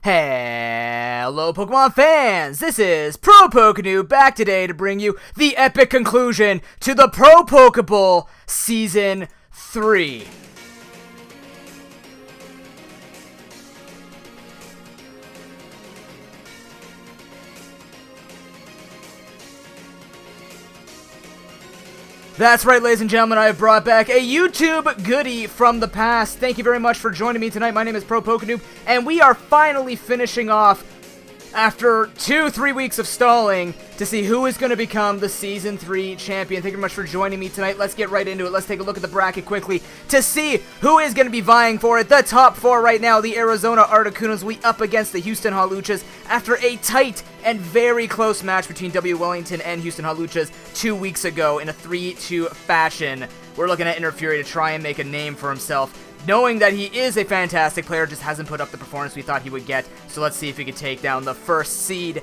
Hello Pokemon fans, this is ProPokeBowl back today to bring you the epic conclusion to the ProPokeBowl Season 3. That's right, ladies and gentlemen, I have brought back a YouTube goodie from the past. Thank you very much for joining me tonight. My name is ProPokeBowl, and we are finally finishing off, after 2-3 weeks of stalling, to see who is going to become the Season 3 champion. Thank you very much for joining me tonight. Let's get right into it. Let's take a look at the bracket quickly to see who is going to be vying for it. The top 4 right now, the Arizona Articunos, we up against the Houston Hawluchas after a tight and very close match between W. Wellington and Houston Hawluchas 2 weeks ago in a 3-2 fashion. We're looking at Fury to try and make a name for himself, knowing that he is a fantastic player, just hasn't put up the performance we thought he would get. So let's see if he can take down the first seed.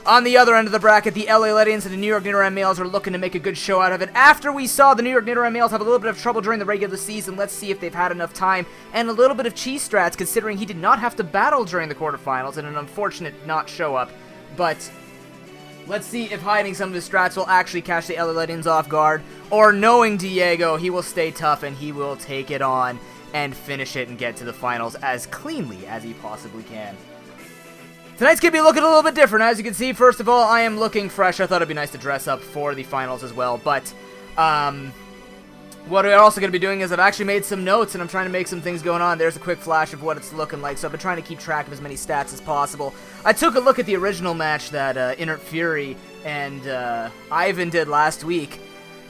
On the other end of the bracket, the LA Legends and the New York Nidoran Males are looking to make a good show out of it. After we saw the New York Nidoran Males have a little bit of trouble during the regular season, let's see if they've had enough time and a little bit of cheese strats, considering he did not have to battle during the quarterfinals and an unfortunate not show up. But let's see if hiding some of his strats will actually catch the LA Legends off guard, or knowing Diego, he will stay tough and he will take it on and finish it and get to the finals as cleanly as he possibly can. Tonight's going to be looking a little bit different. As you can see, first of all, I am looking fresh. I thought it'd be nice to dress up for the finals as well, but what we're also going to be doing is I've actually made some notes, and I'm trying to make some things going on. There's a quick flash of what it's looking like, so I've been trying to keep track of as many stats as possible. I took a look at the original match that Fury and Ivan did last week.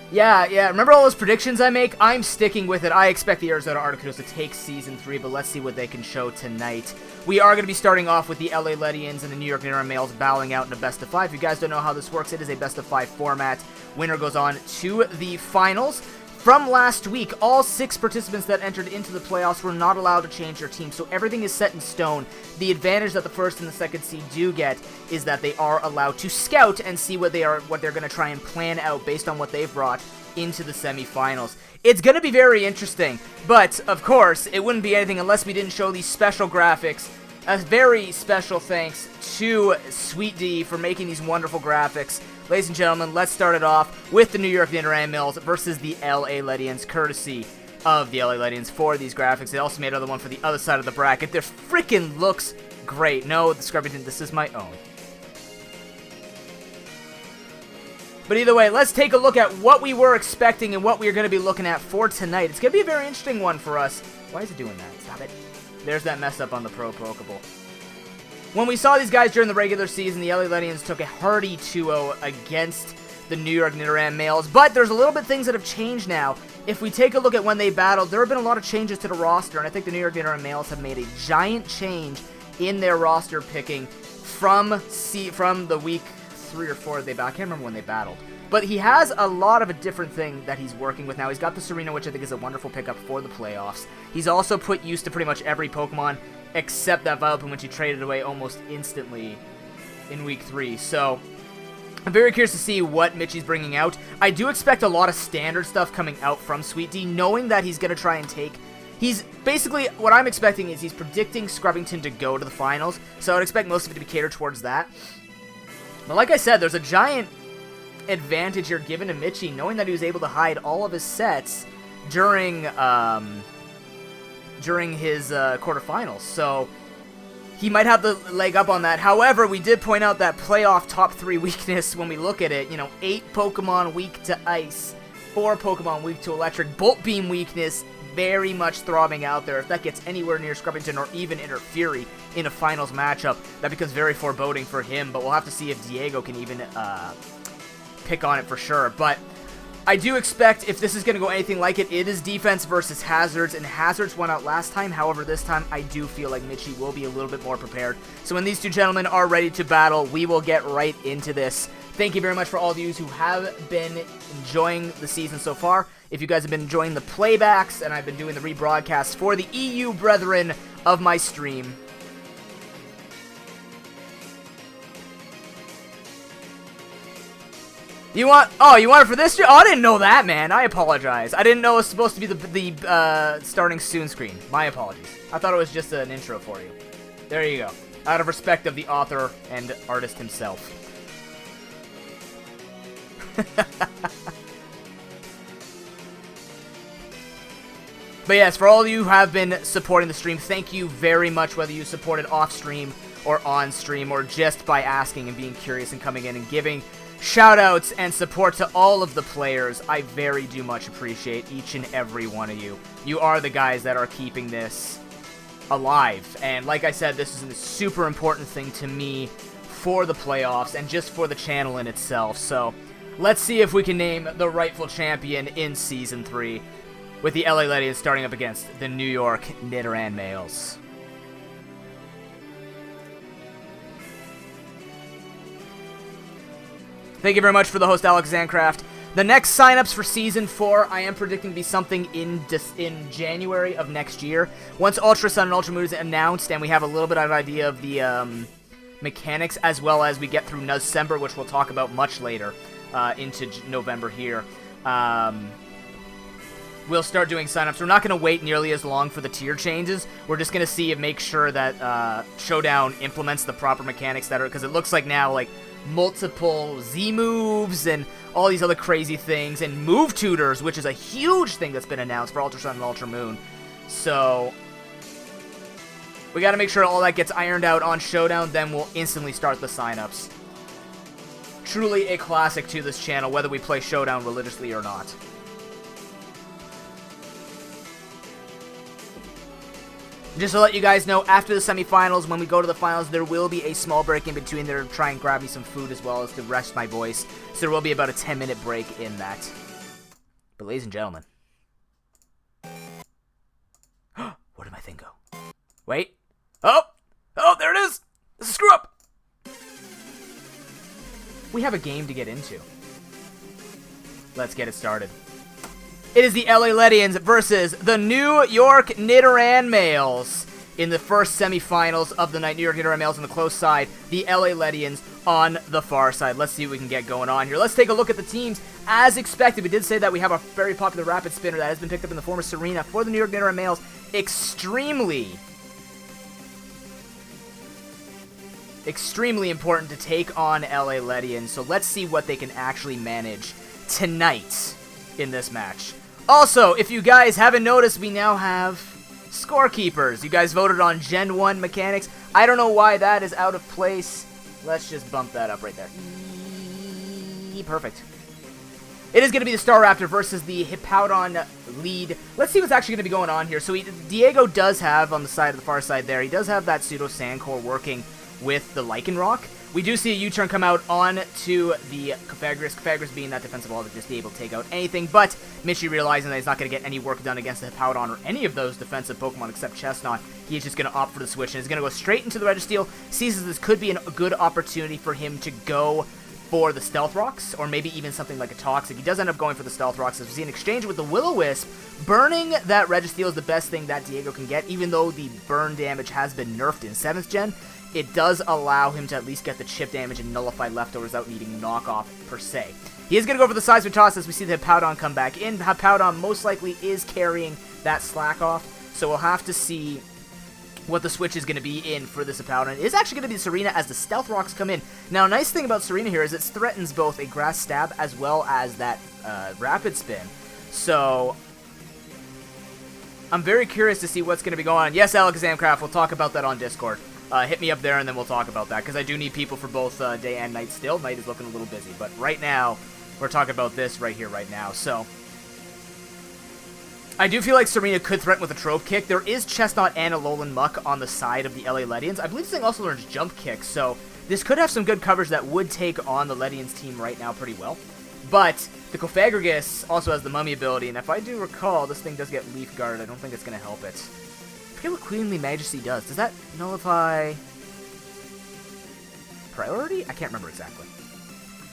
Yeah, remember all those predictions I make? I'm sticking with it. I expect the Arizona Articunos to take Season 3, but let's see what they can show tonight. We are going to be starting off with the LA Legends and the New York Nidoran Males battling out in a best of 5. If you guys don't know how this works, it is a best of 5 format. Winner goes on to the finals. From last week, all 6 participants that entered into the playoffs were not allowed to change their team, so everything is set in stone. The advantage that the first and the second seed do get is that they are allowed to scout and see what they're going to try and plan out based on what they've brought into the semifinals. It's going to be very interesting, but of course, it wouldn't be anything unless we didn't show these special graphics. A very special thanks to Sweet D for making these wonderful graphics. Ladies and gentlemen, let's start it off with the New York Nidoran Males versus the LA Legends, courtesy of the LA Legends for these graphics. They also made another one for the other side of the bracket. This freaking looks great. No, the Scrubbington, this is my own. But either way, let's take a look at what we were expecting and what we are going to be looking at for tonight. It's going to be a very interesting one for us. Why is it doing that? Stop it. There's that mess up on the ProPokeBowl. When we saw these guys during the regular season, the LA Legends took a hearty 2-0 against the New York Nidoran Males, but there's a little bit things that have changed now. If we take a look at when they battled, there have been a lot of changes to the roster, and I think the New York Nidoran Males have made a giant change in their roster picking from the week 3 or 4 they battled. I can't remember when they battled. But he has a lot of a different thing that he's working with now. He's got the Serena, which I think is a wonderful pickup for the playoffs. He's also put use to pretty much every Pokemon except that Vileplume, which he traded away almost instantly in week 3. So I'm very curious to see what Mitchie's bringing out. I do expect a lot of standard stuff coming out from Sweet D, knowing that he's going to try and take... He's basically, what I'm expecting is he's predicting Scrubbington to go to the finals, so I would expect most of it to be catered towards that. But like I said, there's a giant advantage here given to Mitchie, knowing that he was able to hide all of his sets during his quarterfinals. So he might have the leg up on that. However, we did point out that playoff top 3 weakness when we look at it. 8 Pokemon weak to Ice, 4 Pokemon weak to Electric. Bolt Beam weakness very much throbbing out there. If that gets anywhere near Scrubbington or even Fury in a finals matchup, that becomes very foreboding for him. But we'll have to see if Diego can even pick on it for sure. But I do expect, if this is going to go anything like it, it is defense versus hazards, and hazards went out last time. However, this time I do feel like Mitchie will be a little bit more prepared. So when these two gentlemen are ready to battle, we will get right into this. Thank you very much for all of you who have been enjoying the season so far. If you guys have been enjoying the playbacks, and I've been doing the rebroadcasts for the EU brethren of my stream, you want it for this year? Oh, I didn't know that, man. I apologize. I didn't know it was supposed to be the starting soon screen. My apologies. I thought it was just an intro for you. There you go. out of respect of the author and artist himself. But yes, for all of you who have been supporting the stream, thank you very much, whether you supported off-stream or on-stream, or just by asking and being curious and coming in and giving shout-outs and support to all of the players. I very do much appreciate each and every one of you. You are the guys that are keeping this alive. And like I said, this is a super important thing to me for the playoffs and just for the channel in itself. So let's see if we can name the rightful champion in Season 3. With the LA Legends starting up against the New York Nidoran Males. Thank you very much for the host, Alex Zancraft. The next signups for Season 4, I am predicting to be something in January of next year. Once Ultra Sun and Ultra Moon is announced and we have a little bit of an idea of the mechanics, as well as we get through Nuzember, which we'll talk about much later into November here. We'll start doing signups. We're not going to wait nearly as long for the tier changes. We're just going to see and make sure that Showdown implements the proper mechanics that are, because it looks like now, like, multiple Z moves and all these other crazy things, and move tutors, which is a huge thing that's been announced for Ultra Sun and Ultra Moon. So we got to make sure all that gets ironed out on Showdown, then we'll instantly start the signups. Truly a classic to this channel, whether we play Showdown religiously or not. Just to let you guys know, after the semifinals, when we go to the finals, there will be a small break in between there to try and grab me some food as well as to rest my voice. So there will be about a 10-minute break in that. But ladies and gentlemen. Where did my thing go? Wait. Oh, there it is. This is a screw up. We have a game to get into. Let's get it started. It is the LA Legends versus the New York Nidoran Males in the first semifinals of the night. New York Nidoran Males on the close side, the LA Legends on the far side. Let's see what we can get going on here. Let's take a look at the teams. As expected, we did say that we have a very popular rapid spinner that has been picked up in the form of Serena for the New York Nidoran Males. Extremely important to take on LA Legends. So let's see what they can actually manage tonight in this match. Also, if you guys haven't noticed, we now have scorekeepers. You guys voted on Gen 1 mechanics. I don't know why that is out of place. Let's just bump that up right there. Perfect. It is going to be the Staraptor versus the Hippowdon lead. Let's see what's actually going to be going on here. So Diego does have, on the side of the far side there, he does have that Pseudo Sandcore working with the Lycanroc. We do see a U-turn come out on to the Cofagrigus being that defensive wall to just be able to take out anything, but Mitchie realizing that he's not going to get any work done against the Hippowdon or any of those defensive Pokemon except Chestnut, he's just going to opt for the switch, and he's going to go straight into the Registeel, sees that this could be a good opportunity for him to go for the Stealth Rocks, or maybe even something like a Toxic. He does end up going for the Stealth Rocks, as we see an exchange with the Will-O-Wisp. Burning that Registeel is the best thing that Diego can get, even though the burn damage has been nerfed in 7th Gen. It does allow him to at least get the chip damage and nullify leftovers without needing knockoff per se. He is going to go for the Seismic Toss as we see the Hippowdon come back in. Hippowdon most likely is carrying that Slack off, so we'll have to see what the switch is going to be in for this Hippowdon. It is actually going to be Serena as the Stealth Rocks come in. Now, a nice thing about Serena here is it threatens both a Grass Stab as well as that Rapid Spin. So I'm very curious to see what's going to be going on. Yes, Alex Zamcraft, we'll talk about that on Discord. Hit me up there and then we'll talk about that, because I do need people for both day and night still. Night is looking a little busy, but right now, we're talking about this right here, right now. So I do feel like Serena could threaten with a Trope Kick. There is Chestnut and Alolan Muck on the side of the LA Legends. I believe this thing also learns Jump Kick, so this could have some good coverage that would take on the Legends team right now pretty well. But the Cofagrigus also has the Mummy ability, and if I do recall, this thing does get Leaf Guard. I don't think it's going to help it. I forget what Queenly Majesty does. Does that nullify priority? I can't remember exactly.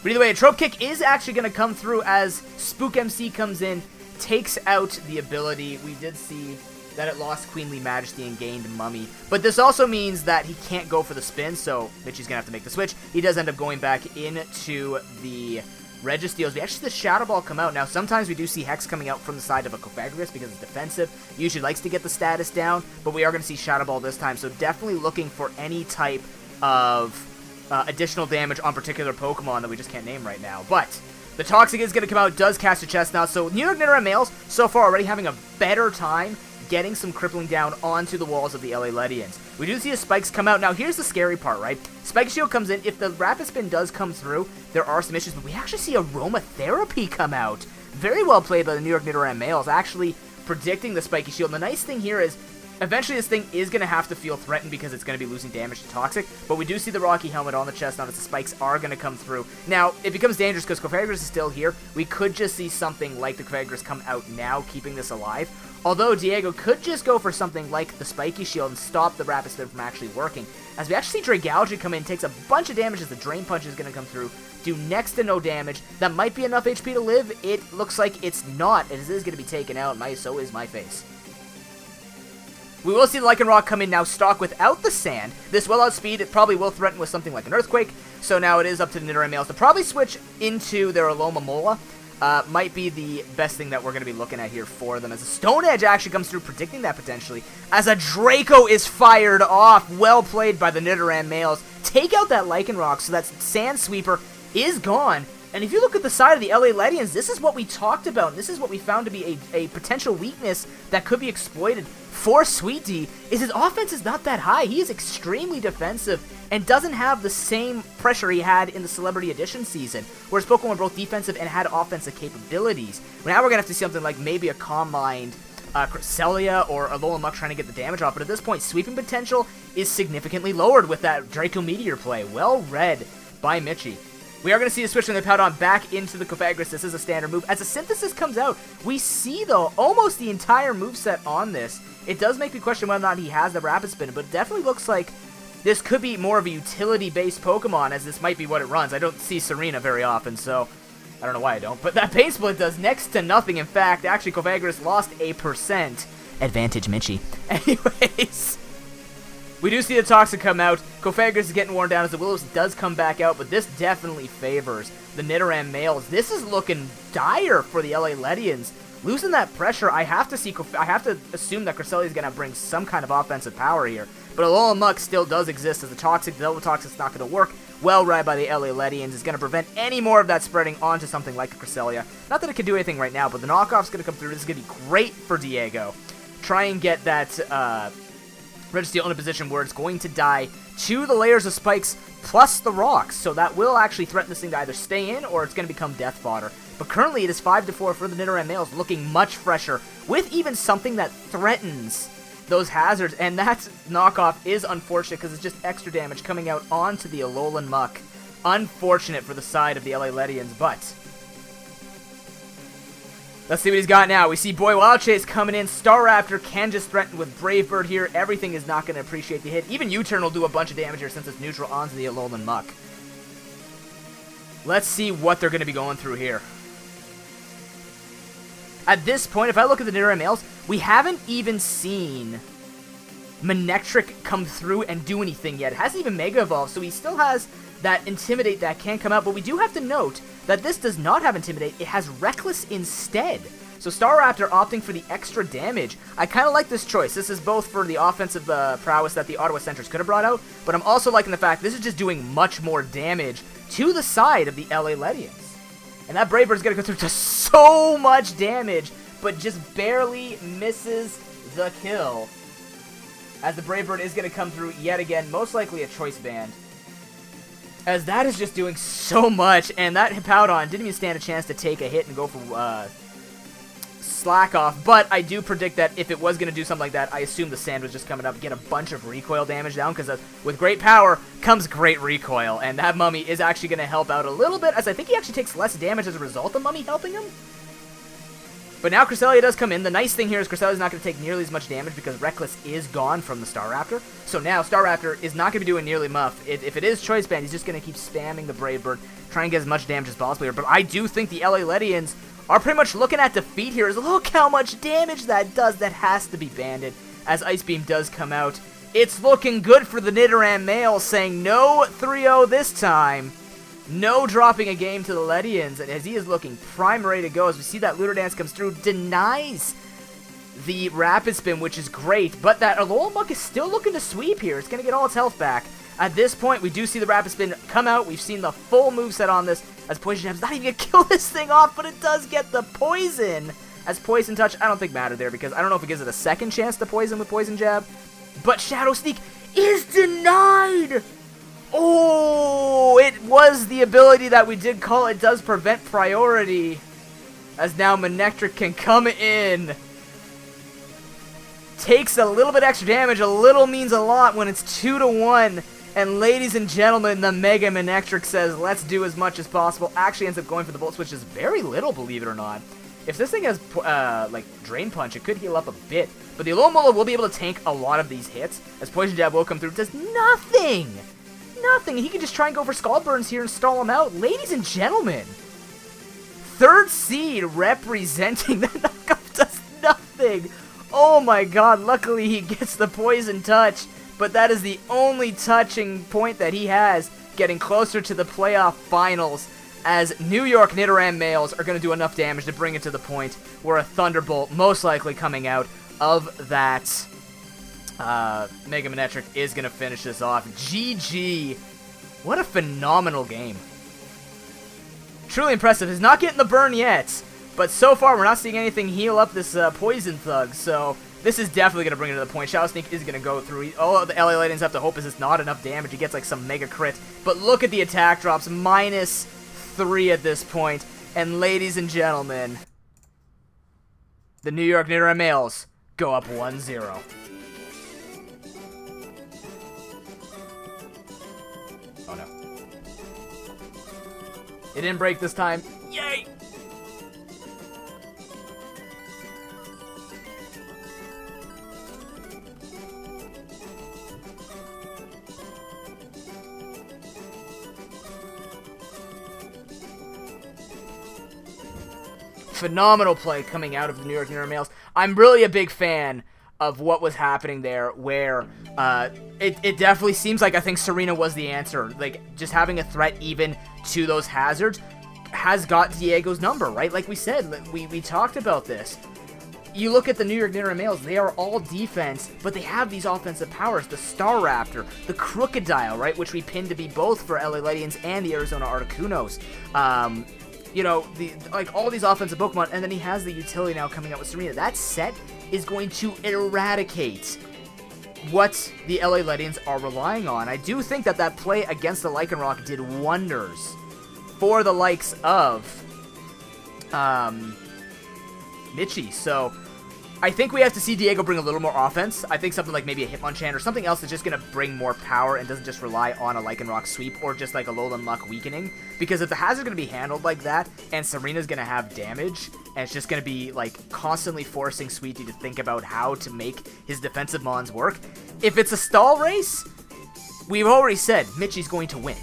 But either way, a Trope Kick is actually going to come through as Spook MC comes in, takes out the ability. We did see that it lost Queenly Majesty and gained Mummy. But this also means that he can't go for the spin, so Mitchie's going to have to make the switch. He does end up going back into the Registeals. We actually see the Shadow Ball come out. Now, sometimes we do see Hex coming out from the side of a Cofagrigus because it's defensive. Usually likes to get the status down, but we are going to see Shadow Ball this time. So definitely looking for any type of additional damage on particular Pokemon that we just can't name right now. But the Toxic is going to come out, does cast a Chestnut. So New York Nidoran males so far already having a better time getting some crippling down onto the walls of the LA Ledians. We do see the Spikes come out. Now, here's the scary part, right? Spike Shield comes in. If the Rapid Spin does come through, there are some issues, but we actually see Aromatherapy come out. Very well played by the New York Nidoran males, actually predicting the Spiky Shield. And the nice thing here is, eventually this thing is going to have to feel threatened because it's going to be losing damage to Toxic, but we do see the Rocky Helmet on the chest now as the Spikes are going to come through. Now, it becomes dangerous because Cofagrigus is still here. We could just see something like the Cofagrigus come out now, keeping this alive. Although Diego could just go for something like the Spiky Shield and stop the Rapid Spin from actually working. As we actually see Dragalge come in, takes a bunch of damage as the Drain Punch is going to come through, do next to no damage. That might be enough HP to live. It looks like it's not, as it is going to be taken out. So is my face. We will see the Lycanroc come in now stock without the Sand. This will outspeed. It probably will threaten with something like an Earthquake. So now it is up to the Nidoran males to probably switch into their Alomomola. Might be the best thing that we're going to be looking at here for them. As a Stone Edge actually comes through, predicting that potentially. As a Draco is fired off. Well played by the Nidoran males. Take out that Lycanroc so that Sand Sweeper is gone. And if you look at the side of the LA Ledians, this is what we talked about. And this is what we found to be a potential weakness that could be exploited for Sweet D, is his offense is not that high. He is extremely defensive and doesn't have the same pressure he had in the Celebrity Edition season, whereas Pokemon were both defensive and had offensive capabilities. Now we're going to have to see something like maybe a Calm Mind, Cresselia, or Alolan Muck trying to get the damage off, but at this point, sweeping potential is significantly lowered with that Draco Meteor play. Well read by Mitchie. We are going to see a switch from the Powdon back into the Cofagrigus. This is a standard move. As the Synthesis comes out, we see, though, almost the entire moveset on this. It does make me question whether or not he has the Rapid Spin, but it definitely looks like this could be more of a utility-based Pokemon, as this might be what it runs. I don't see Serena very often, so I don't know why I don't. But that Pain Split does next to nothing. In fact, actually, Cofagrigus lost a %. Advantage, Mitchie. Anyways, we do see the Toxic come out. Cofagrigus is getting worn down as the Willows does come back out, but this definitely favors the Nidoran males. This is looking dire for the LA Ledians. Losing that pressure, I have to assume that Cresselia is going to bring some kind of offensive power here. But Alolan Muck still does exist as the Toxic. The Double Toxic's not going to work. Well read by the LA Ledians. Is going to prevent any more of that spreading onto something like a Cresselia. Not that it can do anything right now, but the knockoff's going to come through. This is going to be great for Diego. Try and get that Registeel in a position where it's going to die to the layers of spikes plus the rocks. So that will actually threaten this thing to either stay in or it's going to become death fodder. But currently it is 5-4 for the Nidoran males, looking much fresher, with even something that threatens those hazards. And that knockoff is unfortunate because it's just extra damage coming out onto the Alolan Muck. Unfortunate for the side of the LA Ledians, but let's see what he's got now. We see Boy Wild Chase coming in. Staraptor can just threaten with Brave Bird here. Everything is not going to appreciate the hit. Even U-Turn will do a bunch of damage here since it's neutral onto the Alolan Muck. Let's see what they're going to be going through here. At this point, if I look at the Nidoran males, we haven't even seen Manectric come through and do anything yet. It hasn't even Mega Evolved, so he still has that Intimidate that can come out, but we do have to note that this does not have Intimidate, it has Reckless instead. So Staraptor opting for the extra damage. I kind of like this choice. This is both for the offensive prowess that the Ottawa Centers could have brought out, but I'm also liking the fact this is just doing much more damage to the side of the LA Ledians. And that Brave Bird's going to go through to so much damage, but just barely misses the kill. As the Brave Bird is going to come through yet again, most likely a Choice Band. As that is just doing so much, and that Hippowdon didn't even stand a chance to take a hit and go for Slack Off. But I do predict that if it was going to do something like that, I assume the Sand was just coming up, get a bunch of recoil damage down, because with great power comes great recoil, and that Mummy is actually going to help out a little bit, as I think he actually takes less damage as a result of Mummy helping him. But now Cresselia does come in. The nice thing here is Cresselia's not going to take nearly as much damage because Reckless is gone from the Staraptor. So now Staraptor is not going to be doing nearly much. If it is Choice Band, he's just going to keep spamming the Brave Bird, trying to get as much damage as possible here. But I do think the LA Ledians are pretty much looking at defeat here. Look how much damage that does. That has to be banded as Ice Beam does come out. It's looking good for the Nidoran male, saying no 3-0 this time. No dropping a game to the Ledians, and as he is looking prime ready to go, as we see that Lunar Dance comes through, denies the Rapid Spin, which is great, but that Alola Muck is still looking to sweep here. It's going to get all its health back. At this point, we do see the Rapid Spin come out. We've seen the full moveset on this, as Poison Jab's not even going to kill this thing off, but it does get the Poison. As Poison Touch, I don't think mattered there, because I don't know if it gives it a second chance to Poison with Poison Jab, but Shadow Sneak is denied! Oh, it was the ability that we did call. It does prevent priority, as now Manectric can come in. Takes a little bit extra damage. A little means a lot when it's 2-1. And ladies and gentlemen, the Mega Manectric says, let's do as much as possible. Actually ends up going for the Volt Switch, is very little, believe it or not. If this thing has, like, Drain Punch, it could heal up a bit. But the Alomola will be able to tank a lot of these hits, as Poison Jab will come through. It does nothing! Nothing. He can just try and go for Scald Burns here and stall him out. Ladies and gentlemen, third seed representing the knockoff does nothing. Oh my god, luckily he gets the Poison Touch, but that is the only touching point that he has, getting closer to the playoff finals, as New York Nidoran males are going to do enough damage to bring it to the point where a Thunderbolt, most likely coming out of that Mega Manectric, is going to finish this off. GG. What a phenomenal game. Truly impressive. He's not getting the burn yet, but so far we're not seeing anything heal up this Poison Thug, so this is definitely going to bring it to the point. Shadow Sneak is going to go through. All the LA Ladians have to hope is it's not enough damage. He gets like some mega crit, but look at the attack drops. -3 at this point, and ladies and gentlemen, the New York Nidoran males go up 1-0. Oh no. It didn't break this time. Yay! Phenomenal play coming out of the New York Nidoran males. I'm really a big fan of what was happening there, where it definitely seems like I think Serena was the answer. Like, just having a threat even to those hazards has got Diego's number, right? Like we said, we talked about this. You look at the New York Nidoran males, they are all defense, but they have these offensive powers. The Staraptor, the Crocodile, right? Which we pinned to be both for LA Ledians and the Arizona Articunos. You know, like all these offensive Pokemon, and then he has the utility now coming out with Serena. That set is going to eradicate what the LA Ledians are relying on. I do think that that play against the Lycanroc did wonders for the likes of Mitchie. So I think we have to see Diego bring a little more offense. I think something like maybe a Hitmonchan or something else that's just going to bring more power and doesn't just rely on a Lycanroc sweep or just like a Alolan Muck weakening. Because if the hazard's going to be handled like that and Serena's going to have damage and it's just going to be like constantly forcing Sweetie to think about how to make his defensive mons work, if it's a stall race, we've already said Mitchie's going to win.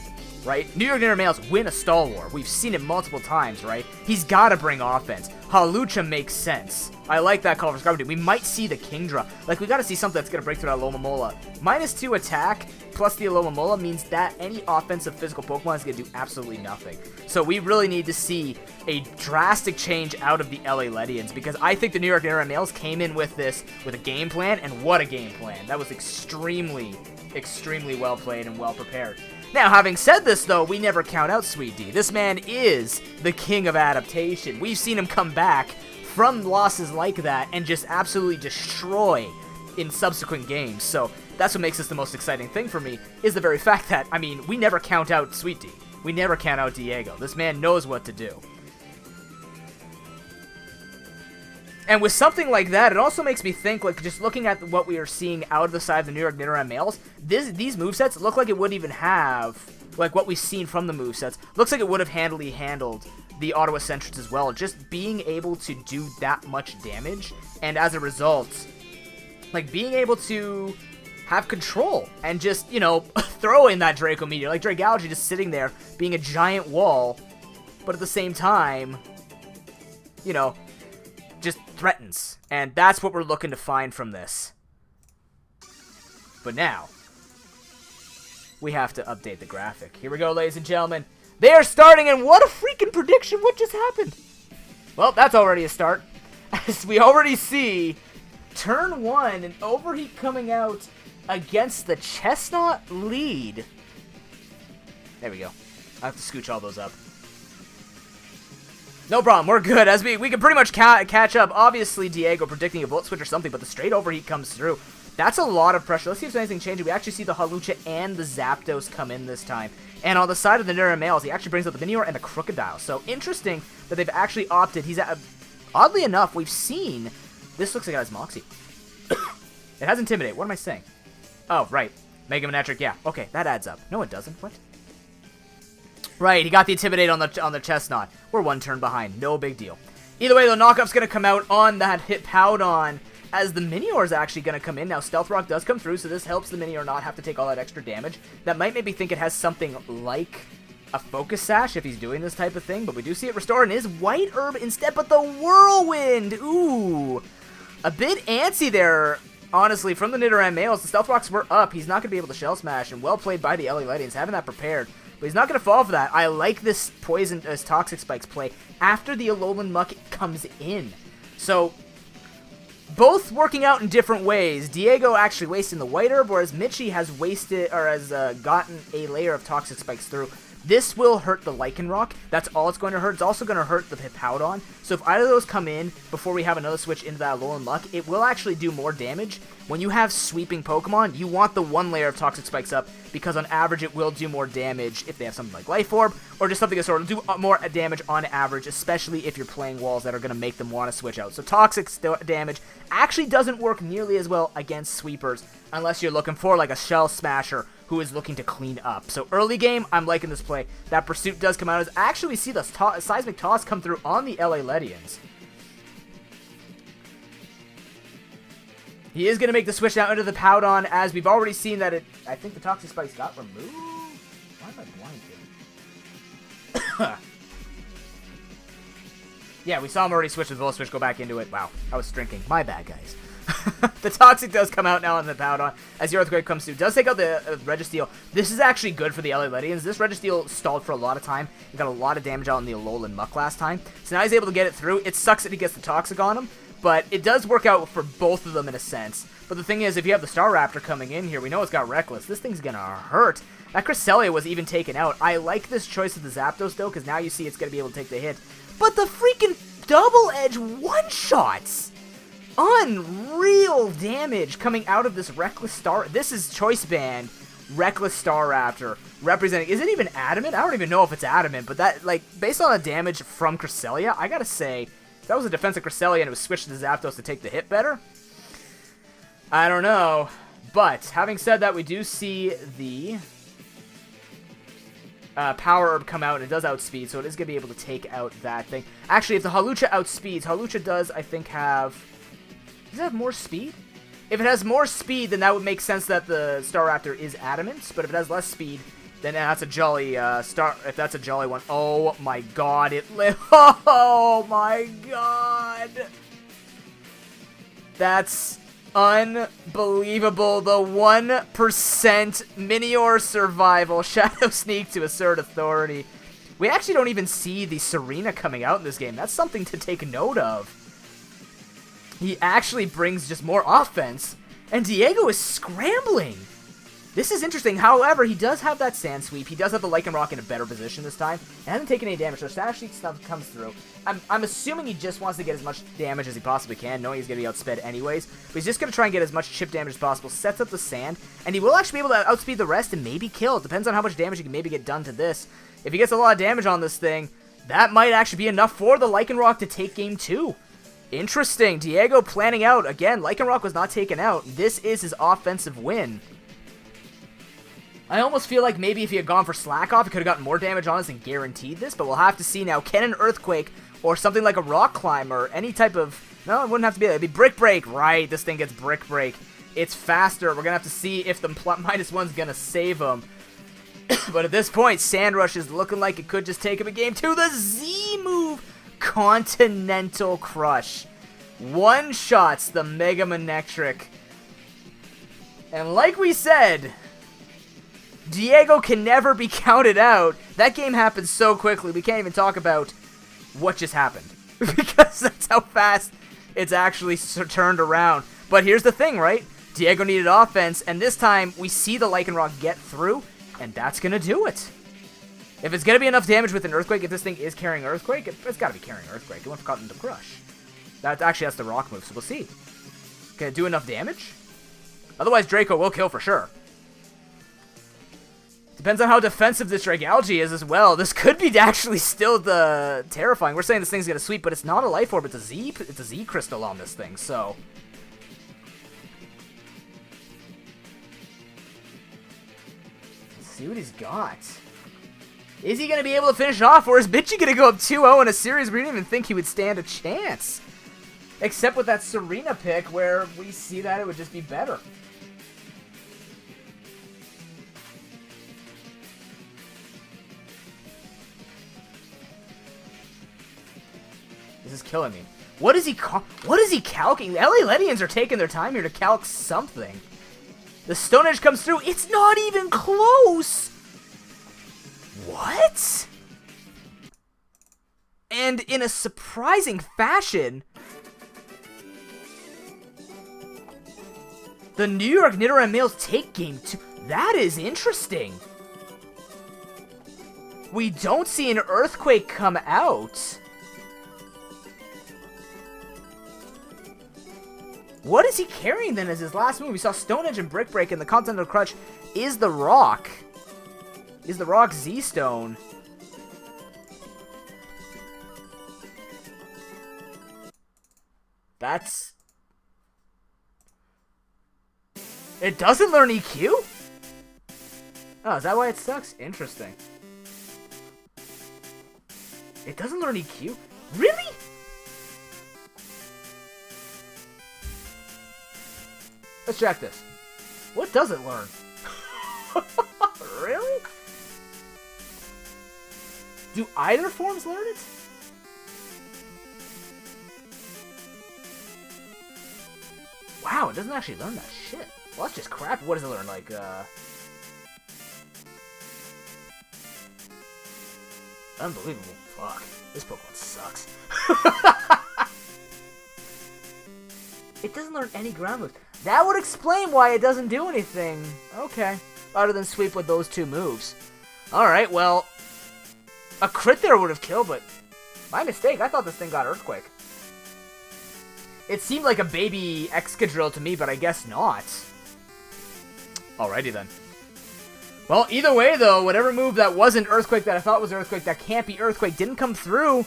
Right? New York Nidoran males win a stall war. We've seen it multiple times, right? He's got to bring offense. Hawlucha makes sense. I like that call for Scarlet. We might see the Kingdra. Like, we got to see something that's going to break through that Alomomola. -2 attack plus the Alomomola means that any offensive physical Pokemon is going to do absolutely nothing. So we really need to see a drastic change out of the LA Ledians, because I think the New York Nidoran males came in with this with a game plan, and what a game plan. That was extremely, extremely well played and well prepared. Now, having said this, though, we never count out Sweet D. This man is the king of adaptation. We've seen him come back from losses like that and just absolutely destroy in subsequent games. So that's what makes this the most exciting thing for me, is the very fact that, I mean, we never count out Sweet D. We never count out Diego. This man knows what to do. And with something like that, it also makes me think, like, just looking at what we are seeing out of the side of the New York Nidoran males, these movesets look like it wouldn't even have, like, what we've seen from the movesets. Looks like it would have handled the Ottawa Centrets as well, just being able to do that much damage, and as a result, like, being able to have control, and just, you know, throw in that Draco Meteor, like Dragalge just sitting there, being a giant wall, but at the same time, you know, just threatens. And that's what we're looking to find from this. But now, we have to update the graphic. Here we go, ladies and gentlemen. They are starting, and what a freaking prediction. What just happened? Well, that's already a start. As we already see, turn 1, an Overheat coming out against the Chestnut lead. There we go. I have to scooch all those up. No problem, we're good. As we can pretty much catch up. Obviously, Diego predicting a Volt Switch or something, but the straight Overheat comes through. That's a lot of pressure. Let's see if there's anything changing. We actually see the Hawlucha and the Zapdos come in this time. And on the side of the Nidoran males, he actually brings up the Minior and the Crocodile. So interesting that they've actually opted. Oddly enough, we've seen... This looks like it has Moxie. It has Intimidate. What am I saying? Oh, right. Mega Manectric, yeah. Okay, that adds up. No, it doesn't. What? Right, he got the Intimidate on the Chestnut. We're one turn behind. No big deal. Either way, the knockup's going to come out on that Hippowdon, as the Minior is actually going to come in. Now, Stealth Rock does come through, so this helps the Minior not have to take all that extra damage. That might make me think it has something like a Focus Sash if he's doing this type of thing, but we do see it restore, and is White Herb instead, but the Whirlwind! Ooh! A bit antsy there, honestly, from the Nidoran males. The Stealth Rocks were up. He's not going to be able to Shell Smash, and well played by the LA Legends, having that prepared. But he's not going to fall for that. I like this Poison as Toxic Spikes play after the Alolan Muck comes in. So, both working out in different ways. Diego actually wasting the White Herb, whereas Mitchie has wasted, or has gotten a layer of Toxic Spikes through. This will hurt the Lycanroc. That's all it's going to hurt. It's also going to hurt the Hippowdon. So if either of those come in before we have another switch into that Alolan Muck, it will actually do more damage. When you have sweeping Pokemon, you want the one layer of Toxic Spikes up, because on average it will do more damage if they have something like Life Orb, or just something that sort of do more damage on average, especially if you're playing walls that are going to make them want to switch out. So Toxic damage actually doesn't work nearly as well against sweepers, unless you're looking for like a Shell Smasher who is looking to clean up. So early game, I'm liking this play. That Pursuit does come out. As actually we see the Seismic Toss come through on the LA Ledians. He is going to make the switch now into the Powdon, as we've already seen that I think the Toxic Spikes got removed? Why am I blind? Yeah, we saw him already switch with Volt Switch, go back into it. Wow, I was drinking. My bad, guys. The Toxic does come out now on the Powdon as the Earthquake comes through. Does take out the Registeel. This is actually good for the LA Ledians. This Registeel stalled for a lot of time. He got a lot of damage out on the Alolan Muck last time. So now he's able to get it through. It sucks that he gets the Toxic on him, but it does work out for both of them in a sense. But the thing is, if you have the Staraptor coming in here, we know it's got Reckless. This thing's gonna hurt. That Cresselia was even taken out. I like this choice of the Zapdos, though, because now you see it's gonna be able to take the hit. But the freaking Double Edge one-shots! Unreal damage coming out of this Reckless Star. This is Choice Band Reckless Staraptor representing. Is it even adamant? I don't even know if it's adamant, but that, like, based on the damage from Cresselia, I gotta say, if that was a defensive Cresselia and it was switched to Zapdos to take the hit better, I don't know. But having said that, we do see the Power Herb come out, and it does outspeed, so it is going to be able to take out that thing. Actually, if the Hawlucha outspeeds, Hawlucha does, I think, have... Does it have more speed? If it has more speed, then that would make sense that the Staraptor is adamant, but if it has less speed, then that's a jolly if that's a jolly one. Oh my god, it oh my god! That's unbelievable. The 1% Minior survival. Shadow Sneak to assert authority. We actually don't even see the Serena coming out in this game. That's something to take note of. He actually brings just more offense, and Diego is scrambling. This is interesting. However, he does have that Sand Sweep. He does have the Lycanroc in a better position this time. It hasn't taken any damage, so Status Sheet stuff comes through. I'm assuming he just wants to get as much damage as he possibly can, knowing he's going to be outsped anyways. But he's just going to try and get as much chip damage as possible, sets up the Sand, and he will actually be able to outspeed the rest and maybe kill. It depends on how much damage he can maybe get done to this. If he gets a lot of damage on this thing, that might actually be enough for the Lycanroc to take game 2. Interesting. Diego planning out. Again, Lycanroc was not taken out. This is his offensive win. I almost feel like maybe if he had gone for Slack Off, he could have gotten more damage on us and guaranteed this, but we'll have to see now. Can an Earthquake or something like a Rock Climber, any type of... No, it wouldn't have to be that. It'd be Brick Break. Right, this thing gets Brick Break. It's faster. We're going to have to see if the -1's going to save him. But at this point, Sand Rush is looking like it could just take him a game 2. The Z move! Continental Crush. One-shots the Mega Manectric. And like we said, Diego can never be counted out. That game happened so quickly, we can't even talk about what just happened. Because that's how fast it's actually turned around. But here's the thing, right? Diego needed offense, and this time we see the Lycanroc get through, and that's going to do it. If it's going to be enough damage with an Earthquake, if this thing is carrying Earthquake, it's got to be carrying Earthquake. It went from into Crush. That's the Rock move, so we'll see. Can it do enough damage? Otherwise, Draco will kill for sure. Depends on how defensive this Dragalge is as well. This could be actually still the terrifying. We're saying this thing's going to sweep, but it's not a Life Orb. It's a Z Crystal on this thing, so... Let's see what he's got. Is he going to be able to finish off, or is Bitchy going to go up 2-0 in a series where we didn't even think he would stand a chance? Except with that Serena pick, where we see that it would just be better. This is killing me. What is he calcing? The LA Ledians are taking their time here to calc something. The Stone Edge comes through. It's not even close. What? And in a surprising fashion, the New York Nidoran males take game 2. That is interesting. We don't see an Earthquake come out. What is he carrying then as his last move? We saw Stone Edge and Brick Break, and the Continental Crutch is the Rock. Is the Rock Z-Stone. That's... It doesn't learn EQ? Oh, is that why it sucks? Interesting. It doesn't learn EQ? Really? Let's check this. What does it learn? Really? Do either forms learn it? Wow, it doesn't actually learn that shit. Well, that's just crap. What does it learn? Like, Unbelievable. Fuck. This Pokemon sucks. It doesn't learn any ground moves. That would explain why it doesn't do anything. Okay. Other than sweep with those two moves. Alright, well... A crit there would have killed, but... My mistake. I thought this thing got Earthquake. It seemed like a baby Excadrill to me, but I guess not. Alrighty then. Well, either way, though, whatever move that wasn't Earthquake that I thought was Earthquake that can't be Earthquake didn't come through.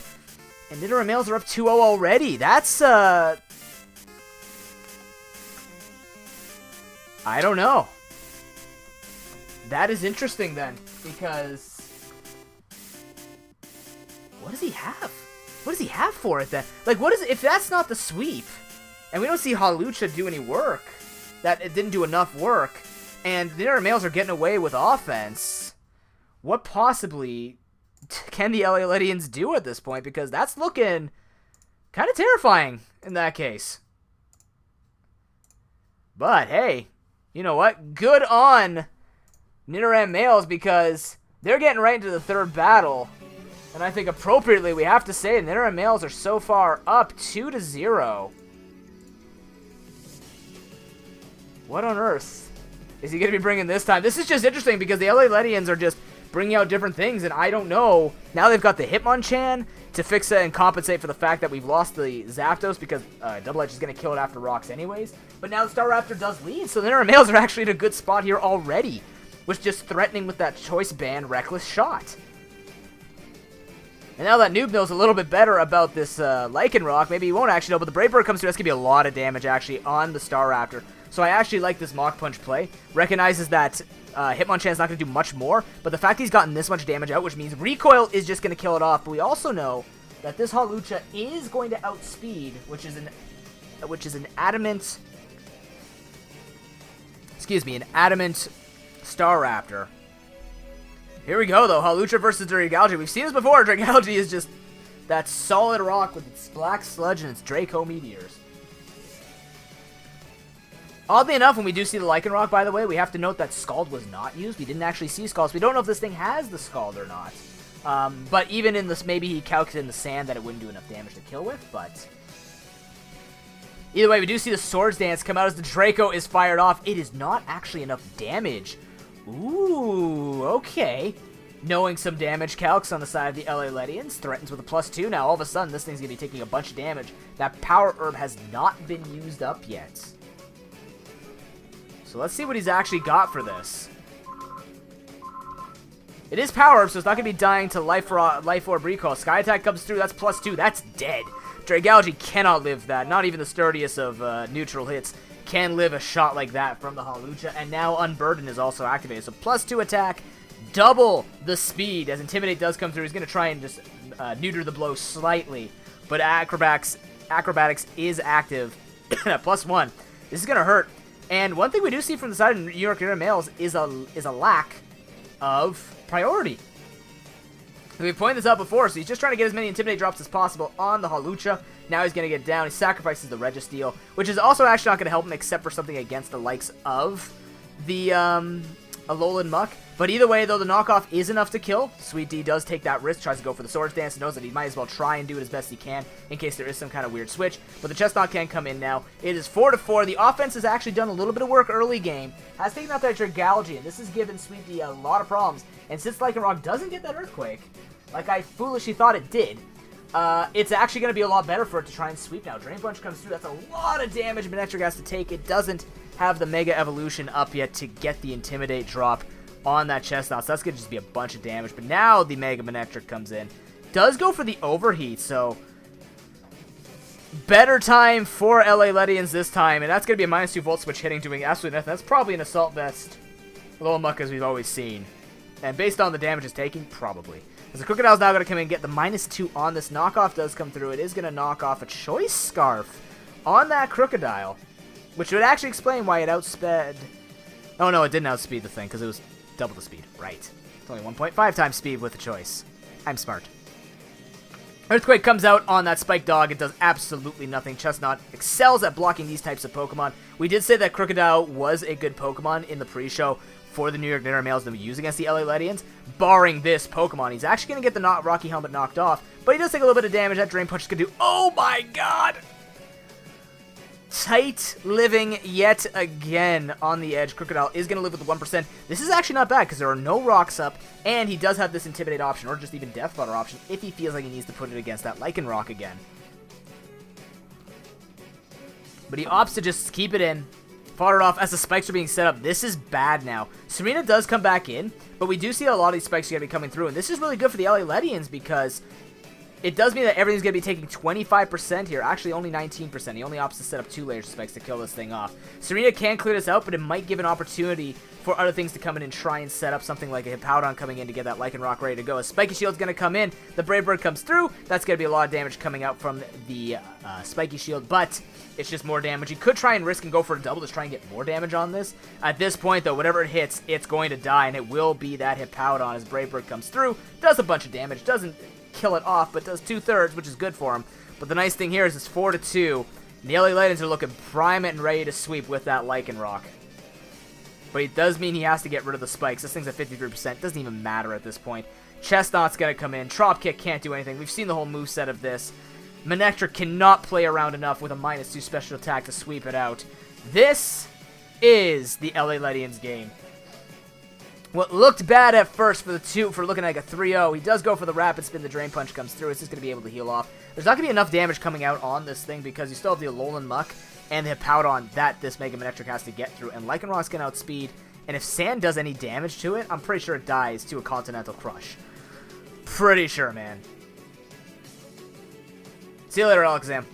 And Nidoran males are up 2-0 already. That's, I don't know. That is interesting then, because... What does he have? What does he have for it then? Like, what is it? If that's not the sweep, and we don't see Hawlucha do any work, that it didn't do enough work, and the Nidoran males are getting away with offense, what possibly can the LA Ledians do at this point? Because that's looking kind of terrifying in that case. But, hey, you know what? Good on Nidoran males, because they're getting right into the third battle. And I think appropriately we have to say Nidoran males are so far up 2-0. What on earth is he going to be bringing this time? This is just interesting because the LA Ledians are just bringing out different things, and I don't know. Now they've got the Hitmonchan to fix it and compensate for the fact that we've lost the Zapdos because Double Edge is going to kill it after Rocks anyways. But now the Staraptor does lead, so the Nidoran males are actually in a good spot here already, with just threatening with that Choice Band Reckless Shot. And now that Noob knows a little bit better about this Lycanroc, maybe he won't actually know, but the Brave Bird comes through. That's going to be a lot of damage, actually, on the Staraptor. So I actually like this Mach Punch play. Recognizes that Hitmonchan's not going to do much more, but the fact he's gotten this much damage out, which means Recoil is just going to kill it off. But we also know that this Hawlucha is going to outspeed, which is an Adamant... Excuse me, an Adamant Staraptor. Here we go, though. Hawlucha versus Dragalge. We've seen this before. Dragalge is just that solid rock with its Black Sludge and its Draco Meteors. Oddly enough, when we do see the Lycanroc, by the way, we have to note that Scald was not used. We didn't actually see Scald, so we don't know if this thing has the Scald or not. But even in this, maybe he calculated in the sand that it wouldn't do enough damage to kill with, but... Either way, we do see the Swords Dance come out as the Draco is fired off. It is not actually enough damage. Ooh, okay. Knowing some damage calcs on the side of the LA Ledians, threatens with a +2. Now, all of a sudden, this thing's going to be taking a bunch of damage. That Power Herb has not been used up yet. So let's see what he's actually got for this. It is Power Herb, so it's not going to be dying to Life Orb Recall. Sky Attack comes through, that's +2, that's dead. Dragalge cannot live that. Not even the sturdiest of neutral hits can live a shot like that from the Hawlucha. And now Unburden is also activated. So +2 attack, double the speed. As Intimidate does come through, he's going to try and just neuter the blow slightly. But Acrobatics is active at +1. This is going to hurt. And one thing we do see from the side of New York Era Males is a lack of priority. We pointed this out before, so he's just trying to get as many Intimidate drops as possible on the Hawlucha. Now he's going to get down. He sacrifices the Registeel, which is also actually not going to help him except for something against the likes of the Alolan Muck. But either way, though, the knockoff is enough to kill. Sweet D does take that risk, tries to go for the Swords Dance, and knows that he might as well try and do it as best he can in case there is some kind of weird switch. But the Chestnut can come in now. It is 4-4. The offense has actually done a little bit of work early game. Has taken out that Dragalge, and this has given Sweet D a lot of problems. And since Lycanroc doesn't get that Earthquake, like I foolishly thought it did, it's actually going to be a lot better for it to try and sweep now. Drain Punch comes through. That's a lot of damage Manectric has to take. It doesn't have the Mega Evolution up yet to get the Intimidate drop on that Chestnut, so that's going to just be a bunch of damage. But now the Mega Manectric comes in. Does go for the Overheat, so better time for LA Ledians this time, and that's going to be a -2 Volt Switch hitting, doing absolutely nothing. That's probably an Assault Vest Alolan Muck as we've always seen. And based on the damage it's taking, probably. As the Crocodile's now going to come in and get the -2 on this. Knockoff does come through. It is going to knock off a Choice Scarf on that Crocodile, which would actually explain why it outsped... Oh no, it didn't outspeed the thing, because it was double the speed. Right. It's only 1.5 times speed with the Choice. I'm smart. Earthquake comes out on that Spike Dog. It does absolutely nothing. Chestnut excels at blocking these types of Pokemon. We did say that Crocodile was a good Pokemon in the pre-show for the New York Dinner Males to use against the LA Ledians. Barring this Pokemon, he's actually going to get the Rocky Helmet knocked off, but he does take a little bit of damage. That Drain Punch is going to do... Oh my god! Tight living yet again on the edge. Crocodile is going to live with the 1%. This is actually not bad because there are no rocks up, and he does have this Intimidate option, or just even Death Flutter option, if he feels like he needs to put it against that Lycanroc again. But he opts to just keep it in. Fought it off as the spikes are being set up. This is bad now. Serena does come back in, but we do see a lot of these spikes are going to be coming through, and this is really good for the LA Ledians because it does mean that everything's going to be taking 25% here. Actually, only 19%. He only opts to set up 2 layers of spikes to kill this thing off. Serena can clear this out, but it might give an opportunity for other things to come in and try and set up something like a Hippowdon coming in to get that Lycanroc ready to go. A Spiky Shield's going to come in. The Brave Bird comes through. That's going to be a lot of damage coming out from the Spiky Shield, but it's just more damage. He could try and risk and go for a double to try and get more damage on this. At this point, though, whatever it hits, it's going to die, and it will be that Hippowdon as Brave Bird comes through. Does a bunch of damage. Doesn't kill it off, but does 2/3, which is good for him. But the nice thing here is it's 4-2, and the LA Ledians are looking prime and ready to sweep with that Lycanroc. But it does mean he has to get rid of the spikes. This thing's at 53%. Doesn't even matter at this point. Chestnut's going to come in. Trop Kick can't do anything. We've seen the whole moveset of this. Manectric cannot play around enough with a -2 special attack to sweep it out. This is the LA Ledians game. What looked bad at first for looking like a 3-0, he does go for the Rapid Spin. The Drain Punch comes through. It's just going to be able to heal off. There's not going to be enough damage coming out on this thing because you still have the Alolan Muck and the Hippowdon that this Mega Manectric has to get through. And Lycanroc's going to outspeed. And if Sand does any damage to it, I'm pretty sure it dies to a Continental Crush. Pretty sure, man. See you later, Alakazam.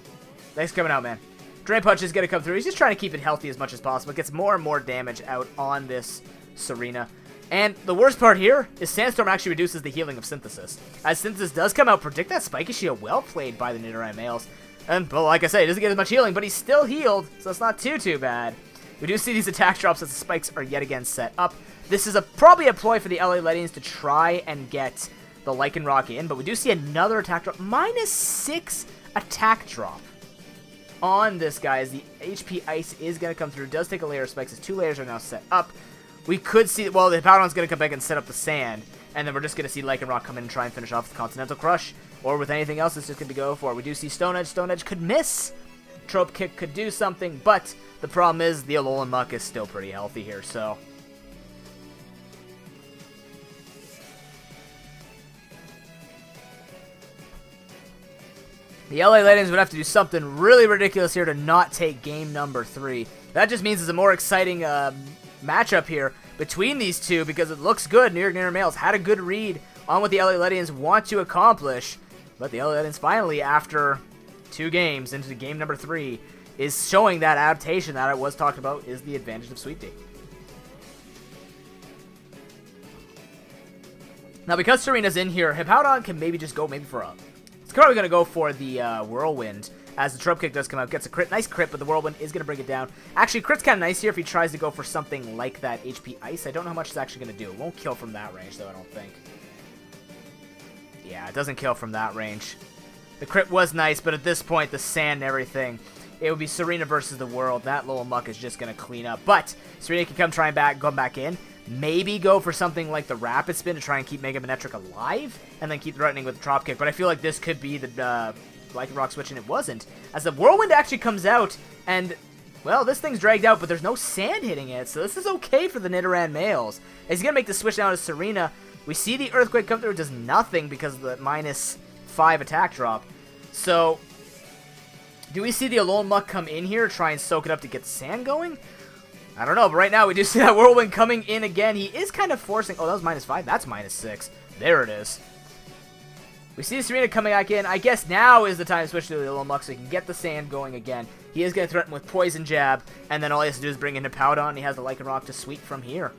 Thanks for coming out, man. Drain Punch is going to come through. He's just trying to keep it healthy as much as possible. It gets more and more damage out on this Serena. And the worst part here is Sandstorm actually reduces the healing of Synthesis. As Synthesis does come out, predict that Spiky Shield. Well played by the Nidorai males. And, well, like I say, it doesn't get as much healing, but he's still healed, so it's not too bad. We do see these attack drops as the spikes are yet again set up. This is probably a ploy for the LA Ledians to try and get the Lycanroc in, but we do see another attack drop. -6 attack drop. on this guy as the HP Ice is going to come through. Does take a layer of spikes as 2 layers are now set up. We could see, well, the Hippowdon's going to come back and set up the sand, and then we're just going to see Lycanroc come in and try and finish off the Continental Crush, or with anything else it's just going to go for. We do see Stone Edge. Stone Edge could miss. Trope Kick could do something, but the problem is the Alolan Muck is still pretty healthy here, so... The LA Legends would have to do something really ridiculous here to not take game number 3. That just means it's a more exciting matchup here between these two because it looks good. New York Nitter Males had a good read on what the LA Legends want to accomplish. But the LA Legends finally, after 2 games into game number 3, is showing that adaptation that I was talking about is the advantage of Sweet Tea. Now, because Serena's in here, Hippowdon can maybe just go for a... It's probably going to go for the Whirlwind, as the Trope Kick does come out. Gets a crit, nice crit, but the Whirlwind is going to bring it down. Actually, crit's kind of nice here if he tries to go for something like that HP Ice. I don't know how much it's actually going to do. It won't kill from that range, though, I don't think. Yeah, it doesn't kill from that range. The crit was nice, but at this point, the sand and everything, it would be Serena versus the world. That little Muck is just going to clean up. But Serena can come back in. Maybe go for something like the Rapid Spin to try and keep Mega Manectric alive, and then keep threatening with the Drop Kick. But I feel like this could be the Lycanroc switch, and it wasn't. As the Whirlwind actually comes out, and, well, this thing's dragged out, but there's no sand hitting it, so this is okay for the Nidoran males. As he's going to make the switch down to Serena, we see the Earthquake come through. It does nothing because of the -5 attack drop. So, do we see the Alolan Muck come in here, try and soak it up to get the sand going? I don't know, but right now we do see that Whirlwind coming in again. He is kind of forcing... Oh, that was -5. That's -6. There it is. We see Serena coming back in. I guess now is the time to switch to the Alolan Muck so he can get the sand going again. He is going to threaten with Poison Jab, and then all he has to do is bring in Hippowdon, and he has the Lycanroc to sweep from here.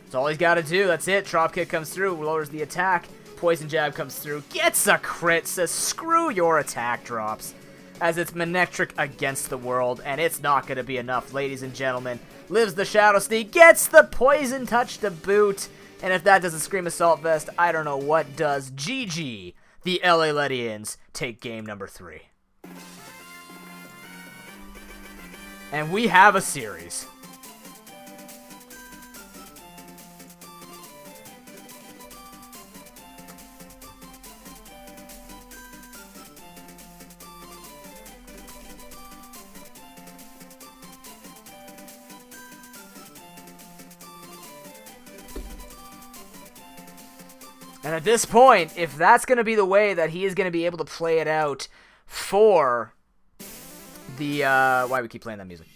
That's all he's got to do. That's it. Drop Kick comes through, lowers the attack. Poison Jab comes through, gets a crit, says screw your attack drops. As it's Manectric against the world, and it's not going to be enough, ladies and gentlemen. Lives the Shadow Sneak, gets the Poison Touch to boot, and if that doesn't scream Assault Vest, I don't know what does. GG, the LA Legends take game number 3. And we have a series. And at this point, if that's going to be the way that he is going to be able to play it out for the, why we keep playing that music?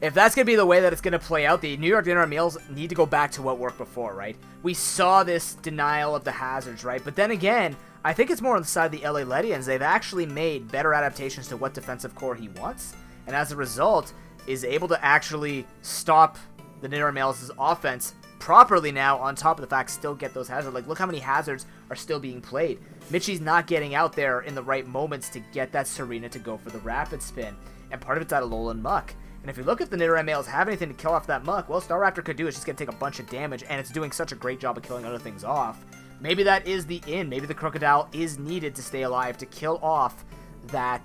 If that's going to be the way that it's going to play out, the New York Nitter Males need to go back to what worked before, right? We saw this denial of the hazards, right? But then again, I think it's more on the side of the LA Legends. They've actually made better adaptations to what defensive core he wants. And as a result, is able to actually stop the Nitter Males' offense properly now, on top of the fact still get those hazards. Like, look how many hazards are still being played. Mitchie's not getting out there in the right moments to get that Serena to go for the Rapid Spin. And part of it's that Alolan Muck. And if you look at the Nidoran males have anything to kill off that Muck, well, Staraptor could do is just going to take a bunch of damage, and it's doing such a great job of killing other things off. Maybe that is the end. Maybe the Crocodile is needed to stay alive to kill off that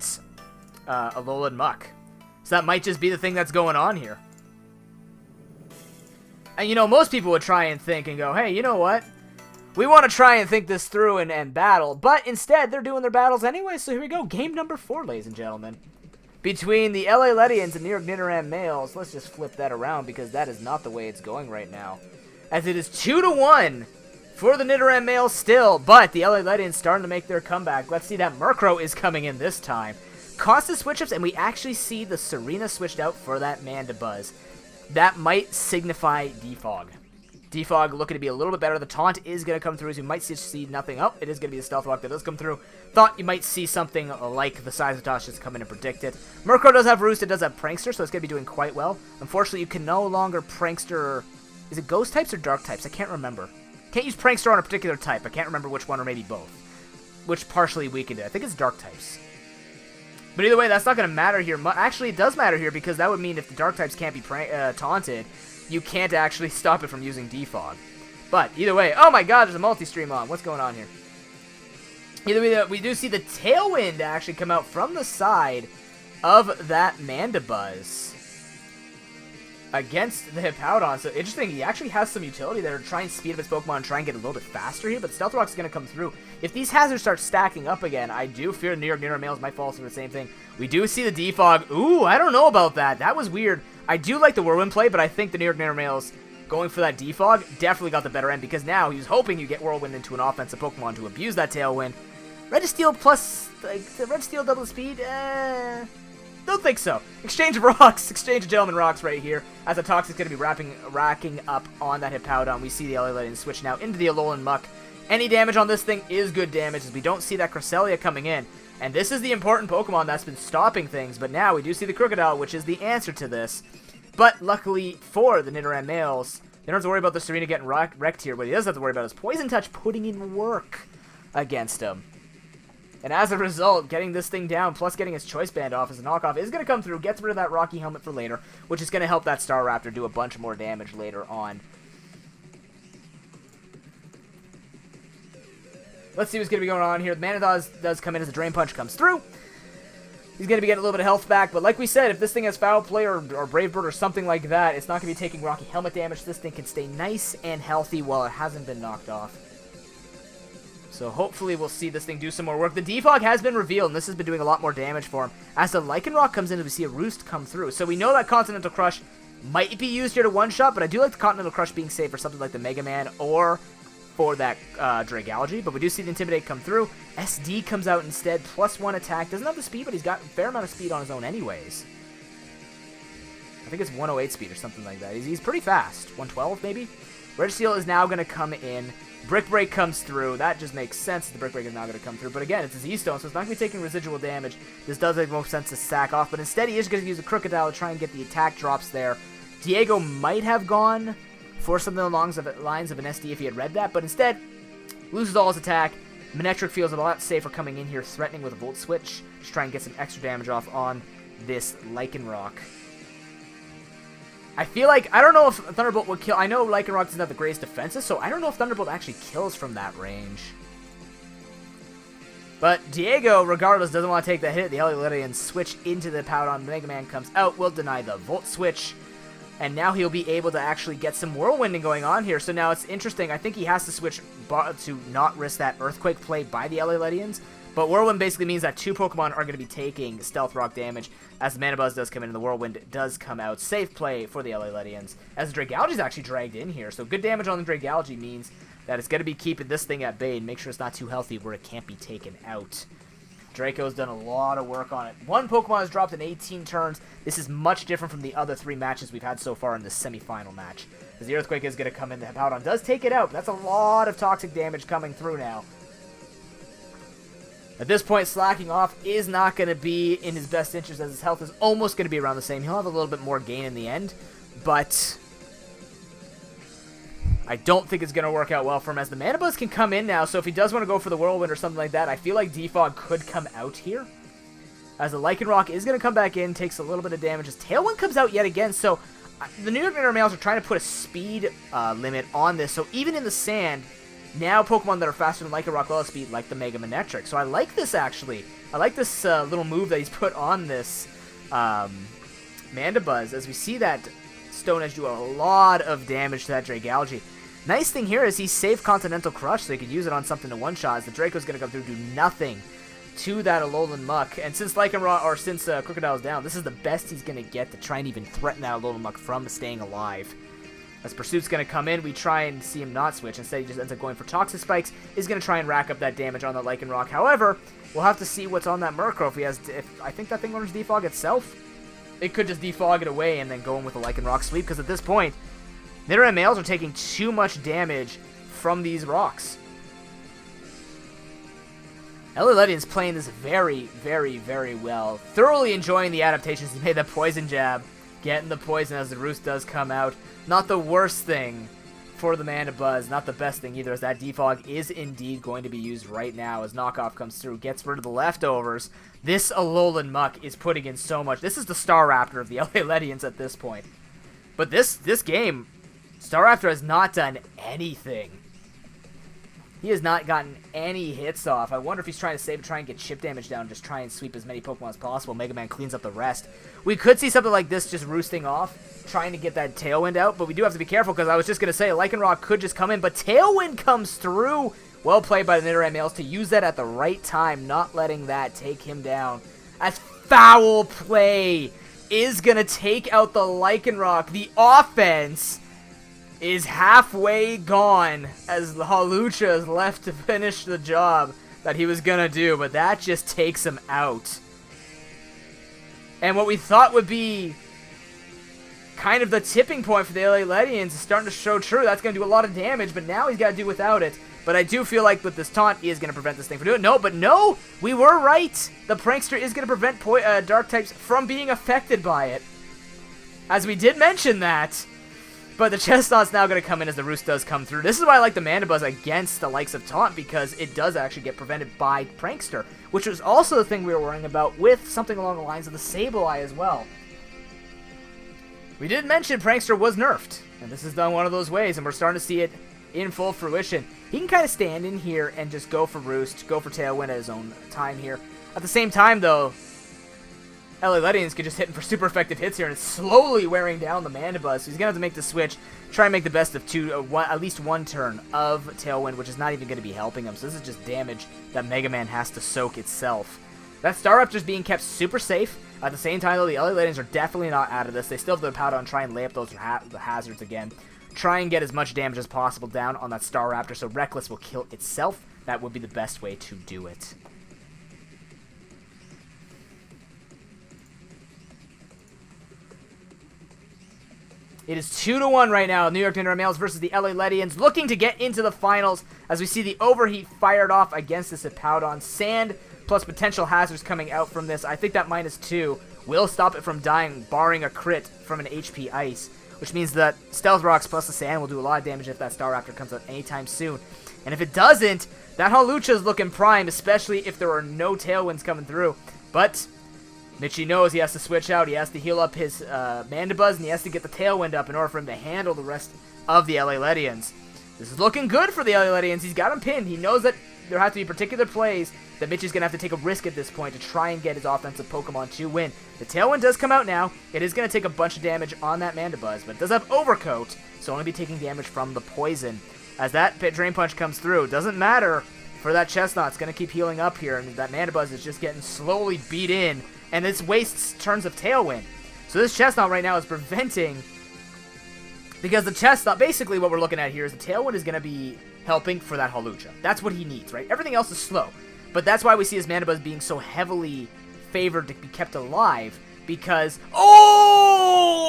Alolan Muck. So that might just be the thing that's going on here. And, you know, most people would try and think and go, hey, you know what? We want to try and think this through and battle. But instead, they're doing their battles anyway. So here we go. Game number 4, ladies and gentlemen. Between the LA Legends and New York Nidoran males. Let's just flip that around because that is not the way it's going right now. As it is 2-1 for the Nidoran males still. But the LA Legends starting to make their comeback. Let's see that Murkrow is coming in this time. Constant switch-ups, and we actually see the Serena switched out for that Mandibuzz. That might signify Defog. Defog looking to be a little bit better. The Taunt is going to come through, as you might see nothing up. It is going to be the Stealth Rock that does come through. Thought you might see something like the size of Tosh just come in and predict it. Murkrow does have Roost, it does have Prankster, so it's going to be doing quite well. Unfortunately, you can no longer Prankster... Is it Ghost types or Dark types? I can't remember. Can't use Prankster on a particular type. I can't remember which one, or maybe both. Which partially weakened it. I think it's Dark types. But either way, that's not going to matter here. Actually, it does matter here, because that would mean if the Dark types can't be taunted, you can't actually stop it from using Defog. But either way, oh my god, there's a multi-stream on. What's going on here? Either way, we do see the Tailwind actually come out from the side of that Mandibuzz against the Hippowdon. So interesting, he actually has some utility there to try and speed up his Pokemon and try and get a little bit faster here, but Stealth Rock's going to come through. If these hazards start stacking up again, I do fear New York males might fall through the same thing. We do see the Defog. Ooh, I don't know about that. That was weird. I do like the Whirlwind play, but I think the New York males going for that Defog definitely got the better end, because now he was hoping you get Whirlwind into an offensive Pokemon to abuse that Tailwind. Registeel plus, like, the Registeel double speed, don't think so. Exchange of rocks, exchange of gentleman rocks right here, as the Toxic's going to be racking up on that Hippowdon. We see the LA Legend switch now into the Alolan Muck. Any damage on this thing is good damage, as we don't see that Cresselia coming in. And this is the important Pokemon that's been stopping things, but now we do see the Crocodile, which is the answer to this. But luckily for the Nidoran males, they don't have to worry about the Serena getting wrecked here. What he does have to worry about is Poison Touch putting in work against him. And as a result, getting this thing down, plus getting his Choice Band off as a knockoff, is going to come through, gets rid of that Rocky Helmet for later, which is going to help that Staraptor do a bunch more damage later on. Let's see what's going to be going on here. The Manadaz does come in as the Drain Punch comes through. He's going to be getting a little bit of health back, but like we said, if this thing has Foul Play or Brave Bird or something like that, it's not going to be taking Rocky Helmet damage. This thing can stay nice and healthy while it hasn't been knocked off. So hopefully we'll see this thing do some more work. The Defog has been revealed, and this has been doing a lot more damage for him. As the Lycanroc comes in, we see a Roost come through. So we know that Continental Crush might be used here to one-shot, but I do like the Continental Crush being safe for something like the Mega Man or for that Dragalge. But we do see the Intimidate come through. SD comes out instead, +1 attack. Doesn't have the speed, but he's got a fair amount of speed on his own anyways. I think it's 108 speed or something like that. He's pretty fast. 112 maybe? Registeel is now going to come in. Brick Break comes through. That just makes sense. The Brick Break is now going to come through. But again, it's a Z-Stone, so it's not going to be taking residual damage. This does make most sense to sack off. But instead, he is going to use a Crocodile to try and get the attack drops there. Diego might have gone for something along the lines of an SD if he had read that. But instead, loses all his attack. Manectric feels a lot safer coming in here, threatening with a Volt Switch. Just try and get some extra damage off on this Lycanroc. I feel like, I don't know if Thunderbolt would kill. I know Lycanroc doesn't have the greatest defenses, so I don't know if Thunderbolt actually kills from that range. But Diego, regardless, doesn't want to take the hit. The Aleutian switch into the Powdon. Mega Man comes out, will deny the Volt Switch. And now he'll be able to actually get some Whirlwinding going on here. So now it's interesting. I think he has to switch to not risk that Earthquake play by the Aleutians. But Whirlwind basically means that two Pokemon are going to be taking Stealth Rock damage as the Manabuzz does come in and the Whirlwind does come out. Safe play for the Aleutians as the Dragalge is actually dragged in here. So good damage on the Dragalge means that it's going to be keeping this thing at bay and make sure it's not too healthy where it can't be taken out. Draco's done a lot of work on it. One Pokemon has dropped in 18 turns. This is much different from the other 3 matches we've had so far in this semifinal match. As the Earthquake is going to come in, the Hippowdon does take it out. But that's a lot of toxic damage coming through now. At this point, slacking off is not going to be in his best interest as his health is almost going to be around the same. He'll have a little bit more gain in the end, but I don't think it's going to work out well for him as the Manabuzz can come in now, so if he does want to go for the Whirlwind or something like that, I feel like Defog could come out here. As the Lycanroc is going to come back in, takes a little bit of damage. His Tailwind comes out yet again, so the New York males are trying to put a speed limit on this, so even in the sand, now Pokemon that are faster than Lycanroc will speed, like the Mega Manectric. So I like this, actually. I like this little move that he's put on this Mandibuzz, as we see that Stone Edge do a lot of damage to that Dragalge. Nice thing here is he saved Continental Crush, so he could use it on something to one-shot, as the Draco's going to come through and do nothing to that Alolan Muck. And since Crocodile's down, this is the best he's going to get to try and even threaten that Alolan Muck from staying alive. As Pursuit's going to come in, we try and see him not switch. Instead, he just ends up going for Toxic Spikes. He's going to try and rack up that damage on the Lycanroc. However, we'll have to see what's on that Murkrow. If I think that thing learns Defog itself, it could just defog it away and then go in with a Lycanroc sweep. Because at this point, Nidoran males are taking too much damage from these rocks. Aleutian's playing this very, very, very well. Thoroughly enjoying the adaptations. He made that Poison Jab, getting the poison as the Roost does come out. Not the worst thing for the Mandibuzz, not the best thing either, as that Defog is indeed going to be used right now as Knockoff comes through, gets rid of the leftovers. This Alolan Muck is putting in so much. This is the Staraptor of the Aleutians at this point. But this game, Staraptor has not done anything. He has not gotten any hits off. I wonder if he's trying to save, try and get chip damage down, just try and sweep as many Pokemon as possible. Mega Man cleans up the rest. We could see something like this just roosting off, trying to get that Tailwind out, but we do have to be careful because I was just going to say Lycanroc could just come in, but Tailwind comes through. Well played by the Nidoran males to use that at the right time, not letting that take him down. As foul play is going to take out the Lycanroc. The offense is halfway gone as the Hawlucha is left to finish the job that he was going to do, but that just takes him out. And what we thought would be kind of the tipping point for the LA Ledians is starting to show true. That's going to do a lot of damage, but now he's got to do without it. But I do feel like with this taunt, he is going to prevent this thing from doing it. No, but no, we were right. The Prankster is going to prevent Dark types from being affected by it. As we did mention that. But the Chestnut's now going to come in as the Roost does come through. This is why I like the Mandibuzz against the likes of Taunt, because it does actually get prevented by Prankster, which was also the thing we were worrying about with something along the lines of the Sableye as well. We did mention Prankster was nerfed, and this is done one of those ways, and we're starting to see it in full fruition. He can kind of stand in here and just go for Roost, go for Tailwind at his own time here. At the same time, though, LA Ledians could just hit him for super effective hits here, and it's slowly wearing down the Mandibuzz. So he's going to have to make the switch, try and make the best of at least one turn of Tailwind, which is not even going to be helping him. So this is just damage that Mega Man has to soak itself. That Staraptor's being kept super safe. At the same time, though, the LA Ledians are definitely not out of this. They still have the Powder and try and lay up those the hazards again. Try and get as much damage as possible down on that Staraptor, so Reckless will kill itself. That would be the best way to do it. It is 2-1 right now. New York Nidoran males versus the LA Ledians, looking to get into the finals as we see the Overheat fired off against this Hippowdon. Sand plus potential hazards coming out from this. I think that -2 will stop it from dying, barring a crit from an HP Ice, which means that Stealth Rocks plus the Sand will do a lot of damage if that Staraptor comes out anytime soon. And if it doesn't, that Hawlucha is looking prime, especially if there are no Tailwinds coming through. But Mitchie knows he has to switch out. He has to heal up his Mandibuzz, and he has to get the Tailwind up in order for him to handle the rest of the LA Ledians. This is looking good for the LA Ledians. He's got him pinned. He knows that there have to be particular plays that Mitch is going to have to take a risk at this point to try and get his offensive Pokemon to win. The Tailwind does come out now. It is going to take a bunch of damage on that Mandibuzz, but it does have Overcoat, so only be taking damage from the poison. As that Drain Punch comes through, it doesn't matter for that Chestnut. It's going to keep healing up here, and that Mandibuzz is just getting slowly beat in, and this wastes turns of Tailwind. So this Chestnut right now is preventing, because the Chestnut, basically what we're looking at here is the Tailwind is going to be helping for that Hawlucha. That's what he needs, right? Everything else is slow. But that's why we see his Mandibuzz being so heavily favored to be kept alive, because... Oh!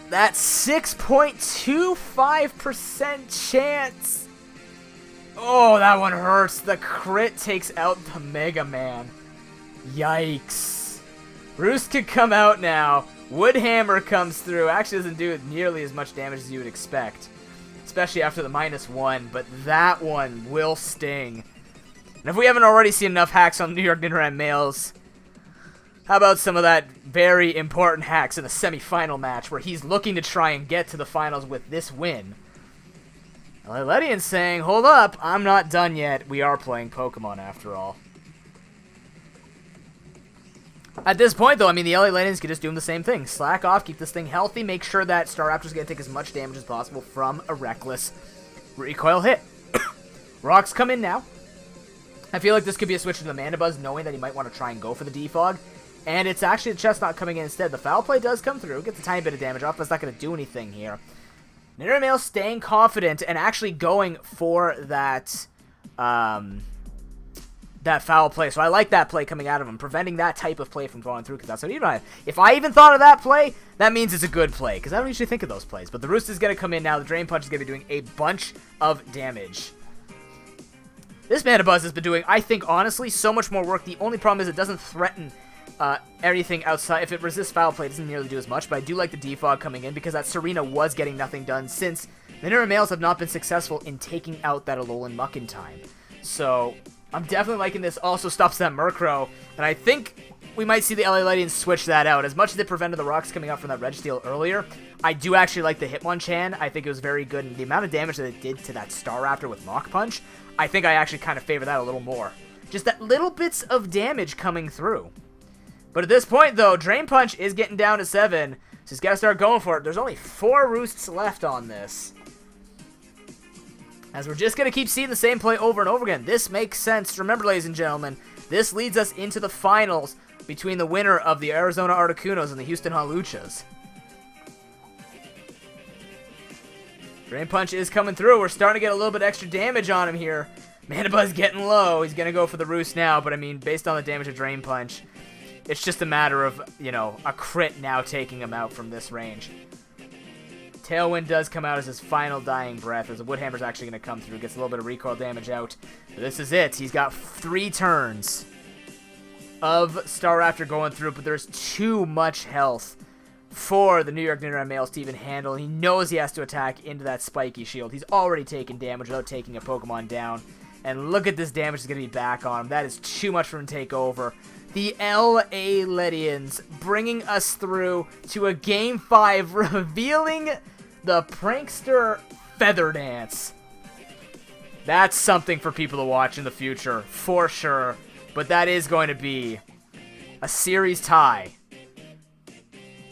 That 6.25% chance. Oh, that one hurts. The crit takes out the Mega Man. Yikes. Roost could come out now. Woodhammer comes through. Actually doesn't do nearly as much damage as you would expect, especially after the -1, but that one will sting. And if we haven't already seen enough hacks on New York Nidoran males, how about some of that very important hacks in the semifinal match where he's looking to try and get to the finals with this win? LA Ledian's saying, hold up, I'm not done yet. We are playing Pokemon after all. At this point, though, I mean, the LA Ledians can just do the same thing. Slack off, keep this thing healthy, make sure that Staraptor's going to take as much damage as possible from a Reckless recoil hit. Rocks come in now. I feel like this could be a switch to the Mandibuzz, knowing that he might want to try and go for the Defog. And it's actually the Chestnut coming in instead. The Foul Play does come through, gets a tiny bit of damage off, but it's not going to do anything here. Nidoran male staying confident and actually going for that... that foul play. So I like that play coming out of him, preventing that type of play from going through, because that's what even if I even thought of that play, that means it's a good play, because I don't usually think of those plays. But the Roost is going to come in now. The Drain Punch is going to be doing a bunch of damage. This Mandibuzz has been doing, I think, honestly, so much more work. The only problem is it doesn't threaten anything outside. If it resists foul play, it doesn't nearly do as much, but I do like the Defog coming in, because that Serena was getting nothing done, since the Nidoran males have not been successful in taking out that Alolan Muck in time. So I'm definitely liking this. Also stops that Murkrow, and I think we might see the LA Lighting switch that out. As much as it prevented the rocks coming out from that Registeel earlier, I do actually like the Hitmonchan. I think it was very good, and the amount of damage that it did to that Staraptor with Mach Punch, I think I actually kind of favor that a little more. Just that little bits of damage coming through. But at this point, though, Drain Punch is getting down to 7, so he's got to start going for it. There's only 4 roosts left on this. As we're just going to keep seeing the same play over and over again. This makes sense. Remember, ladies and gentlemen, this leads us into the finals between the winner of the Arizona Articunos and the Houston Hawluchas. Drain Punch is coming through. We're starting to get a little bit extra damage on him here. Mandibuzz getting low. He's going to go for the roost now, but I mean, based on the damage of Drain Punch, it's just a matter of, you know, a crit now taking him out from this range. Tailwind does come out as his final dying breath, as the Woodhammer's actually going to come through. Gets a little bit of recoil damage out. But this is it. He's got 3 turns of Staraptor going through, but there's too much health for the New York Nidoran males to even handle. He knows he has to attack into that spiky shield. He's already taken damage without taking a Pokemon down. And look at this damage that's going to be back on him. That is too much for him to take over. The LA Ledians bringing us through to a Game 5, revealing the Prankster Feather Dance. That's something for people to watch in the future, for sure. But that is going to be a series tie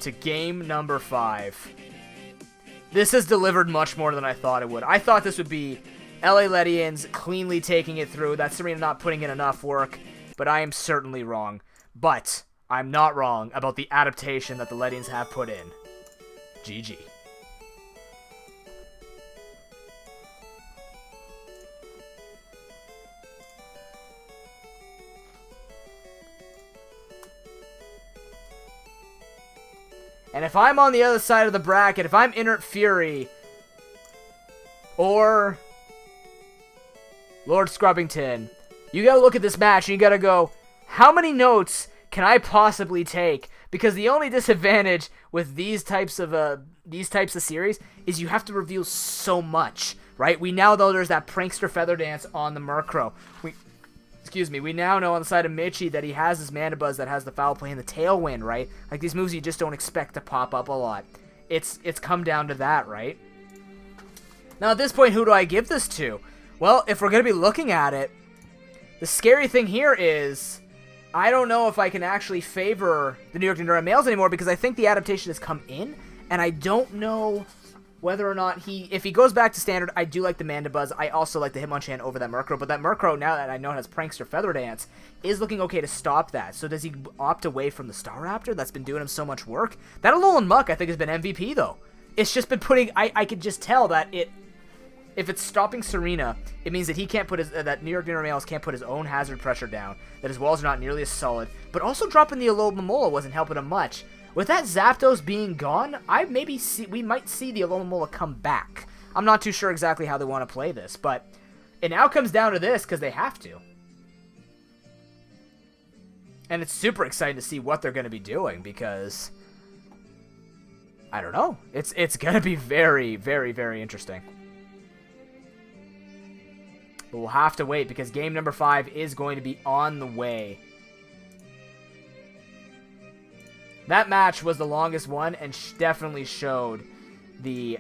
to game number 5. This has delivered much more than I thought it would. I thought this would be LA Ledians cleanly taking it through. That's Serena not putting in enough work, but I am certainly wrong. But I'm not wrong about the adaptation that the Ledians have put in. GG. And if I'm on the other side of the bracket, if I'm Inert Fury or Lord Scrubbington, you gotta look at this match and you gotta go, how many notes can I possibly take? Because the only disadvantage with these types of series is you have to reveal so much, right? We now know there's that Prankster Feather Dance on the Murkrow. We now know on the side of Mitchie that he has his Mandibuzz that has the Foul Play and the Tailwind, right? Like, these moves you just don't expect to pop up a lot. It's come down to that, right? Now, at this point, who do I give this to? Well, if we're going to be looking at it, the scary thing here is I don't know if I can actually favor the New York Nidoran males anymore, because I think the adaptation has come in, and I don't know whether or not if he goes back to standard. I do like the Mandibuzz. I also like the Hitmonchan over that Murkrow, but that Murkrow, now that I know it has Prankster Feather Dance, is looking okay to stop that. So does he opt away from the Staraptor that's been doing him so much work? That Alolan Muck, I think, has been MVP, though. It's just been putting, I could just tell that if it's stopping Serena, it means that he can't put that New York Nidoran males can't put his own hazard pressure down, that his walls are not nearly as solid, but also dropping the Alomomola wasn't helping him much. With that Zapdos being gone, we might see the Alomomola come back. I'm not too sure exactly how they want to play this, but it now comes down to this because they have to. And it's super exciting to see what they're going to be doing, because I don't know. It's going to be very, very, very interesting. But we'll have to wait, because game number 5 is going to be on the way. That match was the longest one, and definitely showed the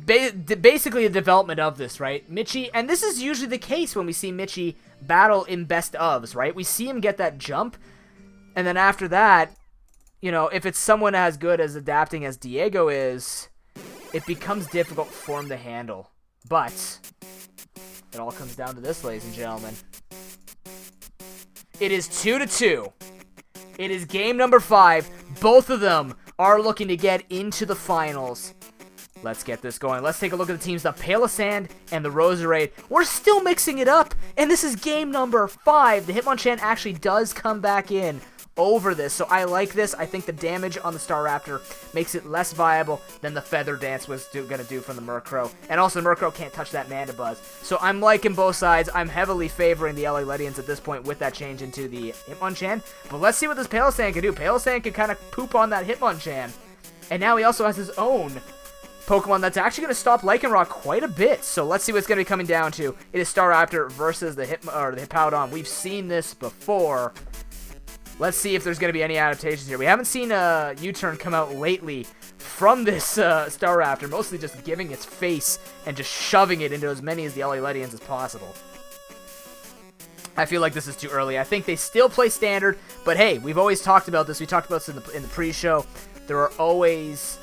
basically the development of this, right? Mitchie, and this is usually the case when we see Mitchie battle in best ofs, right? We see him get that jump, and then after that, you know, if it's someone as good as adapting as Diego is, it becomes difficult for him to handle. But it all comes down to this, ladies and gentlemen. It is 2-2. It is game number 5. Both of them are looking to get into the finals. Let's get this going. Let's take a look at the teams, the Palossand and the Roserade. We're still mixing it up, and this is game number 5. The Hitmonchan actually does come back in over this, so I like this. I think the damage on the Staraptor makes it less viable than the Feather Dance was going to do from the Murkrow. And also, the Murkrow can't touch that Mandibuzz. So I'm liking both sides. I'm heavily favoring the LA Ledians at this point with that change into the Hitmonchan. But let's see what this Palossand can do. Palossand can kind of poop on that Hitmonchan. And now he also has his own Pokemon that's actually going to stop Lycanroc quite a bit. So let's see what's going to be coming down to. It is Staraptor versus the Hippowdon. We've seen this before. Let's see if there's going to be any adaptations here. We haven't seen a U-turn come out lately from this Staraptor, mostly just giving its face and just shoving it into as many of the LA Legends as possible. I feel like this is too early. I think they still play standard, but hey, we've always talked about this. We talked about this in the pre-show. There are always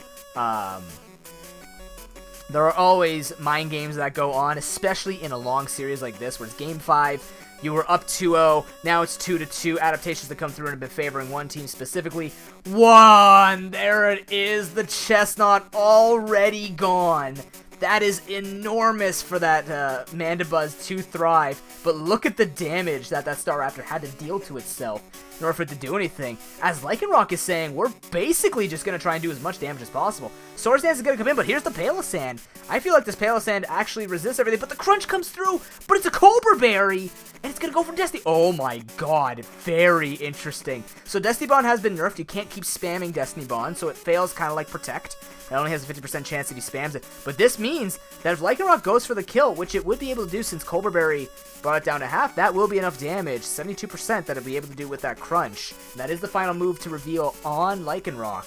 mind games that go on, especially in a long series like this, where it's Game 5. You were up 2-0, now it's 2-2. Adaptations that come through and have been favoring one team specifically. There it is, the Chestnut already gone. That is enormous for that Mandibuzz to thrive, but look at the damage that Staraptor had to deal to itself in order for it to do anything. As Lycanroc is saying, we're basically just going to try and do as much damage as possible. Swords Dance is going to come in, but here's the Palossand. I feel like this Palossand actually resists everything, but the Crunch comes through, but it's a Cobra Berry, and it's going to go for Destiny. Oh my god, very interesting. So Destiny Bond has been nerfed. You can't keep spamming Destiny Bond, so it fails kind of like Protect. It only has a 50% chance if he spams it. But this means that if Lycanroc goes for the kill, which it would be able to do since Cobra Berry brought it down to half, that will be enough damage. 72% that it'll be able to do with that Crunch. And that is the final move to reveal on Lycanroc.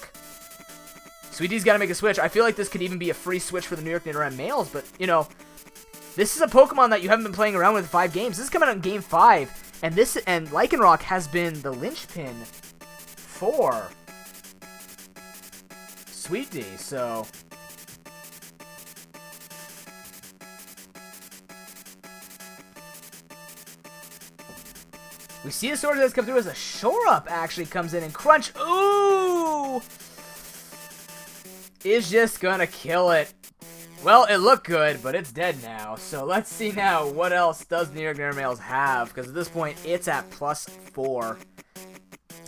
Sweet D's got to make a switch. I feel like this could even be a free switch for the New York Nidoran males, but, you know, this is a Pokemon that you haven't been playing around with in 5 games. This is coming out in Game 5, and Lycanroc has been the linchpin for Sweet D, so we see the Sword that's come through as a Shore Up actually comes in, and Crunch, ooh, is just gonna kill it. Well, it looked good, but it's dead now. So let's see now what else does New York Nidoran males have, because at this point it's at +4.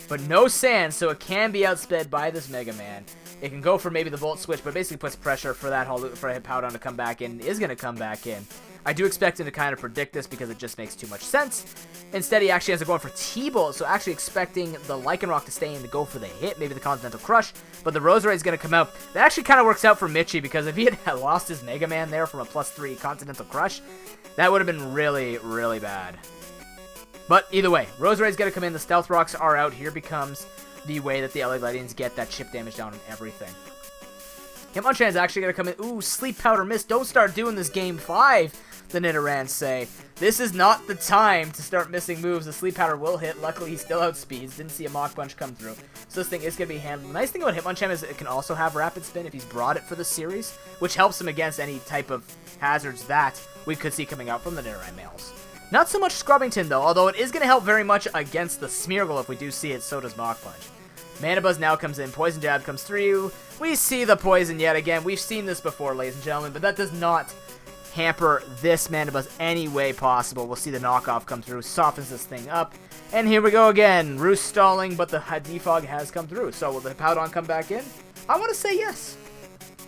But no Sand, so it can be outsped by this Mega Man. It can go for maybe the Volt Switch, but basically puts pressure for that for Hippowdon to come back in. Is going to come back in. I do expect him to kind of predict this because it just makes too much sense. Instead, he actually has it going for T-Bolt, so actually expecting the Lycanroc to stay in to go for the hit, maybe the Continental Crush, but the Roserade is going to come out. That actually kind of works out for Mitchie, because if he had lost his Mega Man there from a +3 Continental Crush, that would have been really, really bad. But either way, Roserade is going to come in, the Stealth Rocks are out. Here becomes the way that the LA Legends get that chip damage down on everything. Hitmonchan is actually going to come in. Ooh, Sleep Powder Miss. Don't start doing this Game 5, the Nidorans say. This is not the time to start missing moves. The Sleep Powder will hit. Luckily, he still outspeeds. Didn't see a Mach Punch come through. So this thing is going to be handled. The nice thing about Hitmonchan is it can also have Rapid Spin if he's brought it for the series, which helps him against any type of hazards that we could see coming out from the Nidoran males. Not so much Scrubbington, though, although it is going to help very much against the Smeargle if we do see it. So does Mach Punch. Mandibuzz now comes in. Poison Jab comes through. We see the poison yet again. We've seen this before, ladies and gentlemen, but that does not hamper this Mandibuzz any way possible. We'll see the knockoff come through. Softens this thing up. And here we go again. Roost stalling, but the Defog has come through. So will the Hippowdon come back in? I want to say yes.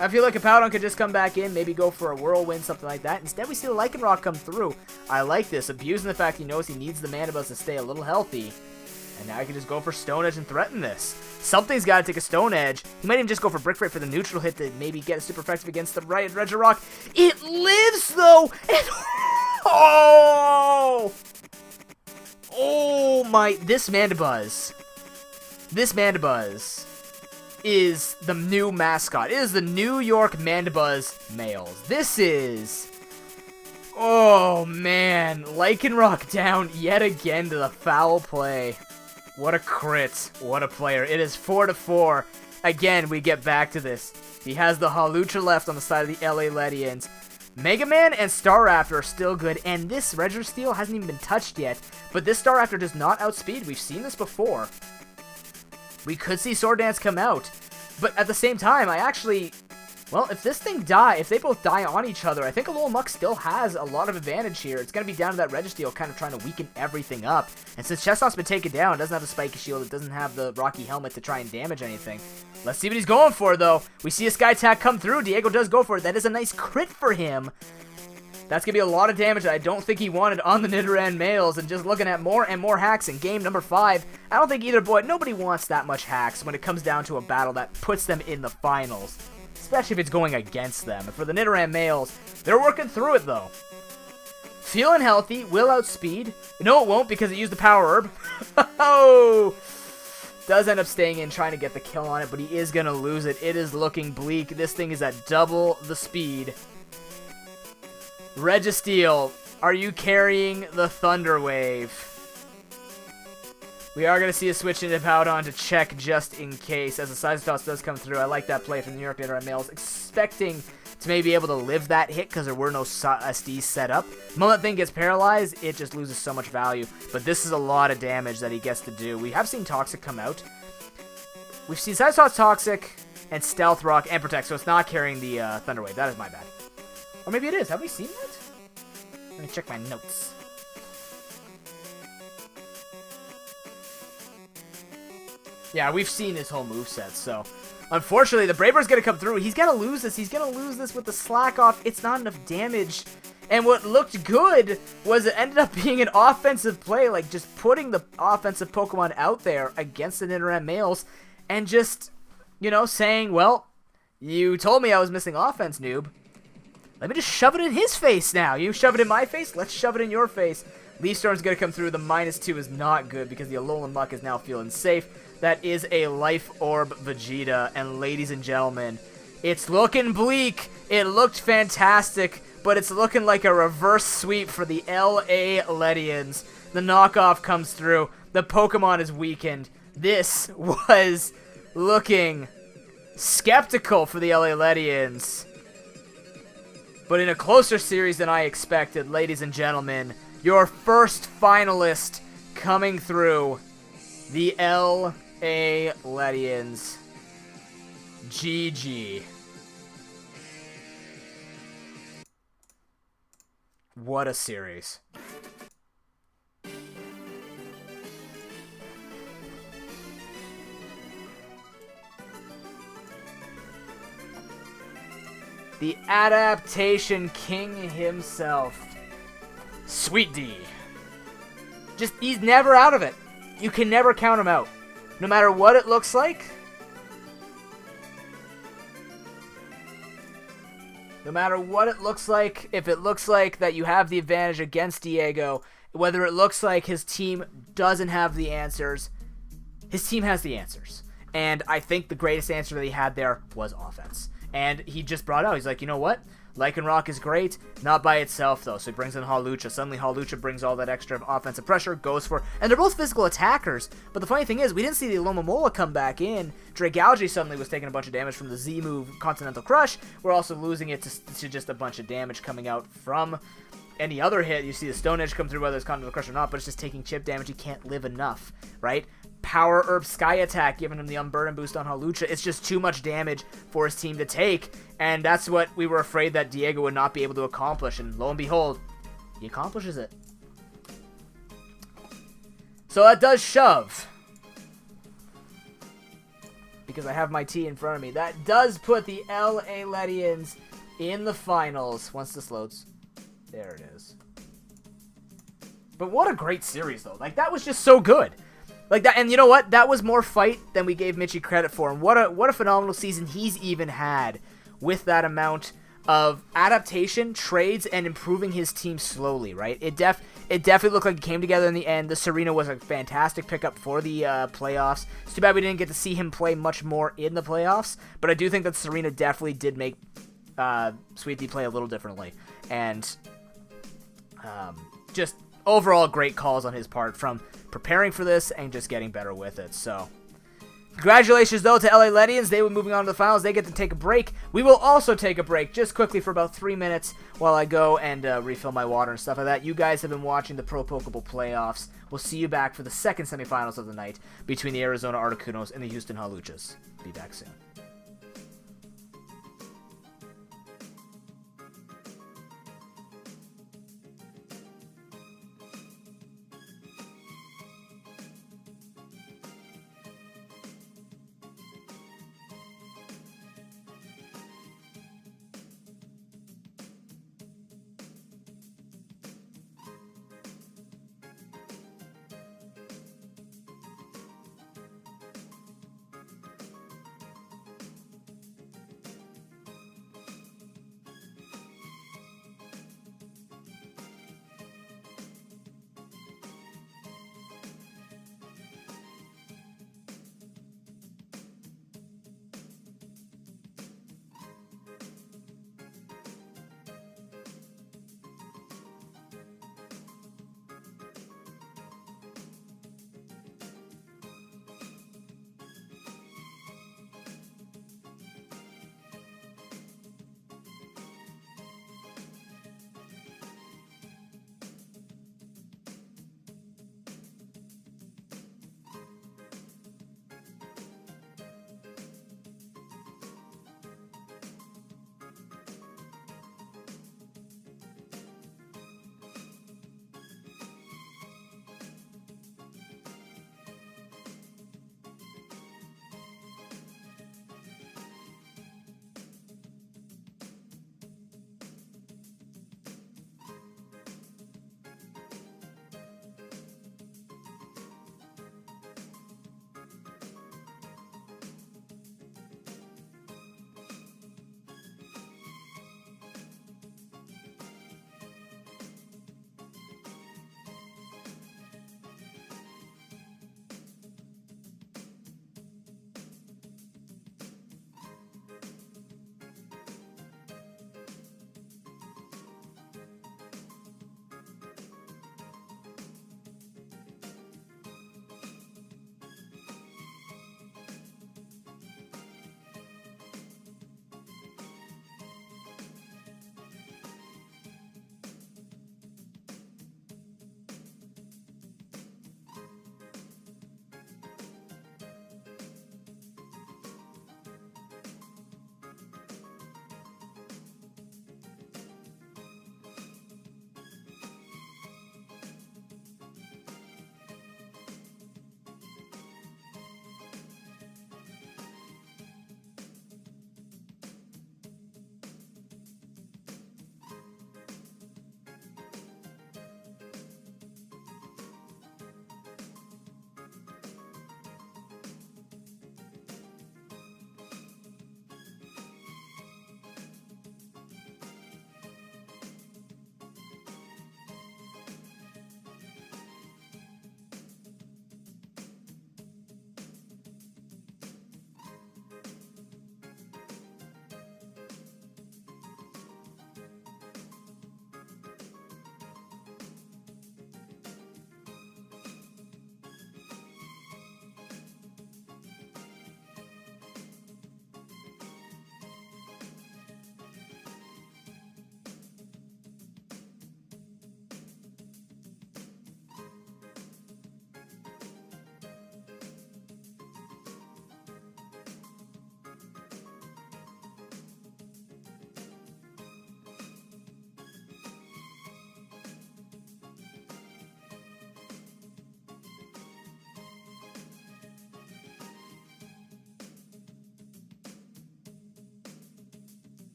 I feel like Hippowdon could just come back in, maybe go for a Whirlwind, something like that. Instead, we see the Lycanroc come through. I like this. Abusing the fact he knows he needs the Mandibuzz to stay a little healthy. And now he can just go for Stone Edge and threaten this. Something's got to take a Stone Edge. He might even just go for Brick Break for the neutral hit to maybe get a super effective against the right Regirock. It lives, though! And oh! Oh my... This Mandibuzz is the new mascot. It is the New York Mandibuzz males. This is... Oh, man. Lycanroc down yet again to the foul play. What a crit. What a player. It is 4-4. Again, we get back to this. He has the Hawlucha left on the side of the LA Legends. Mega Man and Staraptor are still good, and this Registeel hasn't even been touched yet. But this Staraptor does not outspeed. We've seen this before. We could see Sword Dance come out. But at the same time, I actually... Well, if this thing if they both die on each other, I think Alolan still has a lot of advantage here. It's going to be down to that Registeel kind of trying to weaken everything up. And since Chestnut's been taken down, it doesn't have the Spiky Shield, it doesn't have the Rocky Helmet to try and damage anything. Let's see what he's going for, though. We see a Sky Attack come through. Diego does go for it. That is a nice crit for him. That's going to be a lot of damage that I don't think he wanted on the Nidoran males. And just looking at more and more hacks in game number 5, I don't think nobody wants that much hacks when it comes down to a battle that puts them in the finals. especially if it's going against them. And for the Nidoran males, they're working through it, though. Feeling healthy, will outspeed. No, it won't, because it used the Power Herb. Oh! Does end up staying in, trying to get the kill on it, but he is going to lose it. It is looking bleak. This thing is at double the speed. Registeel, are you carrying the Thunder Wave? We are going to see a switch into Powdon to check just in case, as the Size Toss does come through. I like that play from the New York Nidoran males, expecting to maybe be able to live that hit because there were no SDs set up. The moment that thing gets paralyzed, it just loses so much value. But this is a lot of damage that he gets to do. We have seen Toxic come out. We've seen Size Toss, Toxic, and Stealth Rock, and Protect, so it's not carrying the Thunder Wave. That is my bad. Or maybe it is. Have we seen that? Let me check my notes. Yeah, we've seen his whole moveset, so... Unfortunately, the Braver's going to come through. He's going to lose this. He's going to lose this with the Slack Off. It's not enough damage. And what looked good was it ended up being an offensive play, like just putting the offensive Pokemon out there against the Nidoran males and just, you know, saying, well, you told me I was missing offense, noob. Let me just shove it in his face now. You shove it in my face? Let's shove it in your face. Leaf Storm's going to come through. The -2 is not good because the Alolan Muck is now feeling safe. That is a Life Orb Vegeta. And ladies and gentlemen, it's looking bleak. It looked fantastic, but it's looking like a reverse sweep for the LA Ledians. The knockoff comes through. The Pokemon is weakened. This was looking skeptical for the LA Ledians. But in a closer series than I expected, ladies and gentlemen, your first finalist coming through, the LA Ledians. GG. What a series. The adaptation king himself, Sweet D. Just, he's never out of it. You can never count him out. No matter what it looks like. No matter what it looks like, if it looks like that you have the advantage against Diego, whether it looks like his team doesn't have the answers, his team has the answers. And I think the greatest answer that he had there was offense. And he just brought out, he's like, you know what? Lycanroc is great, not by itself though, so he brings in Hawlucha. Suddenly Hawlucha brings all that extra offensive pressure, goes for, and they're both physical attackers, but the funny thing is, we didn't see the Alomomola come back in. Dragalge suddenly was taking a bunch of damage from the Z move, Continental Crush. We're also losing it to just a bunch of damage coming out from any other hit. You see the Stone Edge come through, whether it's Continental Crush or not, but it's just taking chip damage. He can't live enough, right? Power Herb Sky Attack, giving him the Unburden boost on Hawlucha. It's just too much damage for his team to take, and that's what we were afraid that Diego would not be able to accomplish, and lo and behold, he accomplishes it. So that does shove, because I have my T in front of me. That does put the LA Ledians in the finals once this loads. There it is. But what a great series, though. Like, that was just so good. Like that, and you know what? That was more fight than we gave Mitchie credit for. And what a phenomenal season he's even had with that amount of adaptation, trades, and improving his team slowly, right? It definitely looked like it came together in the end. The Serena was a fantastic pickup for the playoffs. It's too bad we didn't get to see him play much more in the playoffs, but I do think that Serena definitely did make Sweet D play a little differently. And just overall great calls on his part from preparing for this and just getting better with it. So congratulations though to LA Ledians. They were moving on to the finals. They get to take a break. We will also take a break just quickly for about 3 minutes while I go and refill my water and stuff like that. You guys have been watching the ProPokeBowl playoffs. We'll see you back for the second semifinals of the night between the Arizona Articunos and the Houston Hawluchas. Be back soon.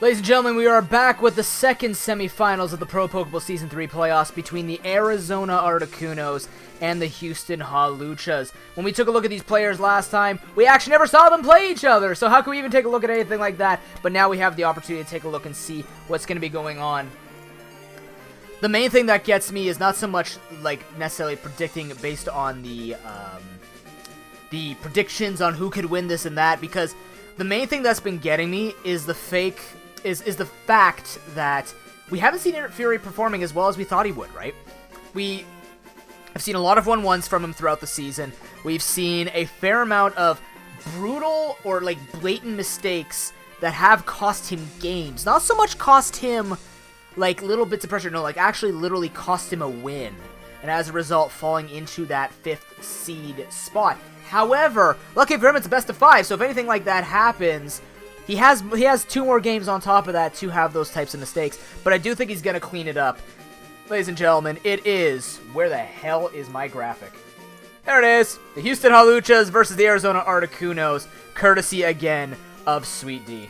Ladies and gentlemen, we are back with the second semifinals of the Pro Pokeball Season 3 playoffs between the Arizona Articunos and the Houston Haluchas. When we took a look at these players last time, we actually never saw them play each other, so how can we even take a look at anything like that? But now we have the opportunity to take a look and see what's going to be going on. The main thing that gets me is not so much like necessarily predicting based on the predictions on who could win this and that, because the main thing that's been getting me is the the fact that we haven't seen Inert Fury performing as well as we thought he would, right? We have seen a lot of 1-1s from him throughout the season. We've seen a fair amount of brutal or like blatant mistakes that have cost him games. Not so much cost him like little bits of pressure, no, like actually literally cost him a win. And as a result, falling into that 5th seed spot. However, lucky for him, it's a best of 5, so if anything like that happens, he has 2 more games on top of that to have those types of mistakes. But I do think he's going to clean it up. Ladies and gentlemen, it is... Where the hell is my graphic? There it is! The Houston Haluchas versus the Arizona Articunos, courtesy again of Sweet D.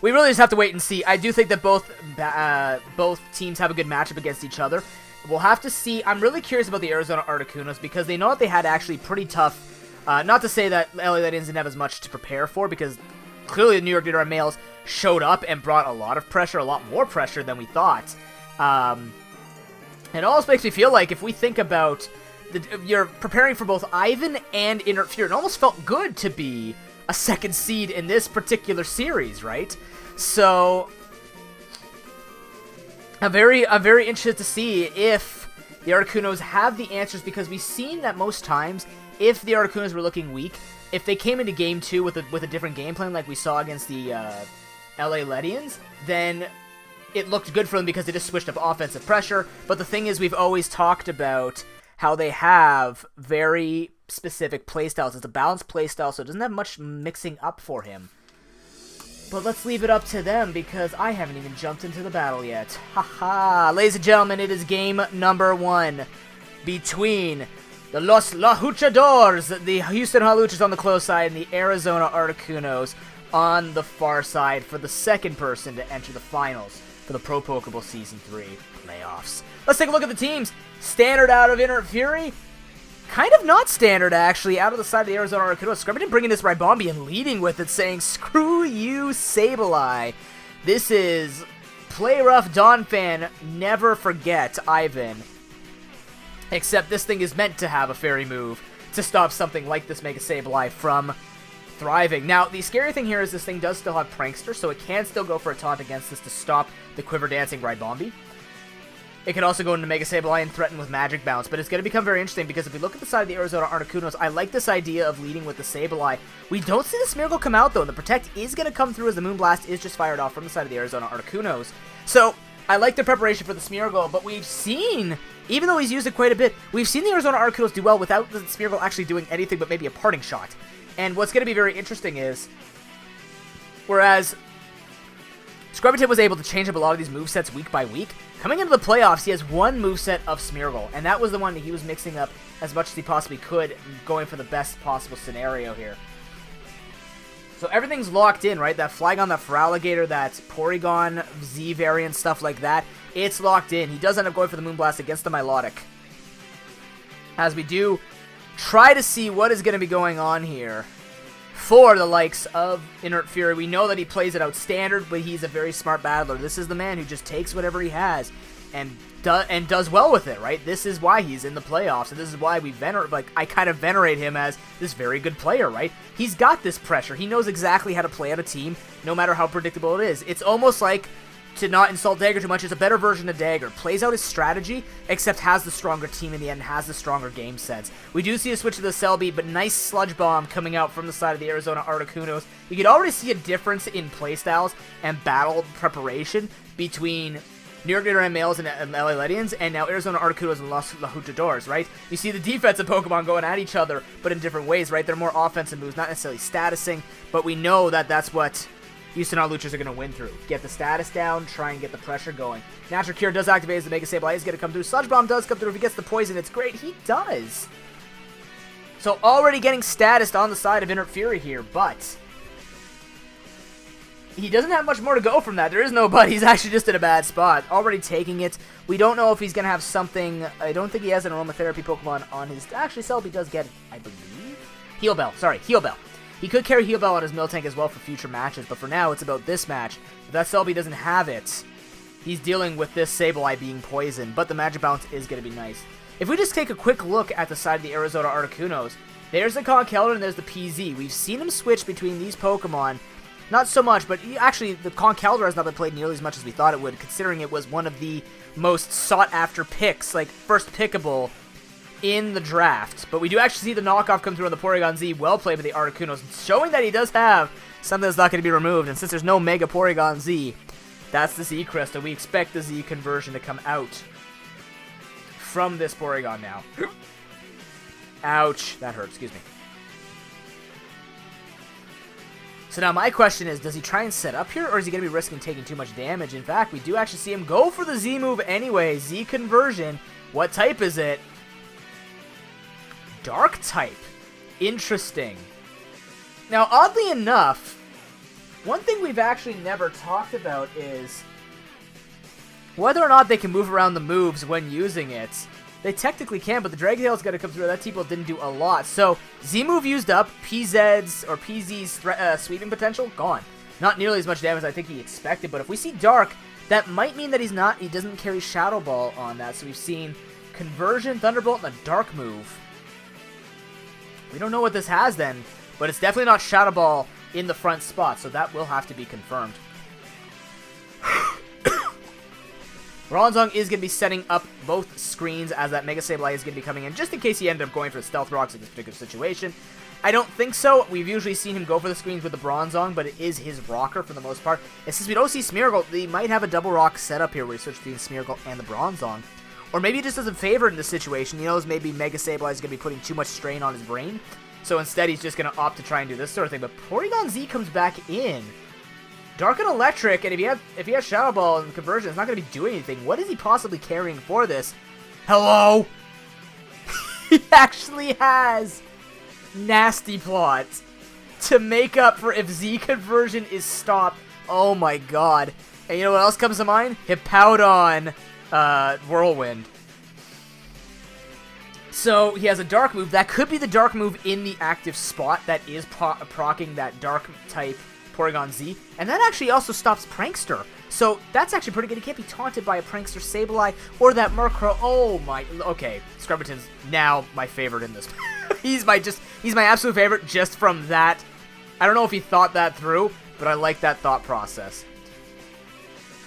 We really just have to wait and see. I do think that both teams have a good matchup against each other. We'll have to see. I'm really curious about the Arizona Articunos because they know that they had actually pretty tough... not to say that LA Legends didn't have as much to prepare for, because clearly the New York Nidoran males showed up and brought a lot of pressure, a lot more pressure than we thought. It almost makes me feel like if we think about... you're preparing for both Ivan and Inert Fury. It almost felt good to be a 2nd seed in this particular series, right? So I'm very interested to see if the Articunos have the answers, because we've seen that most times, if the Articunos were looking weak, if they came into Game 2 with a different game plan like we saw against the LA Ledians, then it looked good for them because they just switched up offensive pressure. But the thing is, we've always talked about how they have very specific playstyles. It's a balanced playstyle, so it doesn't have much mixing up for him. But let's leave it up to them, because I haven't even jumped into the battle yet. Haha! Ladies and gentlemen, it is game number 1 between the Los Luchadores, the Houston Haluchas on the close side, and the Arizona Articunos on the far side for the second person to enter the finals for the Pro Pokeball Season 3 playoffs. Let's take a look at the teams. Standard out of Inert Fury. Kind of not standard, actually, out of the side of the Arizona Articunos. Scrubbington bringing this Ribombi and leading with it, saying, "Screw you, Sableye." This is Play Rough Donphan, never forget Ivan. Except this thing is meant to have a fairy move to stop something like this Mega Sableye from thriving. Now, the scary thing here is this thing does still have Prankster, so it can still go for a taunt against this to stop the Quiver Dancing Ribombi. It can also go into Mega Sableye and threaten with Magic Bounce, but it's going to become very interesting because if we look at the side of the Arizona Articunos, I like this idea of leading with the Sableye. We don't see the Smeargle come out, though, and the Protect is going to come through as the Moonblast is just fired off from the side of the Arizona Articunos. So, I like the preparation for the Smeargle, but we've seen, even though he's used it quite a bit, we've seen the Arizona Articunos do well without the Smeargle actually doing anything but maybe a parting shot. And what's going to be very interesting is, whereas Scrubbington was able to change up a lot of these movesets week by week, coming into the playoffs, he has one moveset of Smeargle, and that was the one that he was mixing up as much as he possibly could, going for the best possible scenario here. So everything's locked in, right? That Flygon, that Feraligatr, that Porygon, Z variant, stuff like that, it's locked in. He does end up going for the Moonblast against the Milotic. As we do try to see what is going to be going on here for the likes of Inert Fury. We know that he plays it out standard, but he's a very smart battler. This is the man who just takes whatever he has and does well with it, right? This is why he's in the playoffs, and this is why I kind of venerate him as this very good player, right? He's got this pressure. He knows exactly how to play out a team, no matter how predictable it is. It's almost like, to not insult Dagger too much, it's a better version of Dagger. Plays out his strategy, except has the stronger team in the end, has the stronger game sense. We do see a switch to the Cell Beat, but nice Sludge Bomb coming out from the side of the Arizona Articunos. You can already see a difference in playstyles and battle preparation between New York Nidoran males and LA Ledians, and now Arizona Articunos and Los Luchadores, right? You see the defensive Pokemon going at each other, but in different ways, right? They're more offensive moves, not necessarily statusing, but we know that that's what Houston Haluchas are going to win through. Get the status down, try and get the pressure going. Natural Cure does activate as the Mega Sableye is going to come through. Sludge Bomb does come through. If he gets the poison, it's great. He does. So already getting status on the side of Inert Fury here, but he doesn't have much more to go from that. There is no but. He's actually just in a bad spot. Already taking it. We don't know if he's going to have something. I don't think he has an aromatherapy Pokemon on his... Actually, Celebi does get it, I believe. Heal Bell. Sorry, Heal Bell. He could carry Heal Bell on his Miltank as well for future matches, but for now, it's about this match. If that Celebi doesn't have it, he's dealing with this Sableye being poisoned, but the Magic Bounce is going to be nice. If we just take a quick look at the side of the Arizona Articunos, there's the Conkeldurr and there's the PZ. We've seen him switch between these Pokemon. Not so much, but actually, the Conkeldurr has not been played nearly as much as we thought it would, considering it was one of the most sought-after picks, like, first pickable in the draft. But we do actually see the knockoff come through on the Porygon Z, well played by the Articunos, showing that he does have something that's not going to be removed. And since there's no Mega Porygon Z, that's the Z Crystal. We expect the Z conversion to come out from this Porygon now. Ouch. That hurt, excuse me. So now my question is, does he try and set up here, or is he going to be risking taking too much damage? In fact, we do actually see him go for the Z move anyway. Z conversion. What type is it? Dark type. Interesting. Now, oddly enough, one thing we've actually never talked about is whether or not they can move around the moves when using it. They technically can, but the Dragon Tail's got to come through. That T-Bolt didn't do a lot. So, Z-Move used up. PZ's or PZ's sweeping potential, gone. Not nearly as much damage as I think he expected, but if we see Dark, that might mean that he doesn't carry Shadow Ball on that. So we've seen Conversion, Thunderbolt, and a Dark move. We don't know what this has then, but it's definitely not Shadow Ball in the front spot, so that will have to be confirmed. Bronzong is going to be setting up both screens as that Mega Sableye is going to be coming in, just in case he ended up going for Stealth Rocks in this particular situation. I don't think so. We've usually seen him go for the screens with the Bronzong, but it is his rocker for the most part. And since we don't see Smeargle, they might have a double rock setup here where he switches between Smeargle and the Bronzong. Or maybe he just doesn't favor it in this situation. He knows maybe Mega Sableye is going to be putting too much strain on his brain. So instead, he's just going to opt to try and do this sort of thing. But Porygon Z comes back in. Dark and Electric, and if he has Shadow Ball and Conversion, it's not going to be doing anything. What is he possibly carrying for this? Hello? He actually has Nasty Plot to make up for if Z Conversion is stopped. Oh my god. And you know what else comes to mind? Hippowdon Whirlwind. So he has a Dark move. That could be the Dark move in the active spot that is proccing that Dark type Porygon Z, and that actually also stops Prankster. So that's actually pretty good. He can't be taunted by a Prankster Sableye or that Murkrow. Oh my, okay. Scrubberton's now my favorite in this. he's my absolute favorite just from that. I don't know if he thought that through, but I like that thought process.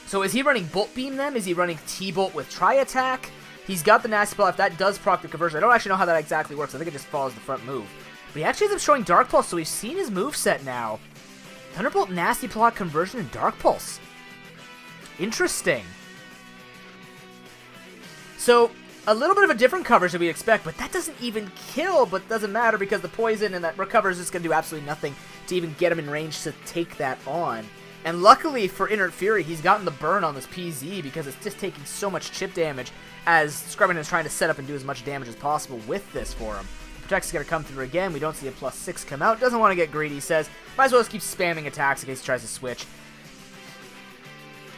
So is he running Bolt Beam then? Is he running T-Bolt with Tri-Attack? He's got the Nasty Ball. If that does proc the conversion, I don't actually know how that exactly works. I think it just follows the front move. But he actually ends up showing Dark Pulse, so we've seen his moveset now. Thunderbolt, Nasty Plot, Conversion, and Dark Pulse. Interesting. So, a little bit of a different coverage than we expect, but that doesn't even kill, but doesn't matter because the poison and that recover is just going to do absolutely nothing to even get him in range to take that on. And luckily for Inert Fury, he's gotten the burn on this PZ because it's just taking so much chip damage as Scrubbington is trying to set up and do as much damage as possible with this for him. Protect's going to come through again. We don't see a +6 come out. Doesn't want to get greedy, says. Might as well just keep spamming attacks in case he tries to switch.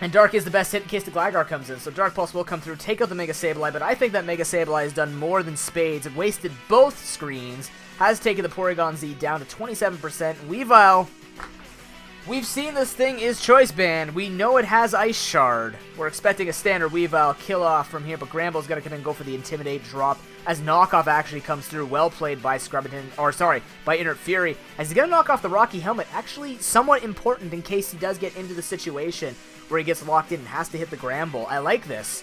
And Dark is the best hit in case the Gligar comes in. So Dark Pulse will come through, take out the Mega Sableye, but I think that Mega Sableye has done more than spades. It wasted both screens. Has taken the Porygon Z down to 27%. Weavile. We've seen this thing is Choice Band. We know it has Ice Shard. We're expecting a standard Weavile kill off from here, but Gramble's got to come in and go for the Intimidate drop as Knockoff actually comes through. Well played by by Inert Fury. As he's going to knock off the Rocky Helmet, actually somewhat important in case he does get into the situation where he gets locked in and has to hit the Gramble. I like this.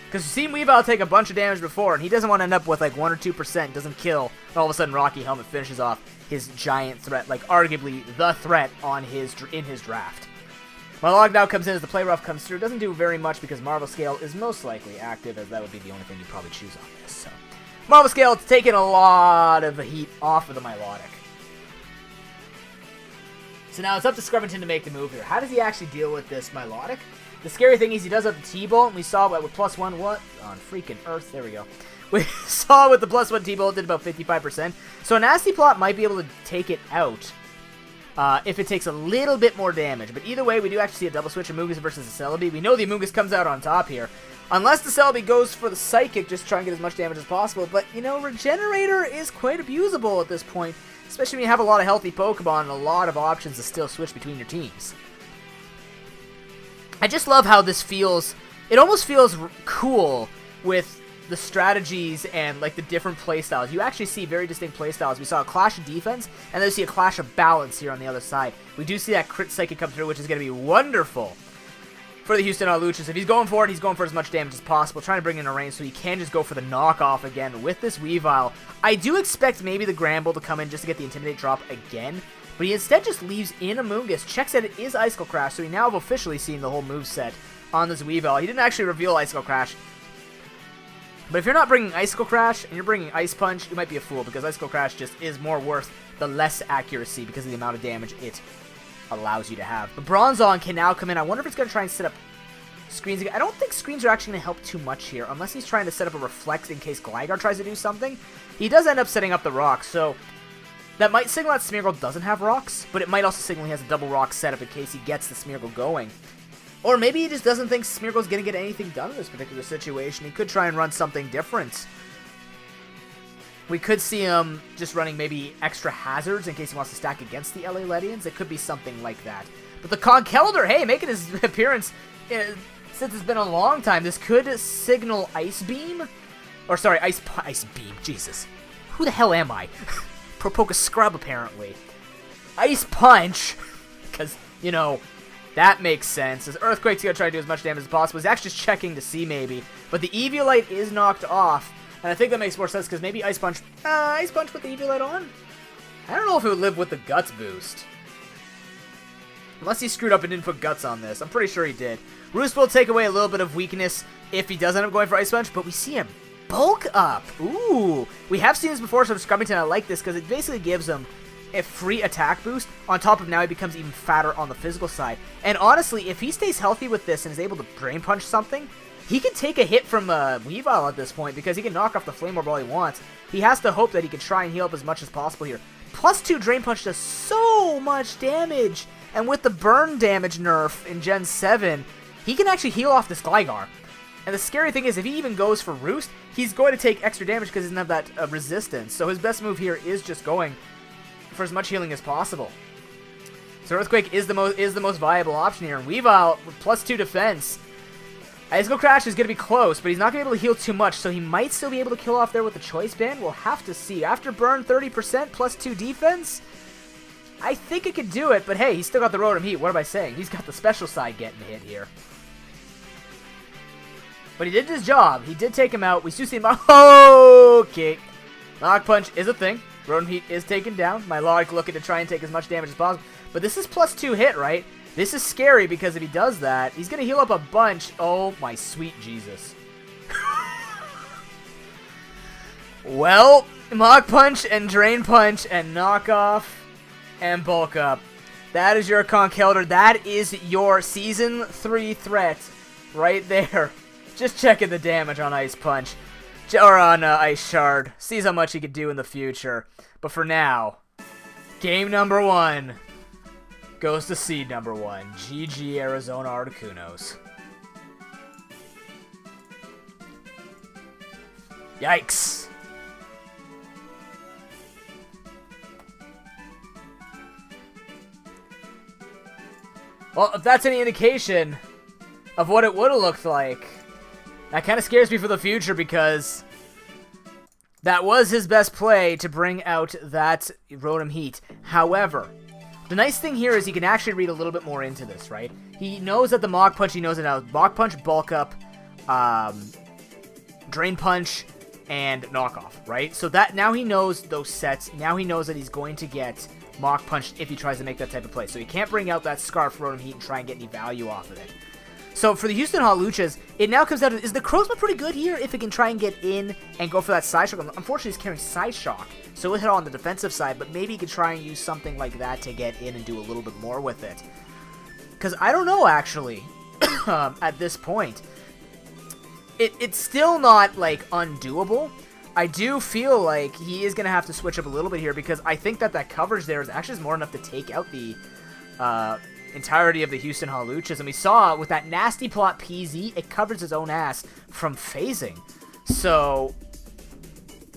Because we've seen Weavile take a bunch of damage before, and he doesn't want to end up with like 1 or 2%, doesn't kill, and all of a sudden Rocky Helmet finishes off his giant threat, like arguably the threat in his draft. Milog now comes in as the Play Rough comes through. Doesn't do very much because Marvel Scale is most likely active, as that would be the only thing you'd probably choose on this. So Marvel Scale, it's taking a lot of the heat off of the Milotic. So now it's up to Scrubbington to make the move here. How does he actually deal with this Milotic? The scary thing is he does have the T-Bolt, and we saw what with +1 what? On freaking Earth, there we go. We saw with the +1 T-Bolt did about 55%. So a Nasty Plot might be able to take it out. if it takes a little bit more damage. But either way, we do actually see a double switch Amoonguss versus the Celebi. We know the Amoonguss comes out on top here. Unless the Celebi goes for the Psychic, just try and get as much damage as possible. But, you know, Regenerator is quite abusable at this point, especially when you have a lot of healthy Pokemon and a lot of options to still switch between your teams. I just love how this feels. It almost feels cool with the strategies and, like, the different playstyles. You actually see very distinct playstyles. We saw a clash of defense, and then we see a clash of balance here on the other side. We do see that crit Psychic come through, which is going to be wonderful for the Houston Hotluchas. If he's going for it, he's going for as much damage as possible, trying to bring in a range so he can just go for the knockoff again with this Weavile. I do expect maybe the Gramble to come in just to get the Intimidate drop again, but he instead just leaves in Amoonguss, checks that it is Icicle Crash, so we now have officially seen the whole moveset on this Weavile. He didn't actually reveal Icicle Crash, but if you're not bringing Icicle Crash and you're bringing Ice Punch, you might be a fool, because Icicle Crash just is more worth the less accuracy because of the amount of damage it allows you to have. But Bronzong can now come in. I wonder if it's going to try and set up screens again. I don't think screens are actually going to help too much here, unless he's trying to set up a Reflect in case Gligar tries to do something. He does end up setting up the rocks, so that might signal that Smeargle doesn't have rocks, but it might also signal he has a double rock setup in case he gets the Smeargle going. Or maybe he just doesn't think Smeargle's going to get anything done in this particular situation. He could try and run something different. We could see him just running maybe extra hazards in case he wants to stack against the LA Ledians. It could be something like that. But the Conkeldurr, hey, making his appearance since it's been a long time. This could signal Ice Beam. Or sorry, Ice Beam. Jesus. Who the hell am I? ProPoke Scrub, apparently. Ice Punch. Because, you know, that makes sense. As Earthquake's going to try to do as much damage as possible. He's actually just checking to see maybe. But the Eviolite is knocked off. And I think that makes more sense because maybe Ice Punch with the Eviolite on? I don't know if it would live with the Guts boost. Unless he screwed up and didn't put Guts on this. I'm pretty sure he did. Roost will take away a little bit of weakness if he does end up going for Ice Punch, but we see him bulk up. Ooh. We have seen this before, so Scrubbington, I like this because it basically gives him a free attack boost. On top of now, he becomes even fatter on the physical side. And honestly, if he stays healthy with this and is able to Drain Punch something, he can take a hit from Weavile at this point because he can knock off the Flame Orb all he wants. He has to hope that he can try and heal up as much as possible here. +2 Drain Punch does so much damage. And with the burn damage nerf in Gen 7, he can actually heal off this Gligar. And the scary thing is, if he even goes for Roost, he's going to take extra damage because he doesn't have that resistance. So his best move here is just going for as much healing as possible. So Earthquake is the most viable option here. And Weavile with +2 defense. Icicle Crash is going to be close, but he's not going to be able to heal too much, so he might still be able to kill off there with the Choice Band. We'll have to see. After burn 30%, +2 defense, I think it could do it, but hey, he's still got the Rotom Heat. What am I saying? He's got the special side getting hit here. But he did his job. He did take him out. We do see him. Okay. Knock Punch is a thing. Rotom Heat is taken down. My Log looking to try and take as much damage as possible. But this is +2 hit, right? This is scary because if he does that, he's going to heal up a bunch. Oh, my sweet Jesus. Well, Mach Punch and Drain Punch and Knock Off and Bulk Up. That is your Conkeldurr. That is your Season 3 threat right there. Just checking the damage on Ice Punch. Or on Ice Shard. Sees how much he could do in the future. But for now, game number 1 goes to seed number 1. GG Arizona Articunos. Yikes. Well, if that's any indication of what it would have looked like, that kind of scares me for the future because that was his best play to bring out that Rotom Heat. However, the nice thing here is he can actually read a little bit more into this, right? He knows that the Mach Punch, he knows it now. Mach Punch, Bulk Up, Drain Punch, and Knock Off, right? So that now he knows those sets. Now he knows that he's going to get Mach Punch if he tries to make that type of play. So he can't bring out that Scarf Rotom Heat and try and get any value off of it. So for the Houston Hotluchas, it now comes down to, is the Necrozma pretty good here if it can try and get in and go for that Side Shock? Unfortunately, he's carrying Side Shock, so he'll hit on the defensive side, but maybe he could try and use something like that to get in and do a little bit more with it. Because I don't know, actually, at this point. It's still not, like, undoable, I do feel like he is going to have to switch up a little bit here because I think that coverage there is actually more enough to take out the entirety of the Houston Hawluchas. And we saw with that nasty plot PZ, it covers his own ass from phasing. So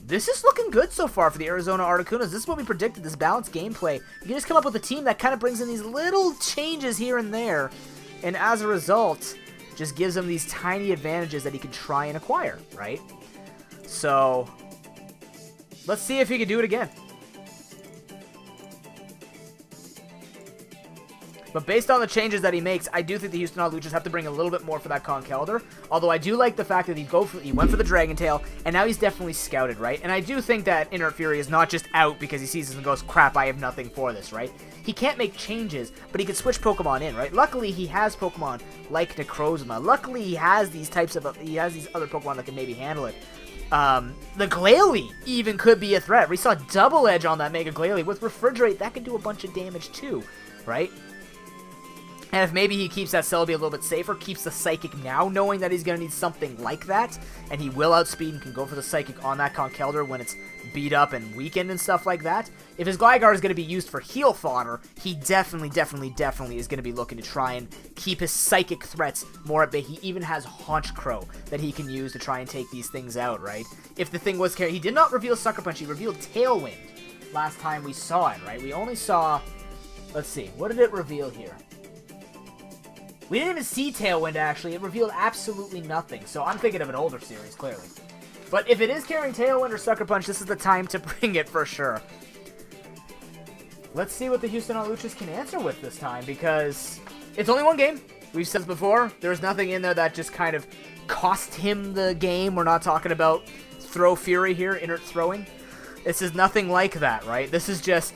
this is looking good so far for the Arizona Articunos. This is what we predicted, this balanced gameplay. You can just come up with a team that kind of brings in these little changes here and there, and as a result, just gives him these tiny advantages that he can try and acquire, right? So let's see if he can do it again. But based on the changes that he makes, I do think the Houston Hawluchas have to bring a little bit more for that Conkeldurr. Although I do like the fact that he went for the Dragon Tail, and now he's definitely scouted, right? And I do think that Inert Fury is not just out because he sees this and goes, crap, I have nothing for this, right? He can't make changes, but he can switch Pokemon in, right? Luckily, he has Pokemon like Necrozma. Luckily, he has these other Pokemon that can maybe handle it. The Glalie even could be a threat. We saw Double Edge on that Mega Glalie. With Refrigerate, that could do a bunch of damage too, right? And if maybe he keeps that Celebi a little bit safer, keeps the Psychic now, knowing that he's going to need something like that, and he will outspeed and can go for the Psychic on that Conkeldurr when it's beat up and weakened and stuff like that. If his Gligar is going to be used for heal fodder, he definitely is going to be looking to try and keep his Psychic threats more at bay. He even has Honchkrow that he can use to try and take these things out, right? If the thing was carried, he did not reveal Sucker Punch, he revealed Tailwind last time we saw it, right? We only saw, let's see, what did it reveal here? We didn't even see Tailwind, actually. It revealed absolutely nothing, so I'm thinking of an older series, clearly. But if it is carrying Tailwind or Sucker Punch, this is the time to bring it for sure. Let's see what the Houston Hawluchas can answer with this time, because it's only one game. We've said this before. There's nothing in there that just kind of cost him the game. We're not talking about Throw Fury here, inert throwing. This is nothing like that, right? This is just...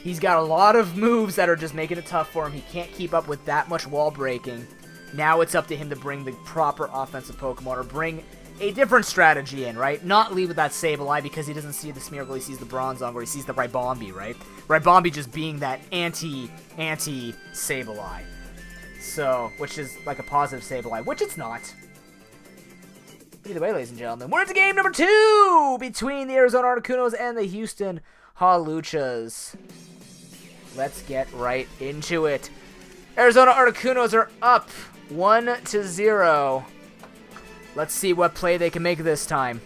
he's got a lot of moves that are just making it tough for him. He can't keep up with that much wall breaking. Now it's up to him to bring the proper offensive Pokemon or bring a different strategy in, right? Not lead with that Sableye because he doesn't see the Smeargle, he sees the Bronzong, or he sees the Ribombee, right? Ribombee just being that anti-Sableye. So, which is like a positive Sableye, which it's not. But either way, ladies and gentlemen, we're into game number 2 between the Arizona Articunos and the Houston Hawluchas. Let's get right into it. Arizona Articunos are up 1-0. Let's see what play they can make this time.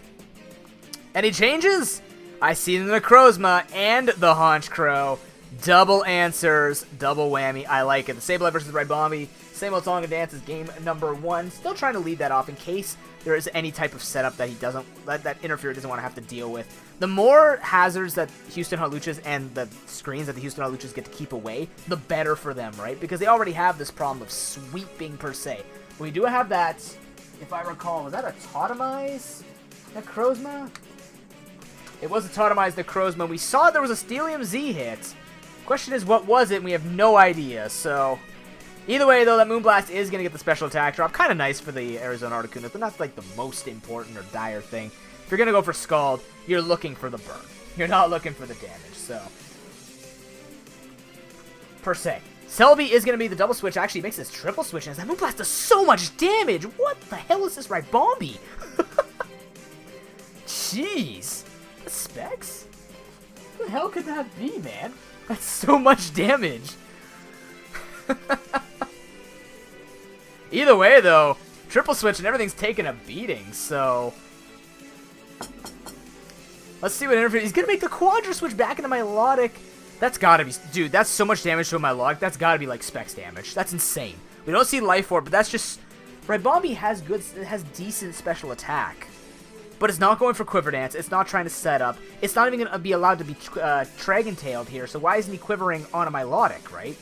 Any changes? I see the Necrozma and the Honchkrow. Double answers, double whammy. I like it. The Sableye versus Ribombee. Same old song and dance is game number 1. Still trying to lead that off in case there is any type of setup that he doesn't, that Interferer doesn't want to have to deal with. The more hazards that Houston Hawluchas and the screens that the Houston Hawluchas get to keep away, the better for them, right? Because they already have this problem of sweeping per se. We do have that, if I recall, was that a Totemize Necrozma? It was a Totemize Necrozma. We saw there was a Steelium Z hit. Question is, what was it? And we have no idea, so... either way, though, that Moonblast is going to get the special attack drop. Kind of nice for the Arizona Articunos, but not like the most important or dire thing. If you're going to go for Scald, you're looking for the burn. You're not looking for the damage, so... per se. Celebi is going to be the double switch. Actually, makes this triple switch, and that Moonblast does so much damage! What the hell is this Ribombee? Jeez. That's Specs? What the hell could that be, man? That's so much damage. Either way, though, triple switch and everything's taking a beating, so... let's see what Interference... he's gonna make the Quadra switch back into Milotic. That's gotta be... dude, that's so much damage to a Milotic. That's gotta be, like, Specs damage. That's insane. We don't see Life Orb, but that's just... Ribombee has decent special attack. But it's not going for Quiver Dance. It's not trying to set up. It's not even gonna be allowed to be Dragon-tailed here, so why isn't he quivering on a Milotic, right?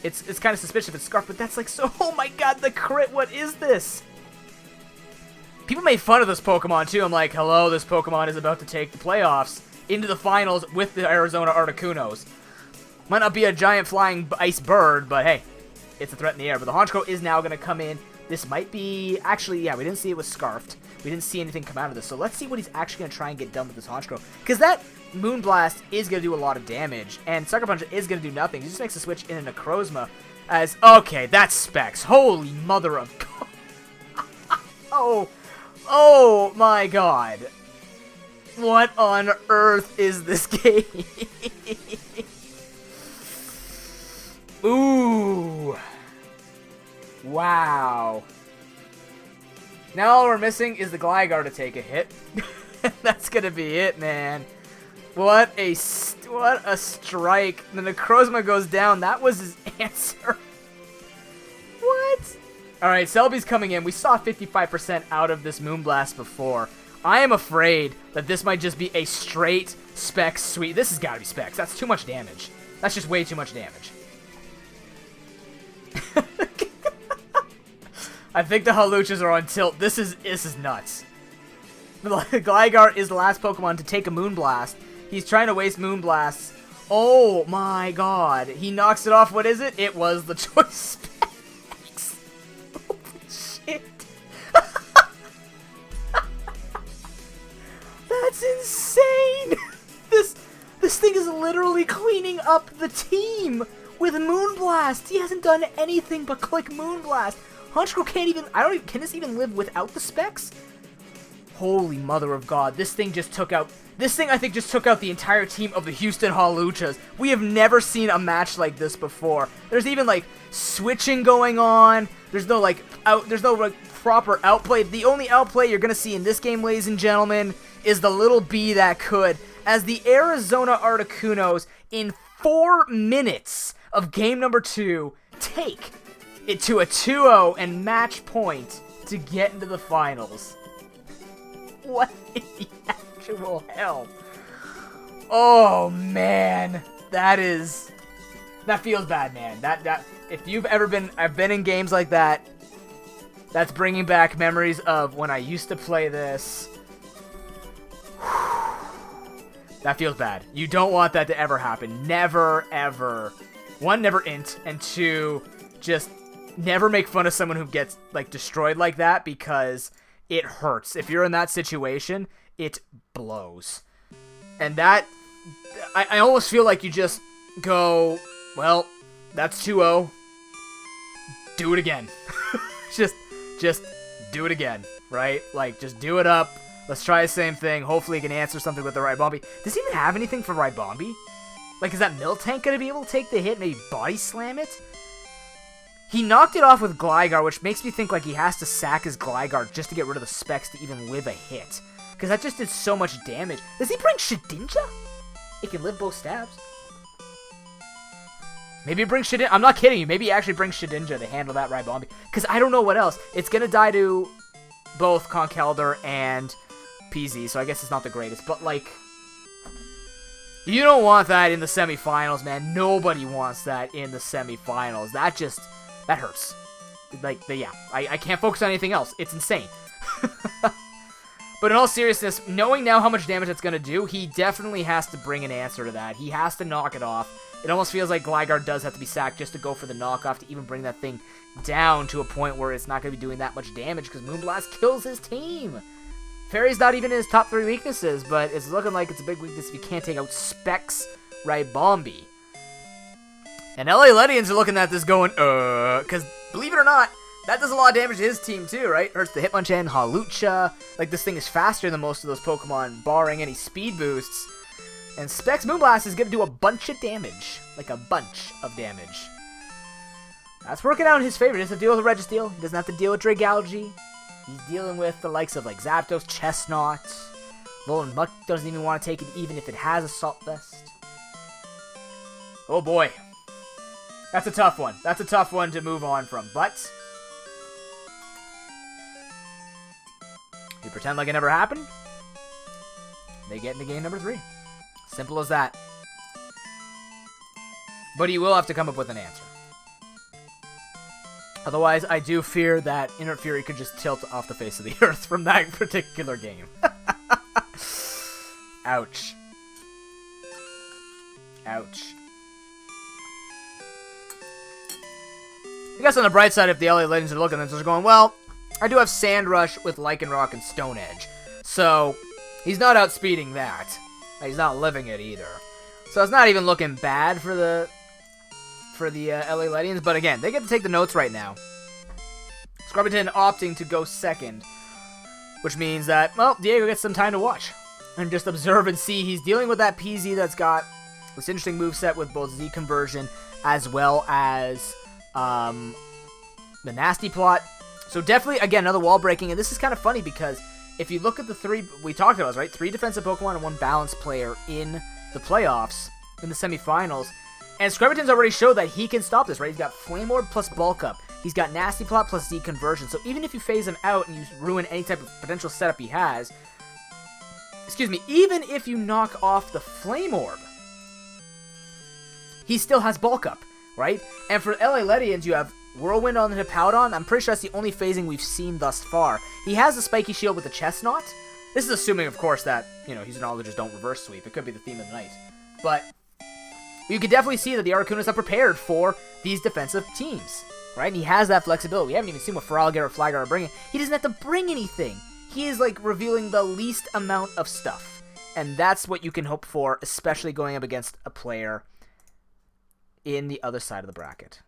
It's kind of suspicious if it's Scarf, but that's like so... oh my god, the crit, what is this? People made fun of this Pokemon, too. I'm like, hello, this Pokemon is about to take the playoffs into the finals with the Arizona Articunos. Might not be a giant flying ice bird, but hey, it's a threat in the air. But the Honchkrow is now going to come in. This might be... actually, yeah, we didn't see it was Scarfed. We didn't see anything come out of this. So let's see what he's actually going to try and get done with this Honchkrow. Because that Moonblast is going to do a lot of damage, and Sucker Punch is going to do nothing. He just makes a switch in a Necrozma as... okay, that's Specs. Holy mother of God. Oh my god. What on earth is this game? Ooh. Wow. Now all we're missing is the Gligar to take a hit. That's gonna be it, man. What a strike. The Necrozma goes down. That was his answer. What? Alright, Selby's coming in. We saw 55% out of this Moonblast before. I am afraid that this might just be a straight Specs sweep. This has got to be Specs. That's too much damage. That's just way too much damage. I think the Haluchas are on tilt. This is nuts. Gligar is the last Pokemon to take a Moonblast. He's trying to waste Moonblasts. Oh my god. He knocks it off. What is it? It was the Choice Specs. Holy shit. That's insane. This thing is literally cleaning up the team with Moonblast. He hasn't done anything but click Moonblast. Honchkrow can't even... Can this even live without the Specs? Holy mother of God. This thing just took out... This thing, I think, just took out the entire team of the Houston Haluchas. We have never seen a match like this before. There's even, like, switching going on. There's no, like, proper outplay. The only outplay you're going to see in this game, ladies and gentlemen, is the little bee that could. As the Arizona Articunos, in 4 minutes of game number 2, take it to a 2-0 and match point to get into the finals. What in the actual hell? Oh man, that feels bad, man. If you've ever been, I've been in games like that. That's bringing back memories of when I used to play this. That feels bad. You don't want that to ever happen. Never, ever. 1, never int, and 2, just never make fun of someone who gets, like, destroyed like that, because it hurts. If you're in that situation, it blows. And that, I almost feel like you just go, well, that's 2-0. Do it again. just do it again, right? Like, just do it up. Let's try the same thing. Hopefully he can answer something with the Ribombee. Does he even have anything for Ribombee? Like, is that Miltank going to be able to take the hit, maybe body slam it? He knocked it off with Gligar, which makes me think like he has to sack his Gligar just to get rid of the Specs to even live a hit. Because that just did so much damage. Does he bring Shedinja? It can live both stabs. Maybe he brings Shedinja. I'm not kidding you. Maybe he actually brings Shedinja to handle that Ribombee. Because I don't know what else. It's going to die to both Conkeldurr and PZ, so I guess it's not the greatest. But, like, you don't want that in the semifinals, man. Nobody wants that in the semifinals. That hurts. Like, yeah, I can't focus on anything else. It's insane. But in all seriousness, knowing now how much damage it's going to do, he definitely has to bring an answer to that. He has to knock it off. It almost feels like Gligar does have to be sacked just to go for the knockoff to even bring that thing down to a point where it's not going to be doing that much damage because Moonblast kills his team. Fairy's not even in his top 3 weaknesses, but it's looking like it's a big weakness if you can't take out Specs Ribombee. And LA Legends are looking at this going, because believe it or not, that does a lot of damage to his team too, right? Hurts the Hitmonchan, Hawlucha. Like, this thing is faster than most of those Pokemon, barring any speed boosts. And Specs Moonblast is going to do a bunch of damage. Like, a bunch of damage. That's working out in his favor. He doesn't have to deal with a Registeel. He doesn't have to deal with Dragalge. He's dealing with the likes of, like, Zapdos, Chestnut. Alolan Muck doesn't even want to take it, even if it has Assault Vest. Oh, boy. That's a tough one. That's a tough one to move on from, but you pretend like it never happened, they get into game number 3. Simple as that. But he will have to come up with an answer. Otherwise, I do fear that Inner Fury could just tilt off the face of the earth from that particular game. Ouch. Ouch. I guess on the bright side, if the LA Legends are looking at this, they're going, well, I do have Sand Rush with Lycanroc and Stone Edge. So, he's not outspeeding that. He's not living it either. So it's not even looking bad for the LA Legends. But again, they get to take the notes right now. Scrubbington opting to go second. Which means that, well, Diego gets some time to watch. and just observe and see. He's dealing with that PZ that's got this interesting moveset with both Z conversion as well as the nasty plot. So definitely, again, another wall breaking. And this is kind of funny because if you look at the three, we talked about, right? 3 defensive Pokemon and 1 balanced player in the playoffs, in the semifinals. And Scrubberton's already showed that he can stop this, right? He's got Flame Orb plus Bulk Up. He's got Nasty Plot plus Z conversion. So even if you phase him out and you ruin any type of potential setup he has, excuse me, even if you knock off the Flame Orb, he still has Bulk Up, right? And for LA Ledians, you have Whirlwind on the Hippowdon. I'm pretty sure that's the only phasing we've seen thus far. He has the Spiky Shield with the Chestnut. This is assuming, of course, that, you know, his knowledges don't reverse sweep. It could be the theme of the night. But you can definitely see that the Articunos are prepared for these defensive teams, right? And he has that flexibility. We haven't even seen what Feraligatr or Flygar are bringing. He doesn't have to bring anything. He is, like, revealing the least amount of stuff. And that's what you can hope for, especially going up against a player in the other side of the bracket.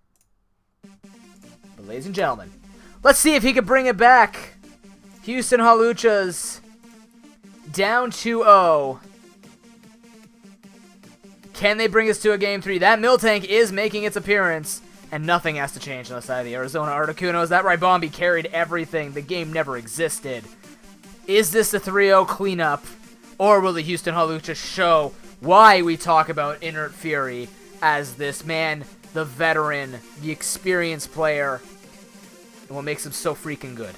But ladies and gentlemen, let's see if he can bring it back. Houston Hawluchas down 2-0. Can they bring us to a Game 3? That Miltank is making its appearance, and nothing has to change on the side of the Arizona Articunos. That Ribombee carried everything. The game never existed. Is this a 3-0 cleanup, or will the Houston Hawluchas show why we talk about Inert Fury as this man, the veteran, the experienced player, and what makes him so freaking good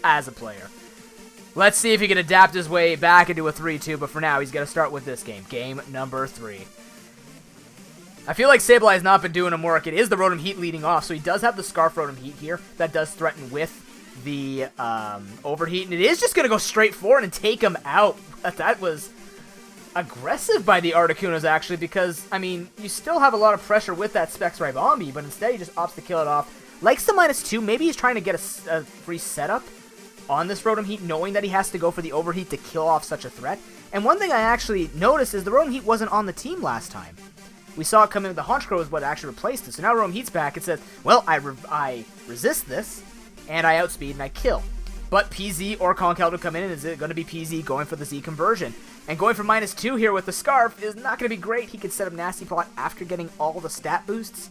as a player? Let's see if he can adapt his way back into a 3-2, but for now, he's going to start with this game. Game number 3. I feel like Sableye has not been doing him work. It is the Rotom Heat leading off, so he does have the Scarf Rotom Heat here. That does threaten with the Overheat, and it is just going to go straight forward and take him out. That was aggressive by the Articunos, actually, because, I mean, you still have a lot of pressure with that Specs Ribombee, but instead he just opts to kill it off. Likes the -2. Maybe he's trying to get a free setup on this Rotom Heat, knowing that he has to go for the Overheat to kill off such a threat. And one thing I actually noticed is the Rotom Heat wasn't on the team last time. We saw it come in with the Honchkrow is what actually replaced it. So now Rotom Heat's back. It says, well, I resist this, and I outspeed and I kill. But PZ or Conkeldurr come in, and is it going to be PZ going for the Z conversion? And going for -2 here with the Scarf is not going to be great. He could set up Nasty Plot after getting all the stat boosts.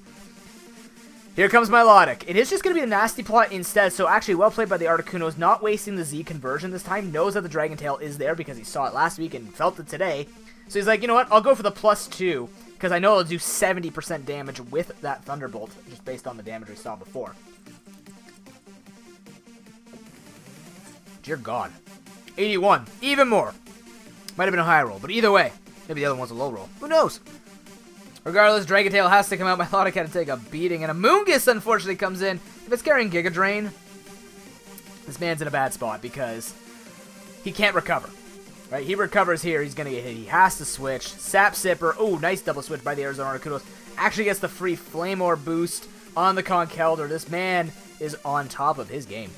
Here comes Milotic. It is just going to be a Nasty Plot instead, so actually well played by the Articunos, not wasting the Z conversion this time. Knows that the Dragon Tail is there because he saw it last week and felt it today. So he's like, you know what, I'll go for the +2, because I know it'll do 70% damage with that Thunderbolt, just based on the damage we saw before. Dear God. 81. Even more. Might have been a high roll, but either way, maybe the other one's a low roll. Who knows? Regardless, Dragon Tail has to come out. Milotic had to take a beating, and a Moongus, unfortunately, comes in. If it's carrying Giga Drain, this man's in a bad spot because he can't recover. Right? He recovers here, he's going to get hit. He has to switch. Sap Sipper. Oh, nice double switch by the Arizona Articunos. Actually gets the free Flame Orb boost on the Conkeldurr. This man is on top of his game.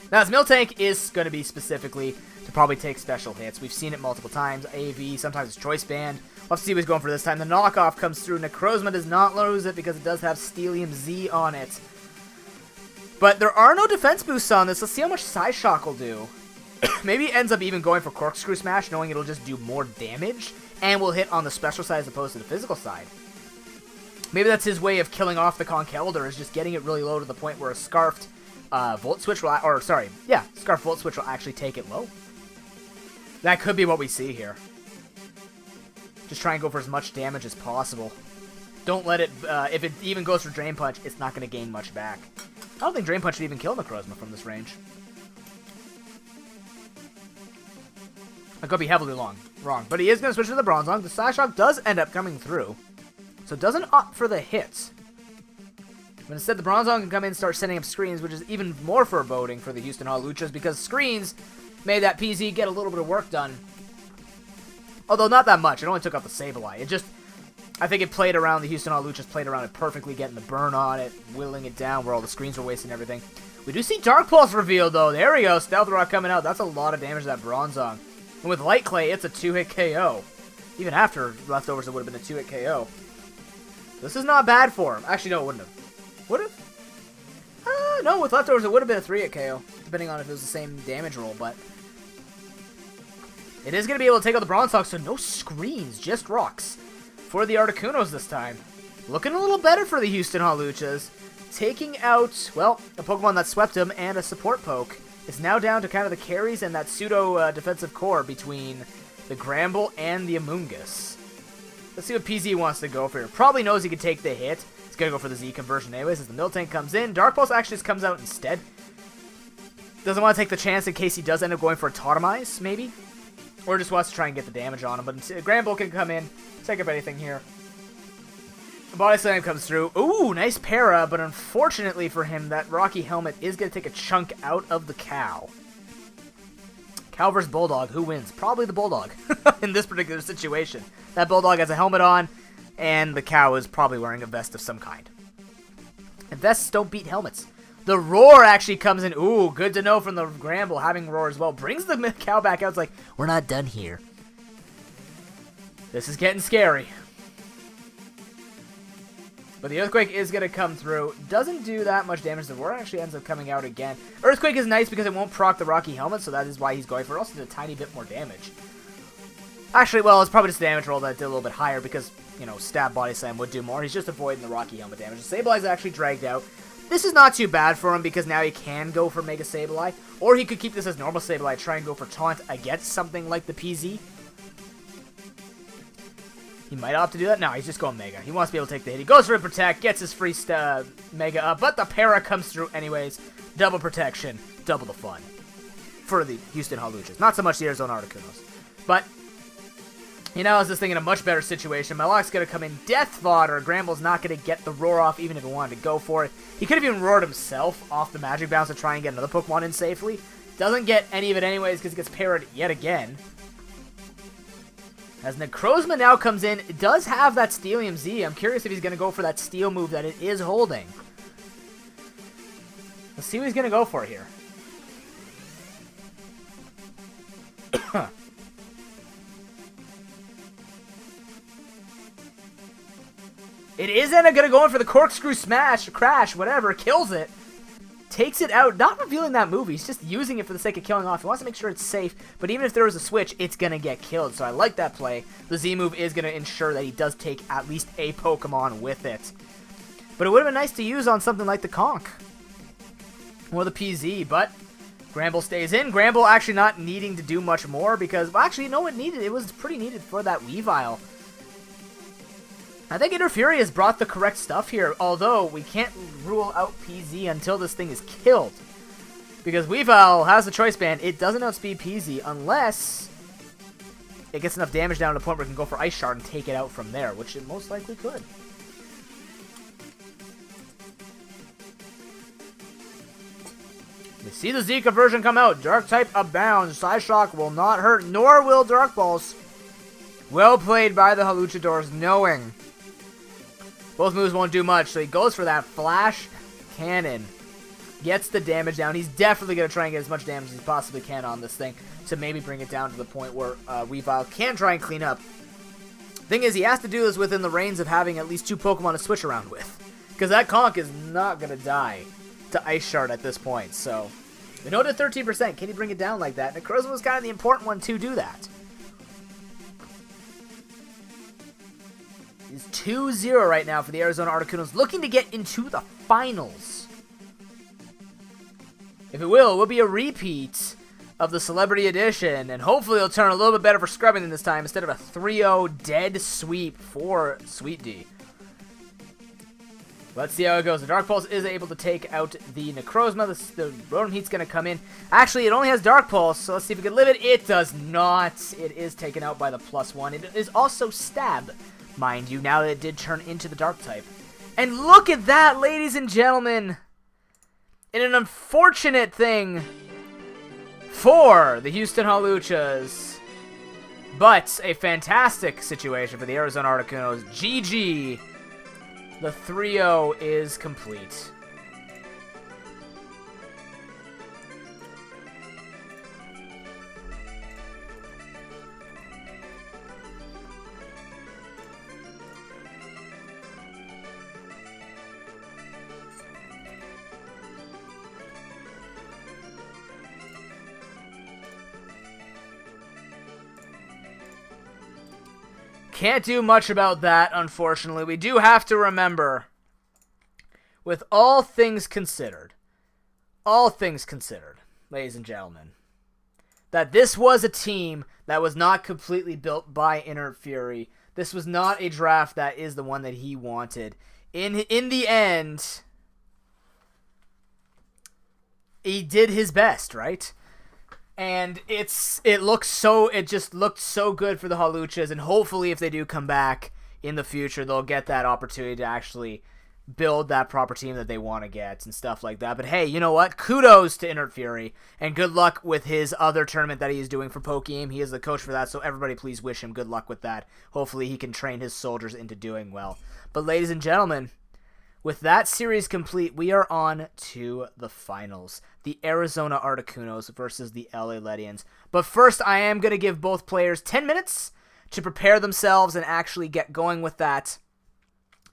Now, his Miltank is going to be specifically to probably take special hits. We've seen it multiple times. AV, sometimes it's Choice Band. We'll have to see what he's going for this time. The knockoff comes through. Necrozma does not lose it because it does have Steelium Z on it. But there are no defense boosts on this. Let's see how much Psyshock will do. Maybe it ends up even going for Corkscrew Smash, knowing it'll just do more damage and will hit on the special side as opposed to the physical side. Maybe that's his way of killing off the Conkeldurr, is just getting it really low to the point where a Scarfed Volt Switch will, Scarf Volt Switch will actually take it low. That could be what we see here. Just try and go for as much damage as possible. Don't let it, if it even goes for Drain Punch, it's not going to gain much back. I don't think Drain Punch would even kill Necrozma from this range. I could be heavily wrong. But he is going to switch to the Bronzong. The Psyshock does end up coming through. So it doesn't opt for the hits. But instead, the Bronzong can come in and start setting up screens, which is even more foreboding for the Houston Hawluchas, because screens made that PZ get a little bit of work done. Although not that much. It only took out the Sableye. It just, I think it played around, the Houston Hawluchas played around it perfectly, getting the burn on it, whittling it down where all the screens were wasting everything. We do see Dark Pulse revealed, though. There we go. Stealth Rock coming out. That's a lot of damage to that Bronzong. And with Light Clay, it's a 2-hit KO. Even after Leftovers, it would have been a 2-hit KO. This is not bad for him. Actually, no, it wouldn't have. Would it? No, with Leftovers, it would have been a 3-hit KO, depending on if it was the same damage roll, but It is going to be able to take out the Bronzong, so no screens, just rocks for the Articunos this time. Looking a little better for the Houston Hawluchas. Taking out, well, a Pokemon that swept him and a support poke. It's now down to kind of the carries and that pseudo-defensive core between the Gramble and the Amoonguss. Let's see what PZ wants to go for here. Probably knows he can take the hit. He's going to go for the Z conversion anyways as the Miltank comes in. Dark Pulse actually just comes out instead. Doesn't want to take the chance in case he does end up going for a Totemize, maybe. Or just wants to try and get the damage on him. But Gramble can come in, take up anything here. Body Slam comes through. Ooh, nice para, but unfortunately for him, that Rocky Helmet is going to take a chunk out of the cow. Cow versus Bulldog, who wins? Probably the Bulldog in this particular situation. That Bulldog has a helmet on, and the cow is probably wearing a vest of some kind. And vests don't beat helmets. The Roar actually comes in. Ooh, good to know from the Gramble having Roar as well. Brings the cow back out. It's like, we're not done here. This is getting scary. But the Earthquake is going to come through. Doesn't do that much damage. The Roar actually ends up coming out again. Earthquake is nice because it won't proc the Rocky Helmet, so that is why he's going for it. Also did a tiny bit more damage. Actually, well, it's probably just a damage roll that did a little bit higher because, you know, Stab Body Slam would do more. He's just avoiding the Rocky Helmet damage. The Sableye is actually dragged out. This is not too bad for him because now he can go for Mega Sableye. Or he could keep this as normal Sableye, try and go for Taunt against something like the PZ. He might opt to do that. No, he's just going Mega. He wants to be able to take the hit. He goes for a Protect, gets his free Mega up, but the Para comes through anyways. Double protection, double the fun for the Houston Hawluchas. Not so much the Arizona Articunos. But he now has this thing in a much better situation. Malak's going to come in Death Fodder. Gramble's not going to get the Roar off even if he wanted to go for it. He could have even roared himself off the Magic Bounce to try and get another Pokemon in safely. Doesn't get any of it anyways because he gets parried yet again. As Necrozma now comes in, it does have that Steelium Z. I'm curious if he's going to go for that Steel move that it is holding. Let's see what he's going to go for here. It isn't going to go in for the Corkscrew Smash, Crash, whatever, kills it. Takes it out, not revealing that move, he's just using it for the sake of killing off. He wants to make sure it's safe, but even if there was a switch, it's going to get killed. So I like that play. The Z move is going to ensure that he does take at least a Pokemon with it. But it would have been nice to use on something like the Conch. Or the PZ, but Gramble stays in. Gramble actually not needing to do much more because, well, actually, you know what needed? It was pretty needed for that Weavile. I think Interfury has brought the correct stuff here, although we can't rule out PZ until this thing is killed. Because Weavile has the Choice Band, it doesn't outspeed PZ unless it gets enough damage down to the point where it can go for Ice Shard and take it out from there, which it most likely could. We see the Z conversion come out. Dark type abounds. Psyshock will not hurt, nor will Dark Pulse. Well played by the Haluchadors, knowing both moves won't do much, so he goes for that Flash Cannon. Gets the damage down. He's definitely going to try and get as much damage as he possibly can on this thing to maybe bring it down to the point where Weavile can try and clean up. Thing is, he has to do this within the reins of having at least 2 Pokemon to switch around with. Because that Conch is not going to die to Ice Shard at this point. So, we know it at 13%. Can he bring it down like that? Necrozma was kind of the important one to do that. It's 2-0 right now for the Arizona Articunos, looking to get into the finals. If it will be a repeat of the Celebrity Edition, and hopefully it'll turn a little bit better for Scrubbing this time instead of a 3-0 dead sweep for Sweet D. Let's see how it goes. The Dark Pulse is able to take out the Necrozma. The Rotom Heat's going to come in. Actually, it only has Dark Pulse, so let's see if we can live it. It does not. It is taken out by the +1. It is also Stab, mind you, now that it did turn into the Dark type. And look at that, ladies and gentlemen. In an unfortunate thing for the Houston Hawluchas, but a fantastic situation for the Arizona Articunos. GG. The 3-0 is complete. can't do much about that, unfortunately. We do have to remember, with all things considered, ladies and gentlemen, that this was a team that was not completely built by Inner Fury. This was not a draft that is the one that he wanted. In the end, he did his best, right? And it just looked so good for the Hawluchas, and hopefully if they do come back in the future, they'll get that opportunity to actually build that proper team that they want to get and stuff like that. But hey, you know what? Kudos to Inert Fury, and good luck with his other tournament that he is doing for PokeAim. He is the coach for that, so everybody please wish him good luck with that. Hopefully he can train his soldiers into doing well. But ladies and gentlemen, with that series complete, we are on to the finals. The Arizona Articunos versus the LA Ledians. But first, I am going to give both players 10 minutes to prepare themselves and actually get going with that.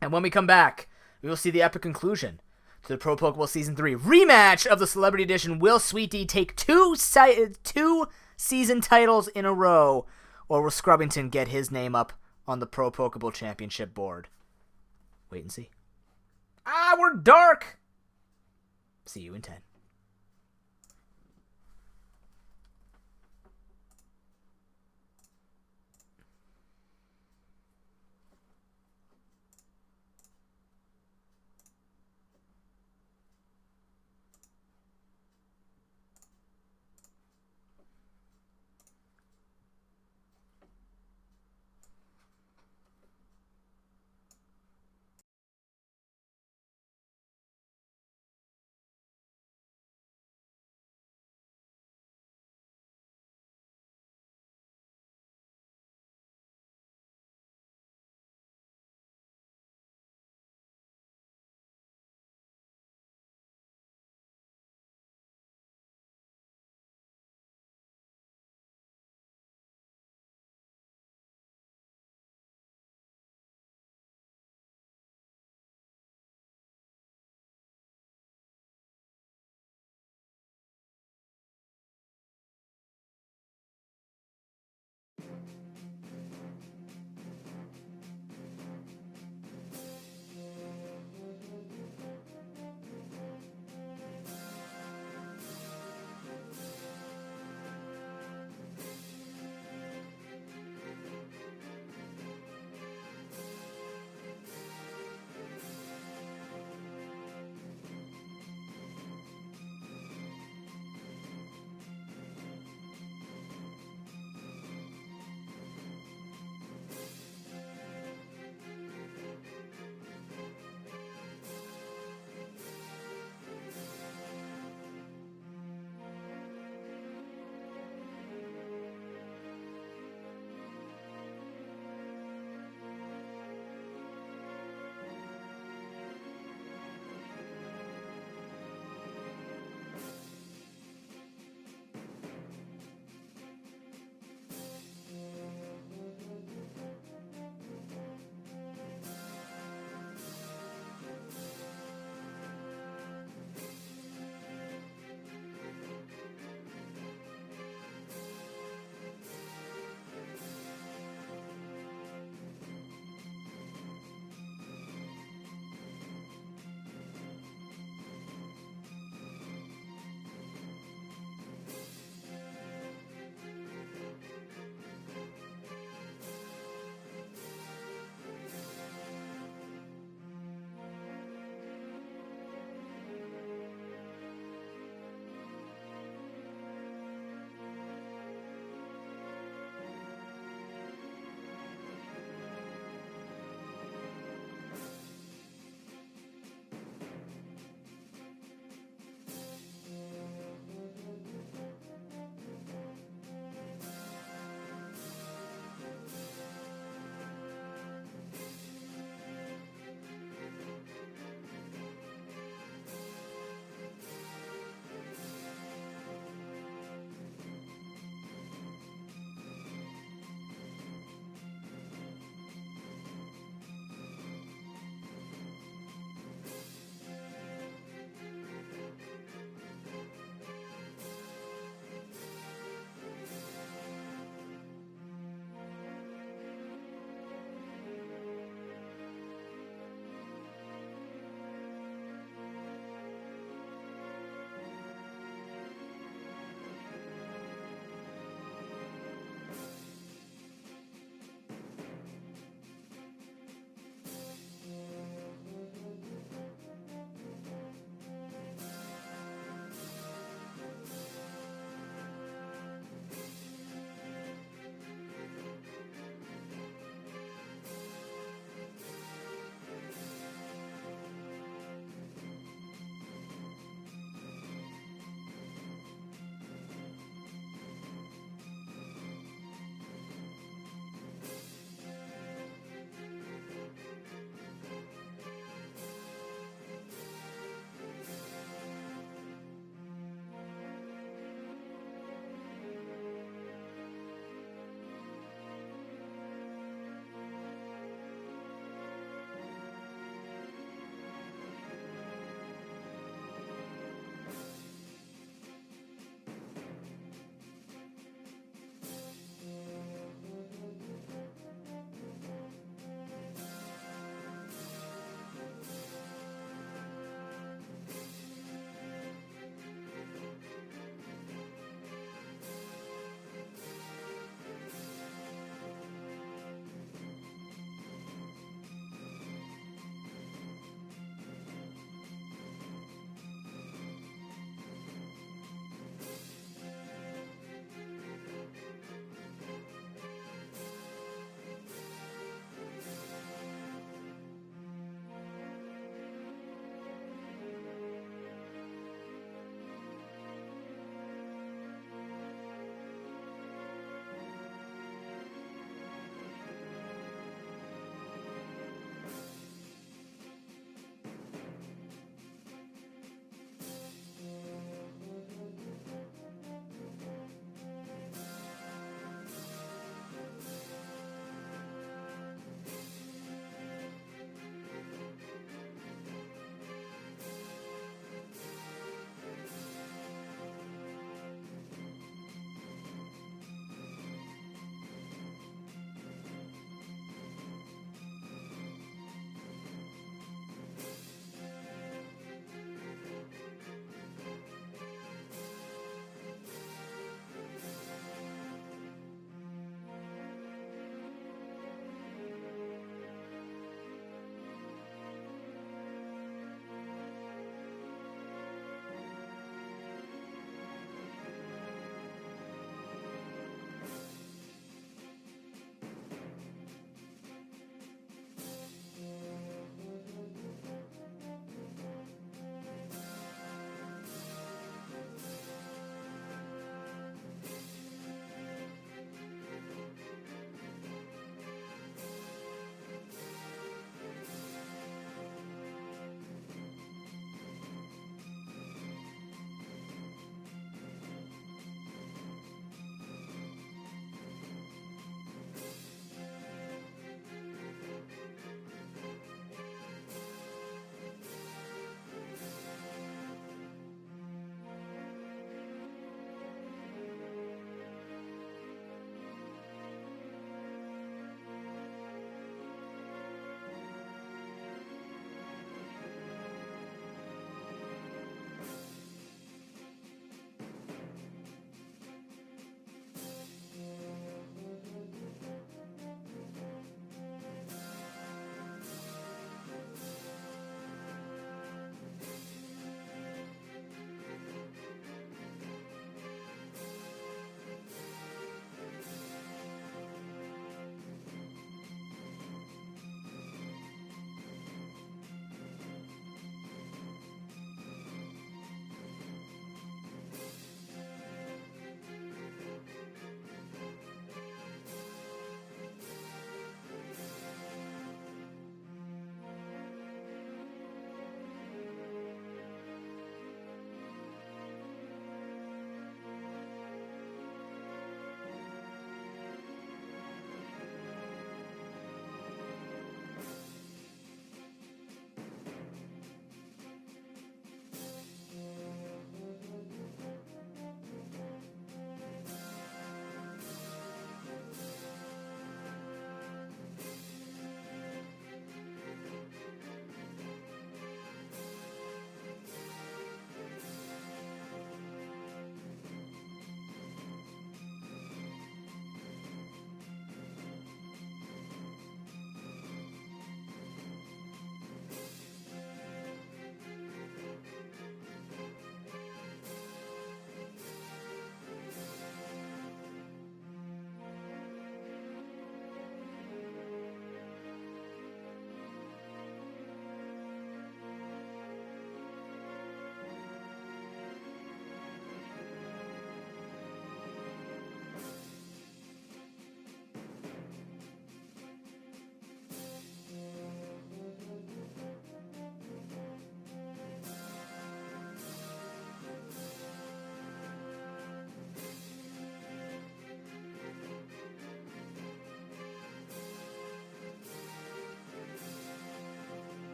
And when we come back, we will see the epic conclusion to the Pro Pokeball Season 3 rematch of the Celebrity Edition. Will Sweet Dea take two season titles in a row, or will Scrubbington get his name up on the Pro Pokeball Championship board? Wait and see. We're dark! See you in 10.